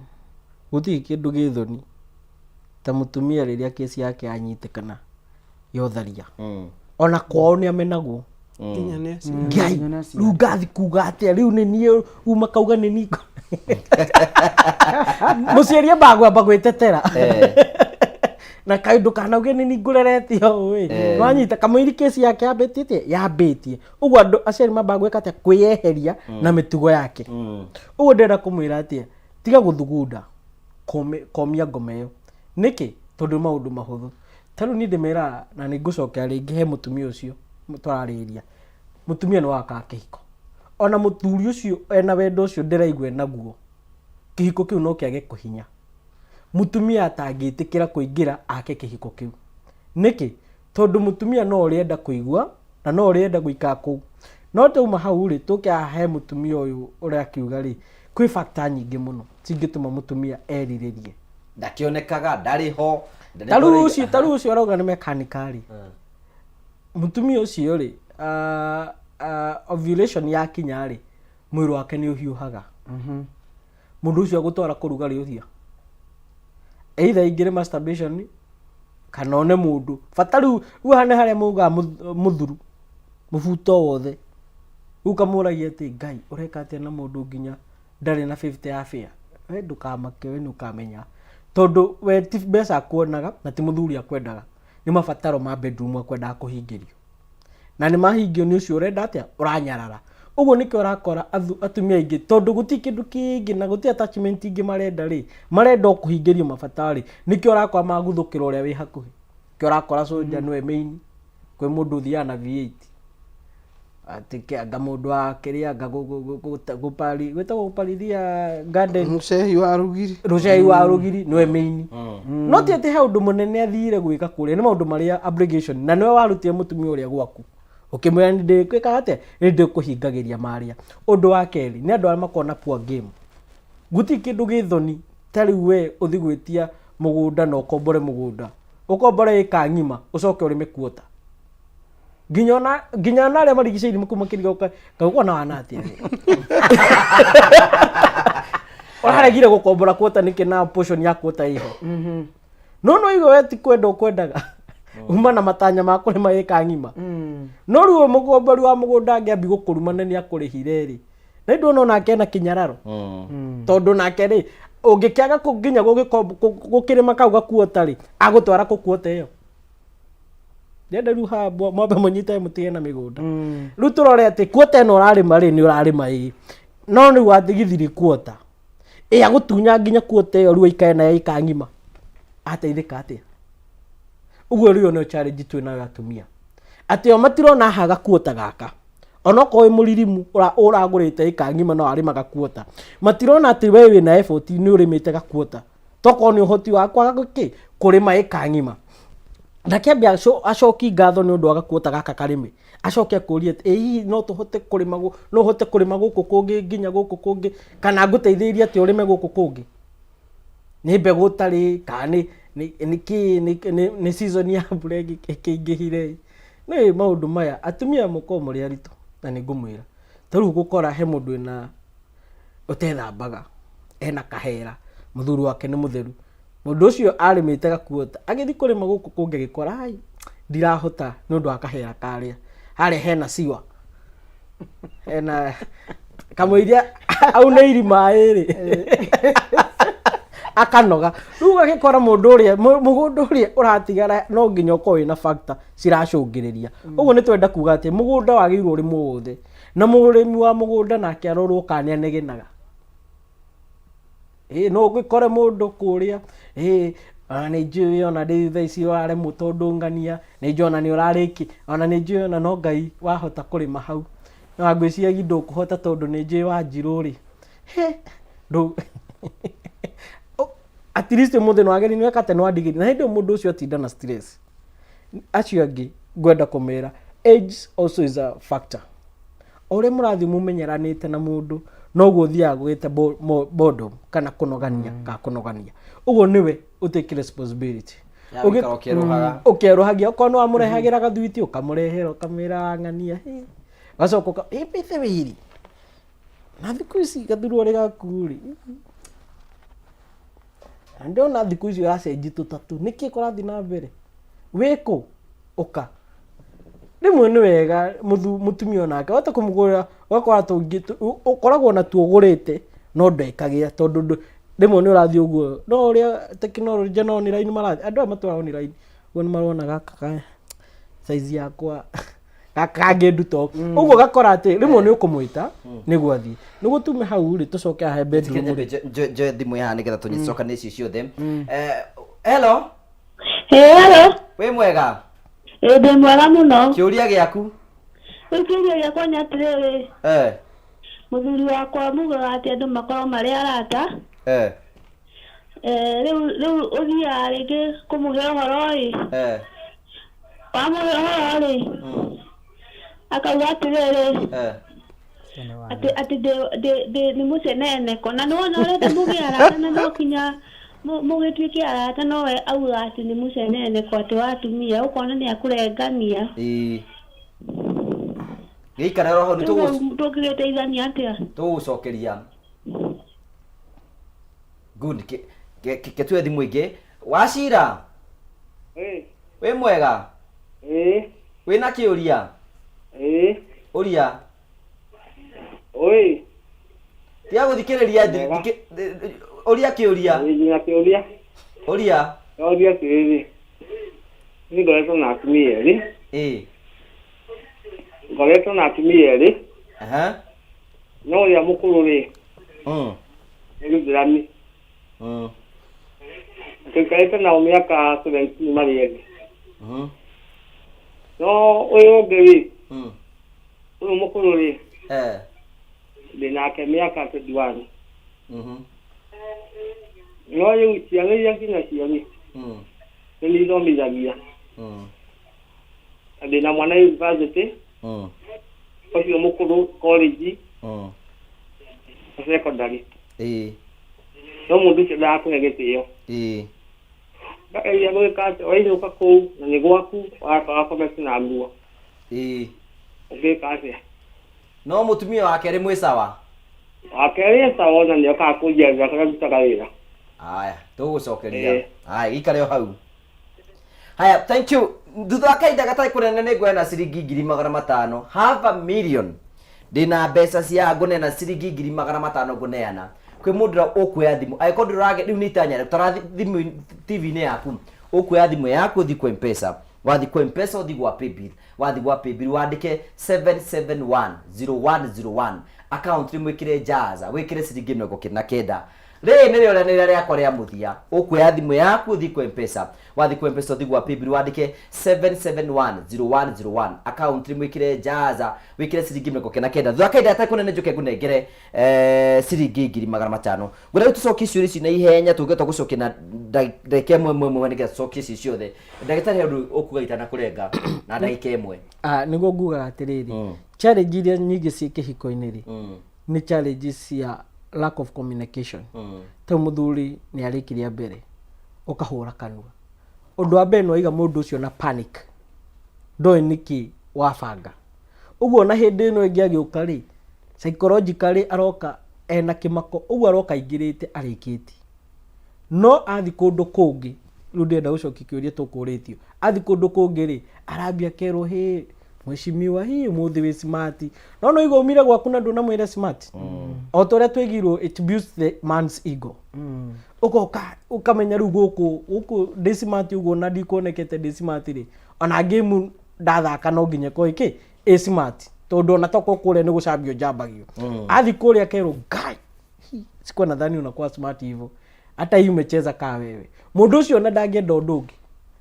S2: guti kindu githoni ta mutumia riria kesi yake anyitikana yotharia ona kwao ni amenaguo
S5: kinya ni
S2: ngai riu ngathi kuga atia riu ni nie uma kauga ni niko muciaria bagwa gwitetera na kaindu kanauge ni ngureretio we wanyita kamwiri kesi yake yambitie uguo andu aciari mabagweka atia kwiyeheria na mitugo yake uguo ndenda kumwira atia tiga guthugunda komia ngoma iyo niki tondu maundu mahuthu taru ni ndimera na ni ngucokera ringi he mutumia ucio mutwarariria mutumia ni waka kihiko ona muthuri ucio ena wendo ucio ndiraigwe naguo kihiko kiu no kiage kuhinya mutumia atangitikira kuingira ake kihiko kiu niki tondu mutumia no urienda kuigua na no urienda guika ku no tuma hau ri tukia he mutumia uyu uria kiuga ri kwi factor nyingi muno cingituma mutumia eriririe
S1: ndakionekaga ndari ho
S2: taru ucio arauga ni mechanically mutumia ucio ri ovulation ya kinya ri mwiri wake ni uhiuhaga mundu ucio agutwara kuruga ri uthia either ingire masturbation kana one mundu fataru uhane haria muga muthuru mufuto wothe ukamuragia ati ngai ureka atia na mundu nginya ndari na 50 ya fare we ndukamake we nukamenya tondu we ti mbeca kuonaga na ti muthuri akwendaga ni mabataro ma bedroom akwendaga kuhingirio na ni mahingio ni ucio urenda atia uranyarara uguo nikio urakora atumia ingi tondu guti kindu kingi na guti attachment ingi marenda ri marenda kuhingirio mabatari nikio urakora maguthukira uria wi hakuhi kio urakora soja nwe main kwe mundu thia na V8 atike anga mundu akiria anga gupari gwetagwo guparithia garden rucehi wa rugiri nwe main no ti ati he undu munene athire gwika kuria ni maundu maria obligation na niwe warutie mutumia uria gwaku ukimwira ndi kwika atia ndi kuhingagiria maria undu wa keri ni andu arĩa makona poor game guti kindu githoni tari we uthigwitia mugunda na ukombore mugunda ukombore ika ngima ucoke urime kuota nginya na arĩa marigicĩirie mukumakiriga kauko na wanatia uraregire gukombora kuota niki na portion ya kuota iho no igo weti kwenda ukwendaga uma na matanya ma kurima ika ngima no ruo mugombori wa mugunda ngiambi gukurumana ni akurihire ri na ndu no nake na kinyararo tondu nake ri ungikiaga kunginya gukirima kau gakuota ri agutwara kukuota iyo ndenda ruha mwambe munyite mutie na migunda ru turore ati kuota no urarima ri ni urarima ii no ni wathigithiri kuota agutunya nginya kuota iyo ru ikae na ika ngima ateithika atia uguo rio no challenge twina atumia ati o matirona haga kuota gaka ona ko muririmu uragurite ika ngima no arima gakuota matirona ati we wina effort ni urimite gakuota toko ni uhoti wakwa gaki kurima ika ngima ndakiambia acoki ngatho ni undu wa gakuota gaka karime acoke akuria ati no tuhote kurima no hote kurima guku kungi nginya guku kungi kana nguteithiria ati urime guku kungi ni mbegu tari kana ni season ya mbura ikingihire ni maundu maya atumia muko muri arito na ni ngumwira taru gukora he mundu na utethambaga ena kahera muthuru wake ni mutheru mundu ucio arimite gakuota agithi kurima guku kungi gikora ai ndirahota ni undu akahera karia hare hena siwa hena kamuiria au ne irima iri akanoga ruga gikora mundu uria uratigara no nginya uko ina factor ciracungiriria uguo ni twenda kuga ati mugunda wagirwo ri muothe na murimi wa mugunda nake arorwo kania negenaga no gikore mundu kuria ni njui ona ndi thaici ware mutondu ngania ni njui ona ni urariki ona ni njui ona no ngai wahota kurima hau no ngwiciria gindu kuhota tondu ni njui wa njiruri ndu at least mundu no ageni nwe kate no adigiri na hindi mundu ucio atinda na stress acio angi gwenda kumera age also is a factor ore murathi mumenyeranite na mundu no guthia gwita boredom kana kunogania ka kunogania uguo niwe utake responsibility ukiruhagia uko no amurehagira gathwiti ukamurehera ukamira ngania gacoka ipite wiri na thiku ici gathuru ri gakuri ndio na thiku ici acenji tutatu niki kurathi na mbere wiko uka rimwe ni wega mutumia nake wata kumugura wakora tungi ukoragwo na tuogurite no ndekagia tondu rimwe ni urathi uguo no uria technology no ni line marathi andu amatwara ni line uguo ni marona gaka size yakwa gaka ngenduto uguo gakora ati rimwe ni ukumwita niguo athi niguo tume hau ri tucoke ha bedroom
S1: je thimu ya nigetha tunyicoka ni icio ciothe hello
S10: hello
S1: we mwega
S10: ndi mwega muno
S1: kiuria giaku
S10: kiuria giakwa ni atiriri muthuri wakwa mugaga ati andu makorwo mari arata riu uthia ringi kumuhe uhoro ri wamuhe uhoro ri akauga atiriri ati ni mucenene kona niwona urenda mugi arata na no kinya mugituike arata nowe auga ati ni mucenene kwa ati watumia ukona ni akurengania
S1: gikara roho ni
S10: tugiteithania atia
S1: tugucokeria good ke tuethi mwingi wacira we mwega we na kiuria uria
S13: oi
S1: tia guthikiriria uria kiuria
S13: na kiuria
S1: uria
S13: kiri ni ngoretwo na atumia eri ngoretwo na atumia eri no ya mukuru ri ni drami Kikaita na miaka 17 mariegi. No oyo gewi. Uno mukuru ri. Bina ke miaka 21. No yo tianga yakina tianga. Ni ndo mizagia. Bina mwana university. Oyo mukuru college. Secondary. No mundu cida akunegetiyo. Ya gwikate wainuka kuu na ni gwaku wakomete na nguo ugikate
S1: no mutumia wake ri mwi sawa
S13: sawa na ndio kakujenga kabisa wira
S1: haya tugucokeria haya ikare hau haya thank you thutha kaida gatai kunene ni ngwena ciringi 500,000 half a million ndina mbeca cia ngunena ciringi 500,000 nguneana kwe mudra okuya thimu aiko ndurage riu nitanya tara thimu TV ni yaku okuya thimu yaku thi kwa M-Pesa wathi kwa M-Pesa uthi gwa paybill wathi gwa paybill wandike 7710101 account rimwikire jaza wikire ciringi 49 ri ni ryo ni riakwa ria muthia okuya thimu yaku thi kwa M-Pesa wathi kwa M-Pesa uthi gwa paybill wandike 7710101 account rimwikire jaza wikire ciringi 49 thwa kaida atakunene njuke ngunengere ciringi 500,000 ngura tucokie ciuri ci na ihenya tungeta gucokia na ndagika mwe nige tucokie ci ciothe ndagitari handu ukugaita na kurenga na ndagika imwe
S2: niguo nguga atiriri challenge iria nyingi ci kihiko-ini ri ni challenge cia lack of communication ta muthuri ni arikiria mbere ukahura kanua undu wa mbere no iga mundu ucio na panic ndoi niki wabanga uguo na hindi no ingi agiuka ri psychologically aroka ena kimako uguo aroka ingirite arikiti no athi kundu kungi riu ndenda gucokia kiuria tukuritio athi kundu kungi ri arambia kero he mweshimiwa hii muthi wi smart no igo umire gwaku na ndu na mwire smart otoria twigirwo it boosts the man's ego ugoka ukamenya riu guku ndi smart ugo na ndikuonekete ndi smart ri ona game ndathaka no nginya ko iki e smart tondu ona toko kule ni gucambio jambagio athi kuria kero guy sikuwa nadhani unakuwa smart hivyo hata hii umecheza kaa wewe mundu ucio na ndangenda undu ungi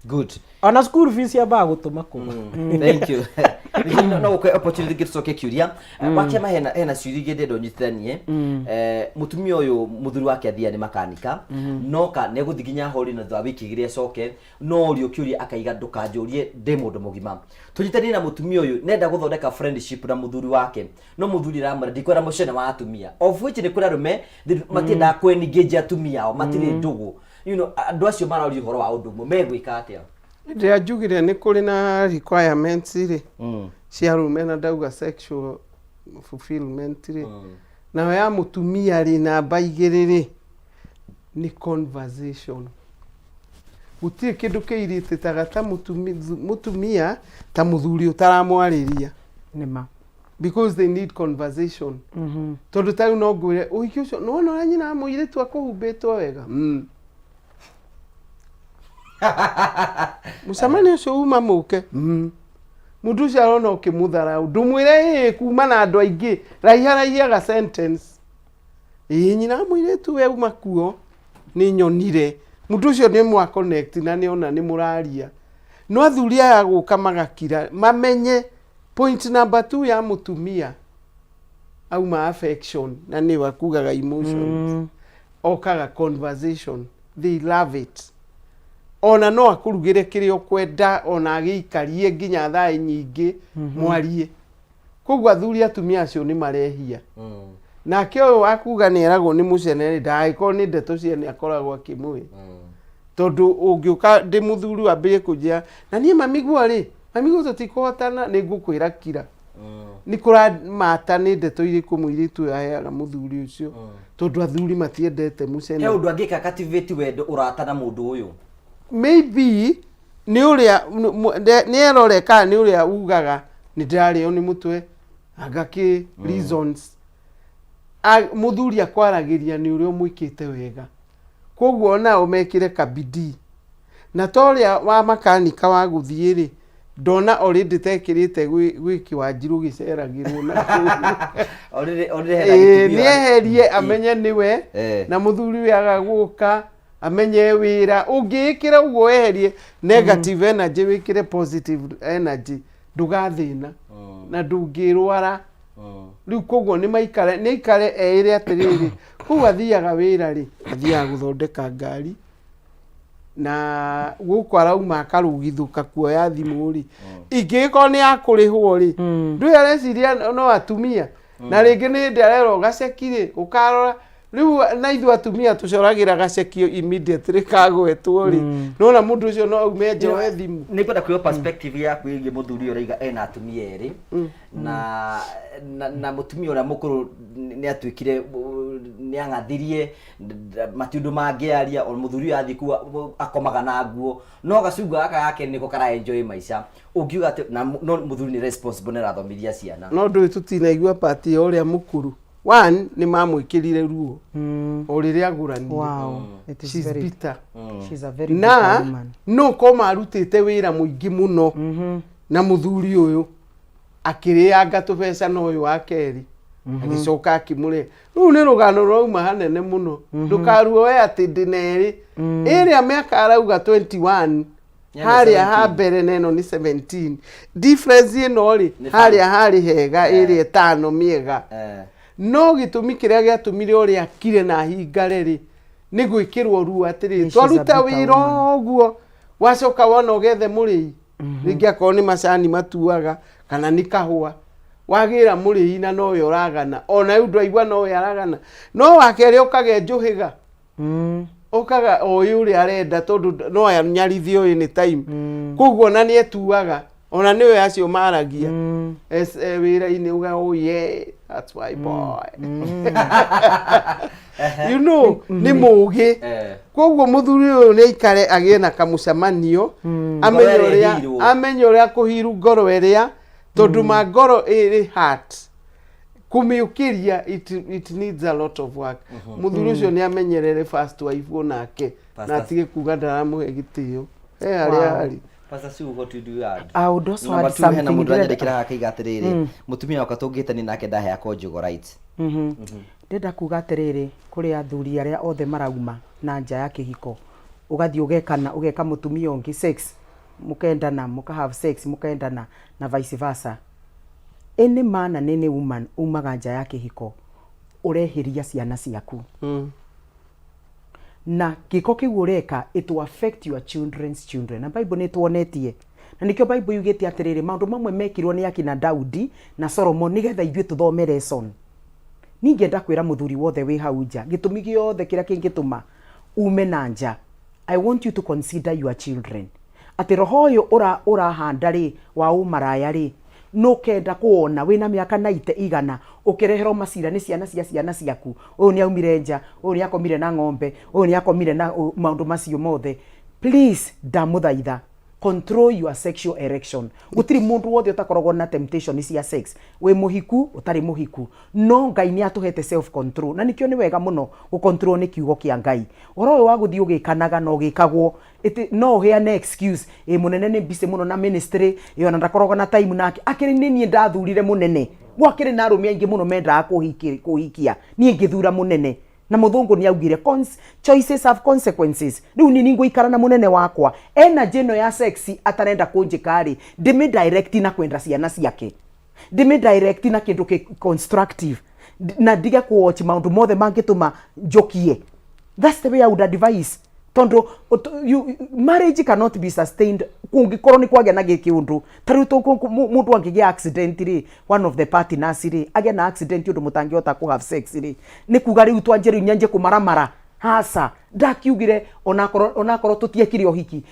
S1: good
S2: ona school fees ya ba gutuma ku
S1: thank you no ko opportunity gitsoke kiuria wakia hena ciuri gende ndo nyitithanie mutumia uyu muthuri wake athia ni makanika noka ne guthiginya hori na thwa wiki gire coke no rio kiuria akaiga ndukanjurie ndi mundu mugima tunyitithanie na mutumia uyu nenda guthondeka friendship na muthuri wake no muthuri ramara ndikwera mucene wa atumia of which ni kura rume matienda kwenengage atumia o matire ndugu you know andu acio marauri horo wa undu megwika atia
S5: ndia njugire ni kuri na requirements ri cia rume na ndauga sexual fulfillment ri na ya mutumia ri namba igiriri ni conversation gutie kindu kiirite tagata mutumia ta muthuri utaramwariria
S4: nima
S5: because they need conversation tondu tau no ngwire uiki ucio no no nyina muire tu akuhumbitwo wega musamani ucio uma muke mundu ucio arona ukimuthara ndumwire kuma na andu aingi raiharaihia ga sentence nyina muire tu we uma kuo ni nyonire mundu ucio ni mwa connect na ni ona ni muraria no athuri aya guka magakira mamenye point number 2 ya mutumia au ma affection na ni wakugaga emotions okaga conversation they love it ona no akurugire kirio kwenda ona agikarie nginya thaa nyingi mwarie kogwa athuri atumia acio ni marehia nake uyu akuga ni eragwo ni muceneri ndaiko ni ndeto cia ni akoragwo akimwe tondu ungiuka ndi muthuri wambire kujia na nie mamigwa ri mamigwa tutikuhotana ni ngukwira kira ni kura mata ni ndeto iriku muiritu yaheaga muthuri ucio tondu athuri matiendete muceneri
S1: he undu angika captivate wendo urata na mundu uyu
S5: maybe ni uria ni eroreka ni uria ugaga ni ndario ni mutwe agaki reasons muthuri akwaragiria ni uria mwikite wega koguo na umekire kabidi na toria wa makanika wa guthie ri ndona already tekirite gwiki wa njiru giceragirwo na ni eherie amenye niwe na muthuri we agaguka amenye wira ungikira uguo eherie negative energy wikire positive energy ndugathina na ndungirwara riu koguo ni ikare eire atiriri koguo athiaga wira ri athiaga guthondeka ngari na guko arauma akarugithuka kuoya thimu ri ingiko ni akurihwo ri ndu areciria no atumia na ringi ni ndarero gacekire ukarora riu na ithu atumia tucoragira gacekio immediately kagwetwo ri nona mundu ucio no ume njoe thimu
S1: ni kwenda kuyo perspective yaku igi muthuri uraiga ena atumia eri na mutumia ura mukuru ni atwikire ni angathirie matundu mangiaria o muthuri athikua akomaga na nguo no gacunga aka yake niko kara enjoy maisha ungiuga ati na no muthuri ni responsible ni rathomithia ciana
S5: no ndu tutinaigua party uria mukuru one ni mamwikirire ruo o riria agurani
S4: wow it is very bitter she's a very
S5: na
S4: good woman
S5: no koma arutite wira muingi muno na muthuri uyu akirianga tubesa no uyu akeri agicoka akimure riu ni rugano rauma hanene muno ndukaruo we ati ndineri iria miaka arauga 21 haria habere neno ni 17 difference ino ri haria hari hega iria 5 miega no gitumi kiria giatumire uria kire na hingare ri ni gwikirwo ruo atiri twaruta wira oguo wacoka wona ugethe muri ringi akoo ni macani matuaga kana ni kahua wagira muri na no yo ragana ona yu aigua no yaragana no wakere ukage njuhiga ukaga oyuri arenda tondu no anyarithio any time koguo na ni etuaga ona niwe acio maragia wira ini uga oh yeah that's why boy you know ni mugi koguo muthuri uyu ni ikare agie na kamucamanio amenyoria kuhiru ngoro eria tondu magoro iri heart kumiukiria it needs a lot of work muthuri ucio ni amenyerere first wife nake na atige kuga ndaramuhe gitio ari
S1: Pastor Sue, what do you add?
S4: I would also add something.
S1: Na mundu anyandikira akiga atiriri mutumia wakatungitani nake ndahe conjugal rights.
S4: Ndenda kuga atiriri kuri athuri aria othe marauma na nja ya kihiko ugathi ugeka mutumia ungi sex mukendana muka have sex mukendana na vice versa. Any man and any woman umaga nja ya kihiko urehiria ciana ciaku na giko kiu ureka it will affect your children's children. Na Bible ni tuonetie na nikio Bible yugite atiriri maundu mamwe mekirwo ni akina Daudi na Solomon nigetha ithuĩ tuthome lesson. Ningenda kwira muthuri wothe wi hau nja gitumi giothe kira kingituma ume na nja. I want you to consider your children. Ati roho uyu urahanda ri wa umaraya ri no kenda kuona wina miaka 90 igana ukirehero macira ni ciana ciaku uyu ni aumire nja uyu ni akomire na ng'ombe uyu ni akomire na maundu macio mothe. Please ndamuthaitha control your sexual erection. Gutiri mundu wothe utakoragwo na temptation cia sex we muhiku utari muhiku no Ngai ni atuhete self control na nikio ni wega muno gu control ni kiugo kia Ngai. Oro wa guthi ugikanaga no gikagwo no heane excuse munene ni bise muno na ministry yo ndakoragwo na time nake akiri ni ndathurire munene gwakiri na arumia ingi muno mendaga kuhikia ni ngithura munene na muthungu ni augire choices have consequences. Riu ni ngũikara na munene wakwa energy no ya sexy atarenda kunjikari ndimi direct na kwenda ciana ciake ndimi direct na kindu constructive na ndiga ku watch maundu mothe mangituma njokie. That's the way I would advise. Tondo marriage cannot be sustained kungikorwo ni kwagĩa na gikiundu tariu mundu angigia accident ri one of the partners ri agĩa na accident undu mutangihota ku have sex ri ni kuga riu twanjĩrĩu nyanje kumaramara hasa ndakiugire onakorwo tutiekire ohiki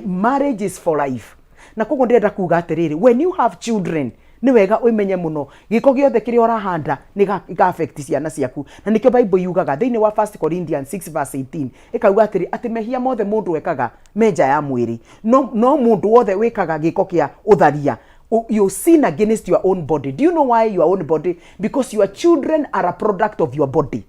S4: marriage is for life na koguo ndenda kuga atiriri when you have children ni wega umenye muno giko giothe kiri orahanda ni ga affect ciana ciaku na nikyo Bible yugaga thiini wa 1 Corinthians 6:18 ikauga atiri ati mehia mothe mundu wekaga menja ya mwiri no mundu wothe wekaga giko kia utharia. You sin against your own body. Do you know why your own body? Because your children are a product of your body.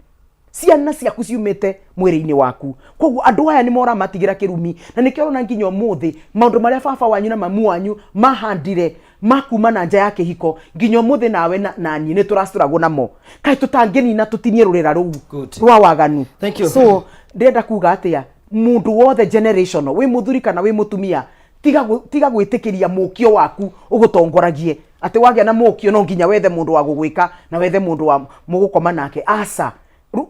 S4: Ciana ciaku ciumite mwiri-ini waku. Koguo andu aya ni mora matigira kirumi na nikio na nginyo muthi maundu maria baba wanyu na mamu wanyu mahandire makuma na nja yake hiko nginyo muthi nawe na nyine turasturagwo namo kai tutangeni na tutinie rurira ruu rwa waganu.
S1: Thank you.
S4: So ndenda kuga atia mundu wothe generational wi muthuri kana wi mutumia tiga gwitikiria mukio waku ugutongoragie ati wagia na mukio no nginya wethe mundu wa gugwika na wethe mundu wa mugukoma nake asa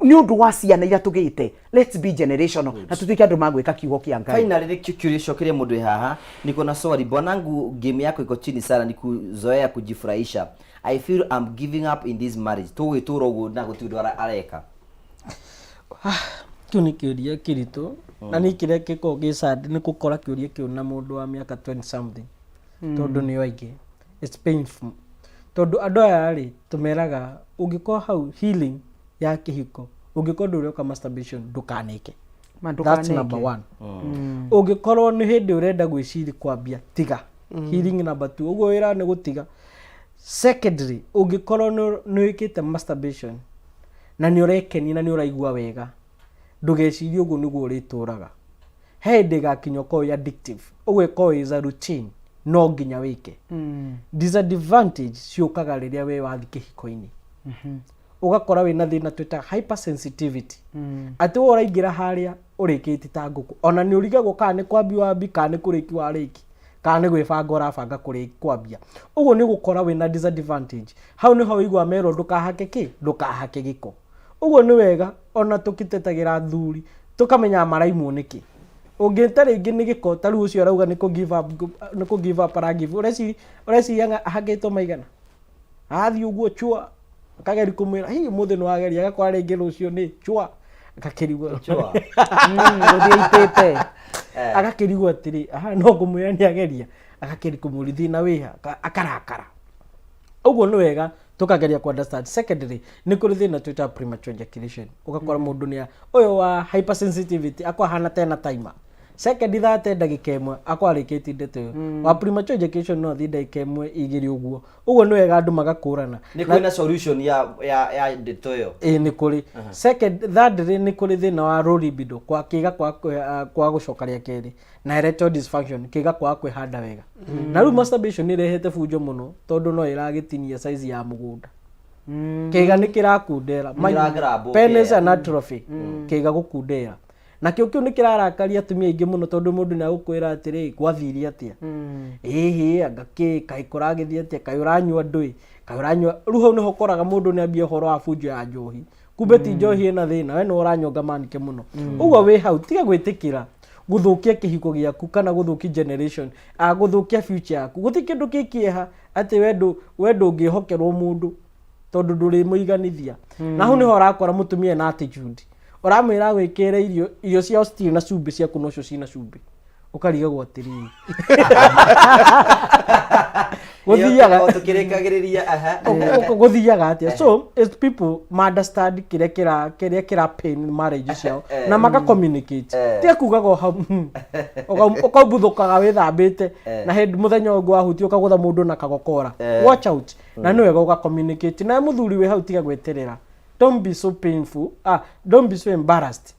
S4: ni undu wa ciana ira tugite. Let's be generational na tutuike andu magwika kiugo kia Ngai.
S1: Finally nikiuria cokeria mundu haha niko na swali bwanangu, game yako iko chini sana, ni kuzoea kujifurahisha. I feel I'm giving up in this marriage. Tuwe turogo na gutudora areka.
S2: Kiuni kiuria kirito na ni kire kiko gisad ni gukora kiuria kiu na mundu wa miaka 20 something. Tondu ni oige it's painful. Tondu andu aya ri tumeraga ungiko hau healing ya kihiko ungiko ndurio ka masturbation ndukanike. That's number 1. Ungikorwo ni hindi urenda gwiciri kwambia tiga. Healing number 2 ugo wira ni gutiga. Secondary ungikorwo ni wikite masturbation na ni urekeni na ni uraigua wega ndugecirie ugo niguo urituraga hindi gakinyo ko addictive ugo ko is a routine no nginya wike. Disadvantage ciukaga riria we wathi kihiko-ini ugakora wina thina twita hypersensitivity ati uraingira haria urikiti ta nguku ona ni urigagwo kana ni kwambi wambi kana ni kuriki wariki kana ni gwibanga urabanga kuriki kwambia uguo ni gukora wina disadvantage hau ni ho igwa mero ndukahake giko uguo ni wega ona tukitetagira thuri tukamenya maraimu niki ungitari ingi ni giko taru ucio arauga ni ku give up ara give ureci yanga hagito maigana athi uguo chua akageri kumwira hi muthe no ageri agakora ringi rucio ni chua akakirigwa
S1: chua
S2: guthitete agakirigwa atiri aha no kumwira ni ageria agakiri kumurithi na wiha akarakara uguo ni wega tukageria ku understand. Secondary ni kuri thina twita premature ejaculation ugakora mundu ni uyo wa hypersensitivity akwa hana tena timer second that ndagika imwe akwa rikiti ndeto wa premature ejaculation no thi ndagika imwe igiri uguo uguo ni wega andu magakurana
S1: ni kwina solution ya ndeto yo
S2: ni kuri second that ni kuri thina wa low libido kwa kiga kwa gucokaria keri na erectile dysfunction kiga kwa kwihanda wega na ru masturbation ni rehete fujo muno tondu no iragitinia size ya mugunda kiga ni kirakundera penis anatrophy kiga gukundera na kiu ni kirarakaria atumia ingi muno tondu mundu na gukwira atiri gwathiria atia agaki kai kuragithia atia kai uranyua ndui kai uranyua ruho ni hokoraga mundu ni ambia horo wa fujo ya njohi kumbe ti njohi ina thina we no uranyonga manike muno uguo we hau tiga gwitikira guthukia kihiko giaku kana guthukia generation guthukia future yaku guti kindu kikieha ati wendo ngihokerwo mundu tondu nduri muiganithia na hu ni horakora mutumia na attitude uramwira gwikira irio cia stew na cumbi cia kunocio cina cumbi ukariga gwatiri guthiaga
S1: tukirikagiriria
S2: guthiaga atia so as people understand kira pain marriage ciao na maka communicate tia kugaga ukabuthukaga withambite na head muthenya wangu wahuti ukagutha mundu na kagokora watch out na ni wega uga communicate na muthuri we hau tiga gweterera. Don't be so painful. Don't be so embarrassed.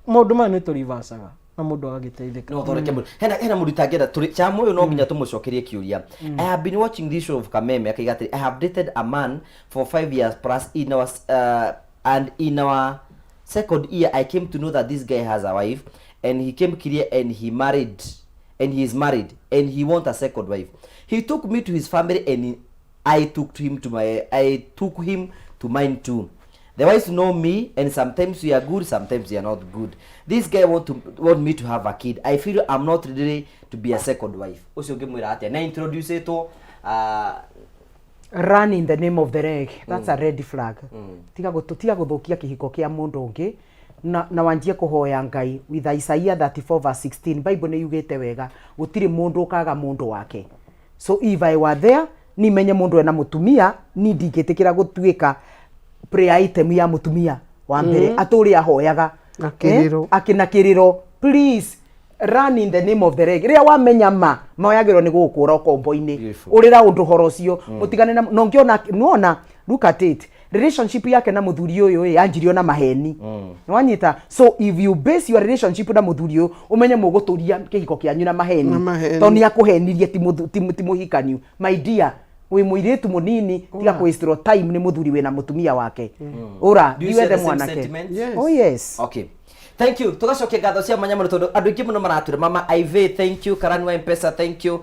S2: Mundu mane to reverse na mundu agagiteithika.
S1: No thoreke mundu. Hena mundu tangenda turi chamu uyu no nginya tumucokerie kiuria. I have been watching this show of Kameme akaigatiri I have dated a man for 5 years plus and in our second year I came to know that this guy has a wife and he came here and he is married and he wants a second wife. He took me to his family and I took him to mine too. The wives know me and sometimes we are good, sometimes we are not good. This guy want me to have a kid. I feel I'm not ready to be a second wife. Ucio ngimwira atia na introduce to
S4: run in the name of the reg. That's a red flag. Tiga guthukia kihiko kia mundu ungi na wanjie kuhoya Ngai with Isaiah 34:16. Bible ni yugite wega gutiri mundu ukaga mundu wake. So if I were there ni menye mundu ena mutumia ni ndingitikira gutuika prayer item ya mutumia wa mbere aturi ahoyaga akinakiriro please run in the name of the reg ria wamenya moyagirwo ni gukura kombo-ini urira undu horo cio utigane no ngiona nuona look at it relationship yake na muthuri uyu yanjirio na maheni nwanyita so if you base your relationship na muthuri uyu umenye muguturia kihiko kianyu na maheni to ni akuhenirie ti muhikanyu my dear we muiritu munini tiga ku waste time ni muthuri we na mutumia wake ura diwethe mwanake oh yes
S1: okay thank you tugacokia ngatho cia mwanya muno tondu andu ingi muno marature mama Ive thank you Karani wa Mpesa thank you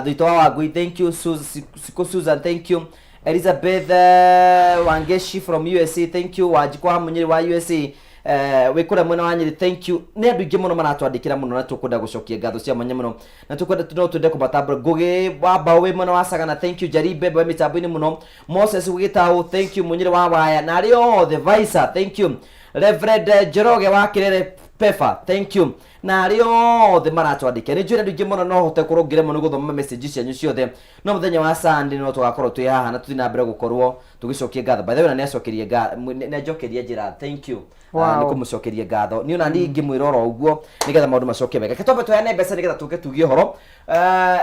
S1: Thito wa Ngui thank you Susan thank you Elizabeth Wangeshi from USA thank you Wajikwa Munyiri wa USA wikura mwena wa Nyeri thank you ne andu ingi muno maratwandikira muno na tukunda gucokia ngatho cia mwanya muno na tukunda tunde kubatambura Ngugi wa Bawe muno wa Sagana thank you Jaribe wa mitambo-ini muno Moses Wigitao thank you Munyiri wa Waya na rio the Vice thank you Reverend Jeroge wa Kirere Pefa thank you na rio the maratwandike ni njira ndingi muno no hote kurungire muno guthoma message cianyu ciothe no muthenya wa Sunday no tugakorwo twi haha na tuthina mbere gukorwo tugicokia ngatho by the way na nĩacokerie nĩajokerie njira thank you ni kumucokerie ngatho ni ona ningi mwiroro uguo nigetha maundu macoke wega ketombe tuyane mbeca nigetha tuke tugie horo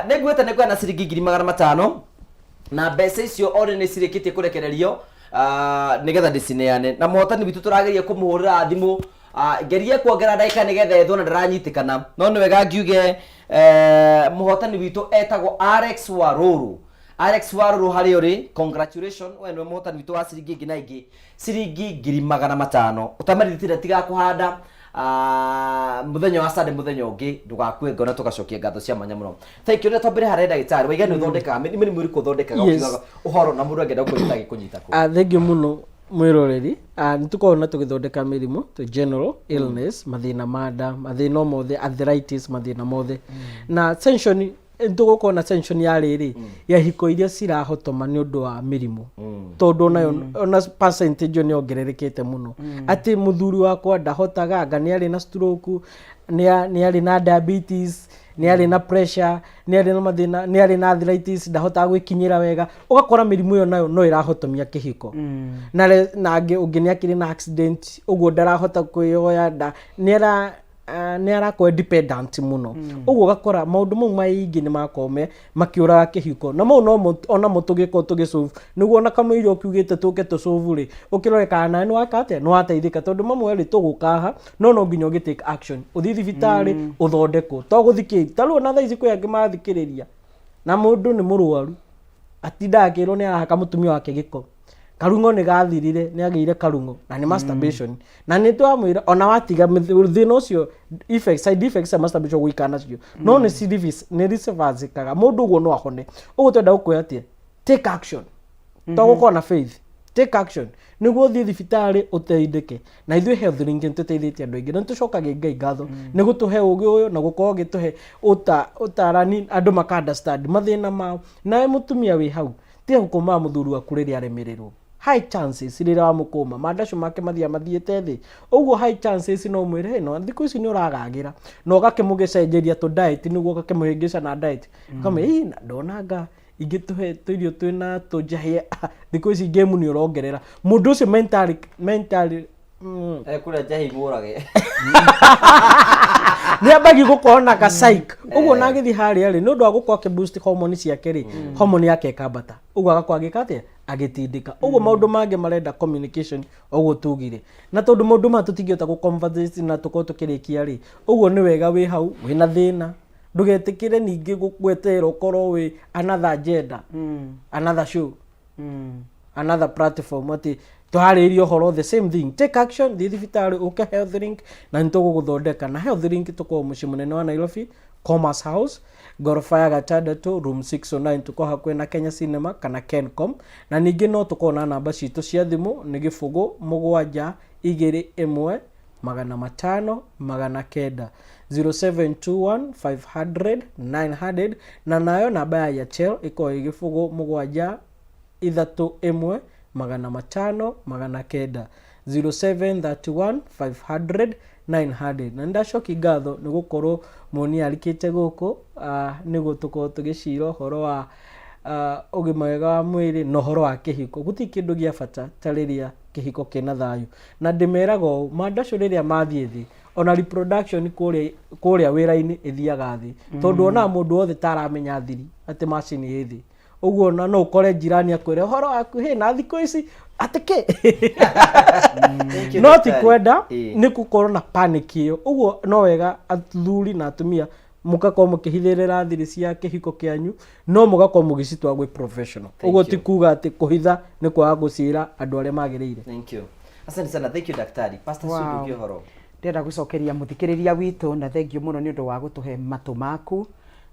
S1: nĩngwĩte nĩngwa na ciringi 500 na mbeca icio ore nĩ cirĩkĩtie kurekererio nigetha ndicineane na muhotani witu turageria kumuhurira thimu gerie kuongera ndaika nigetha ethona ndaranyitikana no ni wega ngiuge muhotani witu etagwo Alex Waruru hari uri congratulations we ni muhotani witu wa ciringi ingi na ingi ciringi 500 utamarithira tiga kuhanda muthenya wa Sunday muthenya ungi ndugakue ngona tugacokia ngatho cia mwanya muno thank you na tombere hare ndagitari waigani uthondeka mimi muri kuthondeka ukigaga uhoro na mundu angenda kunyita gikunyita ku
S2: thank you muno mwiroreri nitukona tugithondeka mirimu to general illness mathina mada mathina mothe arthritis mathina mothe na tension ndugukona tension ya riri ya hiko iria cirahotoma ni undu wa mirimu tondu nayo ona percentage ni ongererekete muno ati muthuri wakwa ndahotaga anga ni ari na stroke ni ari na diabetes ni ari na pressure ni ari na mathina ni ari na arthritis ndahota gwikinyira wega ugakora mirimu yo nayo no irahotomia kihiko na ange ungini akiri na accident uguo ndarahota kuyoya ni arakwa dependent muno uguo gakora maundu mau maingi ni makome makiura kihiko na mau no ona mutugiko tugisolve niguo na kama irio kiugite tuke to solve ri ukirore kana ni wakate no ateithika tondu mamwe ri tugukaha no nginya ugitake action uthi thibitari uthondeko to guthiki taru na thaici kwi angi mathikiriria na mundu ni murwaru atindakirwo ni arahaka mutumia wake giko karungo ni gathirire ni ageire karungo na ni masturbation na ni twamwira ona watiga thina ucio side effects ya masturbation gwikana cio no ni service ni reserve kaga mundu go no ahone ugo twenda gukuya atia take action to gukona na faith take action niguo thi thibitari uteithike na ithuĩ health link tuteithĩtie andu aingĩ na tucokagia Ngai ngatho nĩ gũtũhe ũgĩ ũyũ na gũkorwo gĩtũhe ũtarani andũ maka understand mathĩna mao nawe mũtumia wĩ hau tiga gũkũma mũthuri waku rĩrĩa aremererwo high chances rĩrĩa wamũkũma mandacu make mathiĩte thĩ ũguo high chances no mwĩre no thikũ ici nĩ ũragagĩra na ũgakĩmũgĩcenjeria to diet nĩguo ũgakĩmũhĩngĩca na diet kama na ndonanga ingĩtũhe tũirio twĩna tũnjahie thikũ ici game nĩ ũrongerera mũndũ ũcio mentally
S1: kũrĩa njahi mũrage
S2: ni abagi gukorwo na ka psych uguo na githi haria ri nundu agukwa ke boost hormone ciake ri hormone yake ikambata uguo agakwa agikate agitindika uguo maundu mange marenda communication uguo tugire na tondu maundu ma tutingiota gu conversate na tuko tukirikia ri uguo ni wega wi hau wina thina ndugetikire ningi gugwetera ukorwo wi another agenda another show another platform ati tuharirio horo the same thing take action the thibitari uke health link na ntogo guthondeka na health link tuko muci munene wa Nairobi Commerce House gorofa ya gatandatu room 609 tuko hakuhe na Kenya Cinema kana Kencom na ningi no tuko na namba citu cia thimu ni gifugo 721 500 900 0721 500 900 na nayo namba ya Airtel iko igifugo 731 500 900 0731 500 900 na ndacoki ngatho ni gukorwo moni alikite guku ni gutuko tugiciro horo wa ũgima mwega wa mwĩrĩ na ũhoro wa kĩhiko gũtirĩ kĩndũ gĩa bata ta rĩrĩa kĩhiko kĩna thayũ na ndĩmeraga ũũ mandacũ rĩrĩa mathiĩ thĩ ona reproduction kũrĩa wĩra-inĩ ĩthiaga thĩ tondũ ona mũndũ wothe taramenya thiri atĩ macini ĩ thĩ ũguo na no ũkore jirani akwĩre ũhoro waku na thikũ ici atĩkĩ no ti kwenda nĩ gũkorwo na panic ĩyo ũguo no wega athuri na atumia mũgakorwo mũkĩhithĩrĩra thiri cia kĩhiko kĩanyu no mũgakorwo mũgĩcitwara gwĩ professional ũguo ti kuga atĩ kũhitha nĩ kwaga gũciĩra andũ arĩa magĩrĩire.
S1: Thank you. Asante sana. Thank you daktari. Pastor Sugu kĩhoro.
S4: Ndĩrenda gũcokeria mũthikĩrĩria witũ na thengio mũno nĩ ũndũ wa gũtũhe matũ maku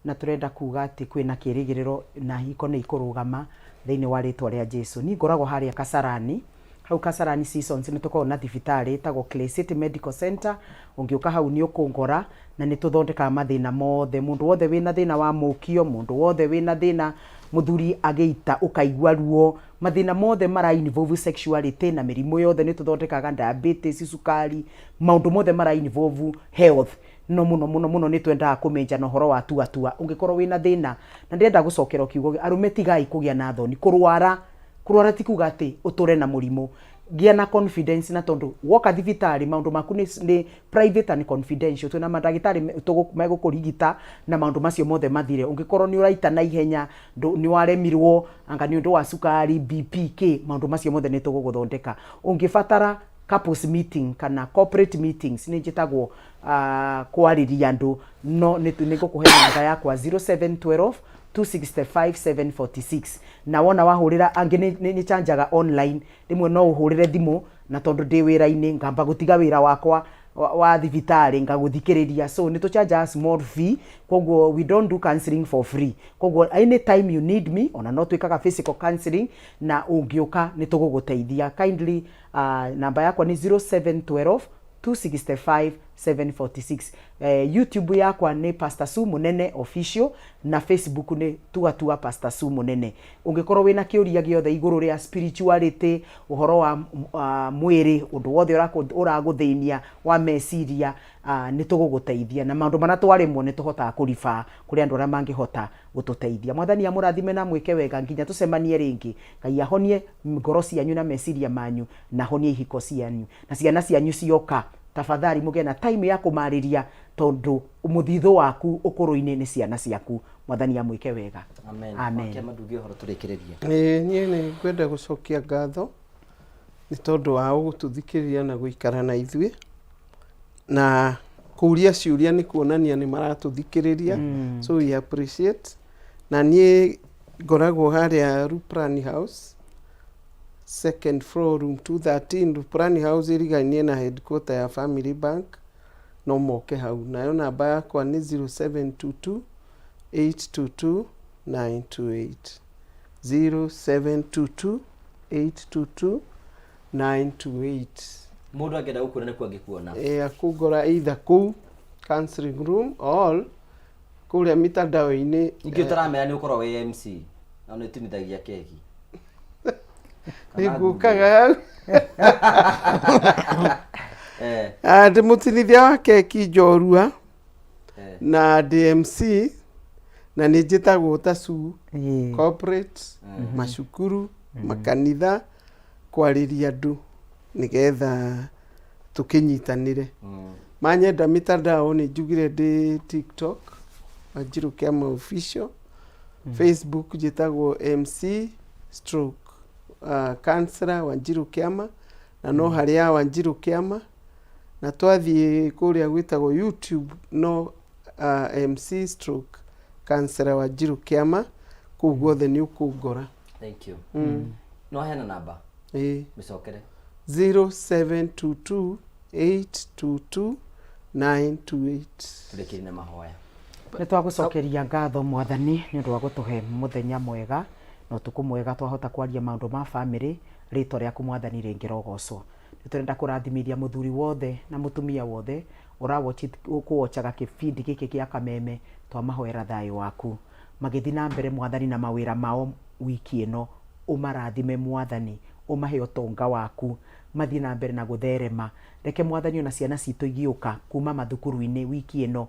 S4: na tũrenda kuga atĩ kwĩna kĩrĩgĩrĩro na hiko nĩ ikũrũgama thĩinĩ wa rĩtwa rĩa Jesu. Niĩ ngoragwo harĩa Kasarani, hau Kasarani Seasons nĩ tũkoragwo na thibitarĩ ĩtagwo Clay City Medical Center. Ũngĩũka hau nĩ ũkũngora na nĩ tũthondekaga mathĩna mothe, mũndũ wothe wĩna thĩna wa mũkio, mũndũ wothe wĩna thĩna mũthuri agĩita ũkaigua ruo, mathĩna mothe mara involve sexuality na mĩrimũ yothe nĩ tũthondekaga diabetes, cukari, maũndũ mothe mara involve health. No muno nĩ twendaga kũmenja na ũhoro wa tuatua ũngĩkorwo wĩna thĩna na ndĩrenda gũcokera kiugo arũme tigai kũgĩa na thoni kũrwara ti kuga atĩ ũtũre na mũrimũ gĩa na confidence na tondũ woka thibitarĩ maũndũ maku nĩ private and confidential twĩna mandagĩtarĩ megũkũrigita na maũndũ macio mothe mathire ũngĩkorwo nĩ ũraita na ihenya nĩ waremirwo anga nĩ ũndũ wa cukari BPK maũndũ macio mothe nĩ tũgũgũthondeka ũngĩbatara couples meeting kana corporate meetings nĩ njĩtagwo kwarĩria andũ no nĩ ngũkũhe namba yakwa 0712 265 746 na wona wahũrĩra angĩ nĩ chanjaga online rĩmwe no ũhũrĩre thimũ na tondũ ndĩ wĩra-inĩ ngamba gũtiga wĩra wakwa wa thibitarĩ ngagũthikĩrĩria so nĩ tũchanjaga small fee koguo we don't do counseling for free koguo anytime you need me ona no twĩkaga physical counseling na ũngĩũka nĩ tũgũgũteithia kindly namba yakwa nĩ 0712 265 746 YouTube yakwa nĩ Pastor Su Munene official na Facebook nĩ tuatua Pastor Su Munene ũngĩkorwo wĩna kĩũria gĩothe igũrũ rĩa spirituality ũhoro wa mwĩrĩ ũndũ wothe ũragũthĩnia wa meciria nĩ tũgũgũteithia na maũndũ mana twaremwo nĩ tũhotaga kũriba kũrĩ andũ arĩa mangĩhota gũtũteithia mwathani amũrathime na mwĩke wega nginya tũcemanie rĩngĩ Ngai ahonie ngoro cianyu na meciria manyu na ahonie ihiko cianyu na ciana cianyu cioka tafadhali mũgĩe na time ya kũmarĩria tondũ mũthithũ waku ũkũrũ-inĩ nĩ ciana ciaku mwathani amwĩke wega
S1: amen Kĩmandu ũhoro tũrĩkĩrĩria
S5: niĩ nĩ ngwenda gũcokia ngatho nĩ tondũ wa gũtũthikĩrĩria na gũikara na ithuĩ na kũria ciũria nĩ kuonania nĩ maratũthikĩrĩria so we appreciate na niĩ ngoragwo harĩa Ruprani House second floor room 213 Ruprani House ĩrigainie na headquarter ya Family Bank no moke hau nayo namba yakwa nĩ 0722 822 928 0722 822 928
S1: mũndũ angĩenda gũkuona nĩ kwangĩkuona
S5: akũngora either kũu counseling room or kũrĩa mitandao-inĩ
S1: ningĩ ũtaramenya nĩ ũkorwo wĩ MC na nĩ ũtimithagia keki
S5: nĩngũkaga hau ndĩ mũtinithia wa keki njorua na DMC na nĩ njĩtagwo ta Su corporate macukuru makanitha kwarĩria andũ nĩgetha tũkĩnyitanĩre manyenda mitandao nĩ njugire ndĩ TikTok Wanjiru Kiama official Facebook njĩtagwo MC stroke counselor Wanjiru Kiama na no harĩa Wanjiru Kiama na twathiĩ kũrĩa gwĩtagwo YouTube no MC stroke counselor Wanjiru Kiama kũu guothe nĩ ũkũngora.
S1: Thank you. No hena namba mĩcokere
S5: 0722 822 928
S1: tũrĩkĩrĩ na mahoya
S4: nĩ twagũcokeria ngatho mwathani nĩ ũndũ wa gũtũhe mũthenya mwega na ũtukũ mwega twahota kwaria maũndũ ma family rĩtwa rĩaku mwathani rĩngĩrogocwo nĩ tũrenda kũrathimithia mũthuri wothe na mũtumia wothe ũkũwochaga kĩbindi gĩkĩ gĩa Kameme twamahoera thayũ waku magĩthiĩ na mbere mwathani na mawĩra mao wiki ĩno ũmarathime mwathani ũmahe ũtonga waku mathiĩ na mbere na gũtherema reke mwathani ona ciana citũ igĩũka kuma mathukuru-inĩ wiki ĩno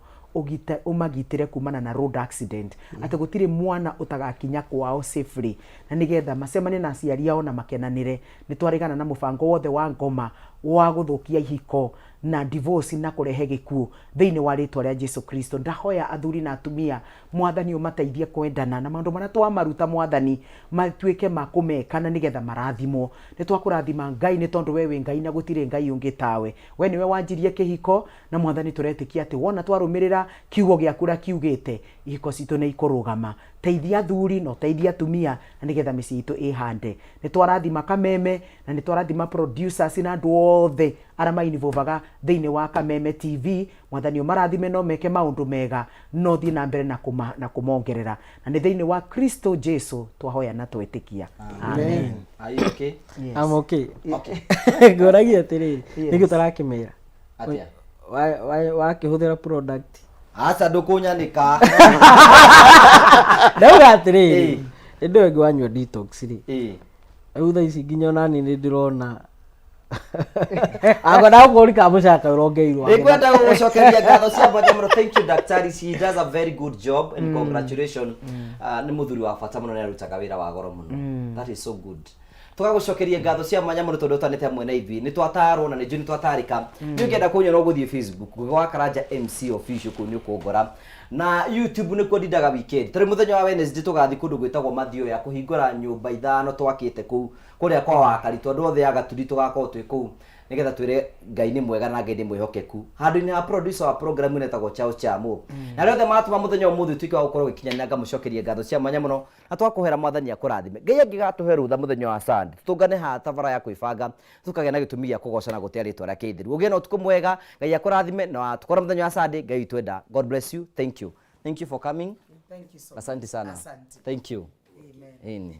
S4: umagitire kumana na road accident ati gutire mwana utagakinya kwao safely na nigetha macemanie na aciari ao na makenanire ni twarigana na mubango wothe wa ngoma wa guthukia ihiko na divorce na kurehe gikuo thiini wa ritwa ria Jesu Kristo. Ndahoya athuri na atumia mwathani umateithie kwendana na maundu maria twamaruta mwathani matuike makumeka na nigetha marathimo. Ni twakurathima Ngai ni tondu wewe Ngai na gutire Ngai ungi tawe. We niwe wanjirie kihiko na mwathani turetikia ati wona twarumirira kiugo giakura kiugite ihiko citu ni ikurugama. Teithia athuri no teithia atumia na nigetha micii itu ihande. Ni twarathima Kameme na ni twarathima producers na andu othe arama involvaga thiini wa Kameme TV. Mwathani umarathime no meke maundu mega no thie na mbere na kumongerera na ni thiini wa Kristo Jesu twahoya na twetikia.
S1: Amen. Are you okay?
S2: Yes. I'm okay.
S1: Okay.
S2: Ngoragia atiriri niko tarakimera
S1: atia
S2: wa kihuthira product
S1: asa ndukunyanika
S2: ndauga atiriri ndio ego anywa detox ri autha ici nginya nani ni ndirona agora ngori ka mucaka urongeirwa
S1: nikwenda gucokeria ngatho cia mwanya muno. Thank you daktari, she does a very good job and congratulations. Ni muthuri wa bata muno, ni arutaga wira wa goro muno. That is so good. Tugagucokeria ngatho cia mwanya muno tondu utanite hamwe na ithi ni twatarwo na ni njuni twatarika. Ni ungienda kunyona uguthie Facebook Ngugi wa Karanja MC official kuni ukungora na YouTube ni ndindaga weekend. Tari muthenya wa Wednesday tugathi kundu gwitagwo Mathio ya kuhingura nyumba ithano twakite kuu kuria kwa wakari tondu othe agaturi tugakorwo twi kuu nigetha twire Ngai ni mwega na Ngai ni mwihokeku. Handu-ini ha producer wa program inetagwo Chao Chamo na rĩothe matuma muthenya umuthi twike wa gukorwo gikinyania ngamucokeria ngatho cia mwanya muno na twakuhera mwathani akurathime. Ngai angigatuhe rutha muthenya wa Sunday tutungane ha tabara ya kwibanga tukagĩa na gĩtũmi gĩa kũgocana gũtia rĩtwa rĩa kĩtheru. Ũgĩe na ũtukũ mwega, Ngai akurathime na tukora muthenya wa Sunday. Ngai twenda. God bless you. Thank you for coming.
S4: Thank you so much.
S1: Asante sana.
S4: Asante.
S1: Thank you.
S4: Amen.
S1: Amen.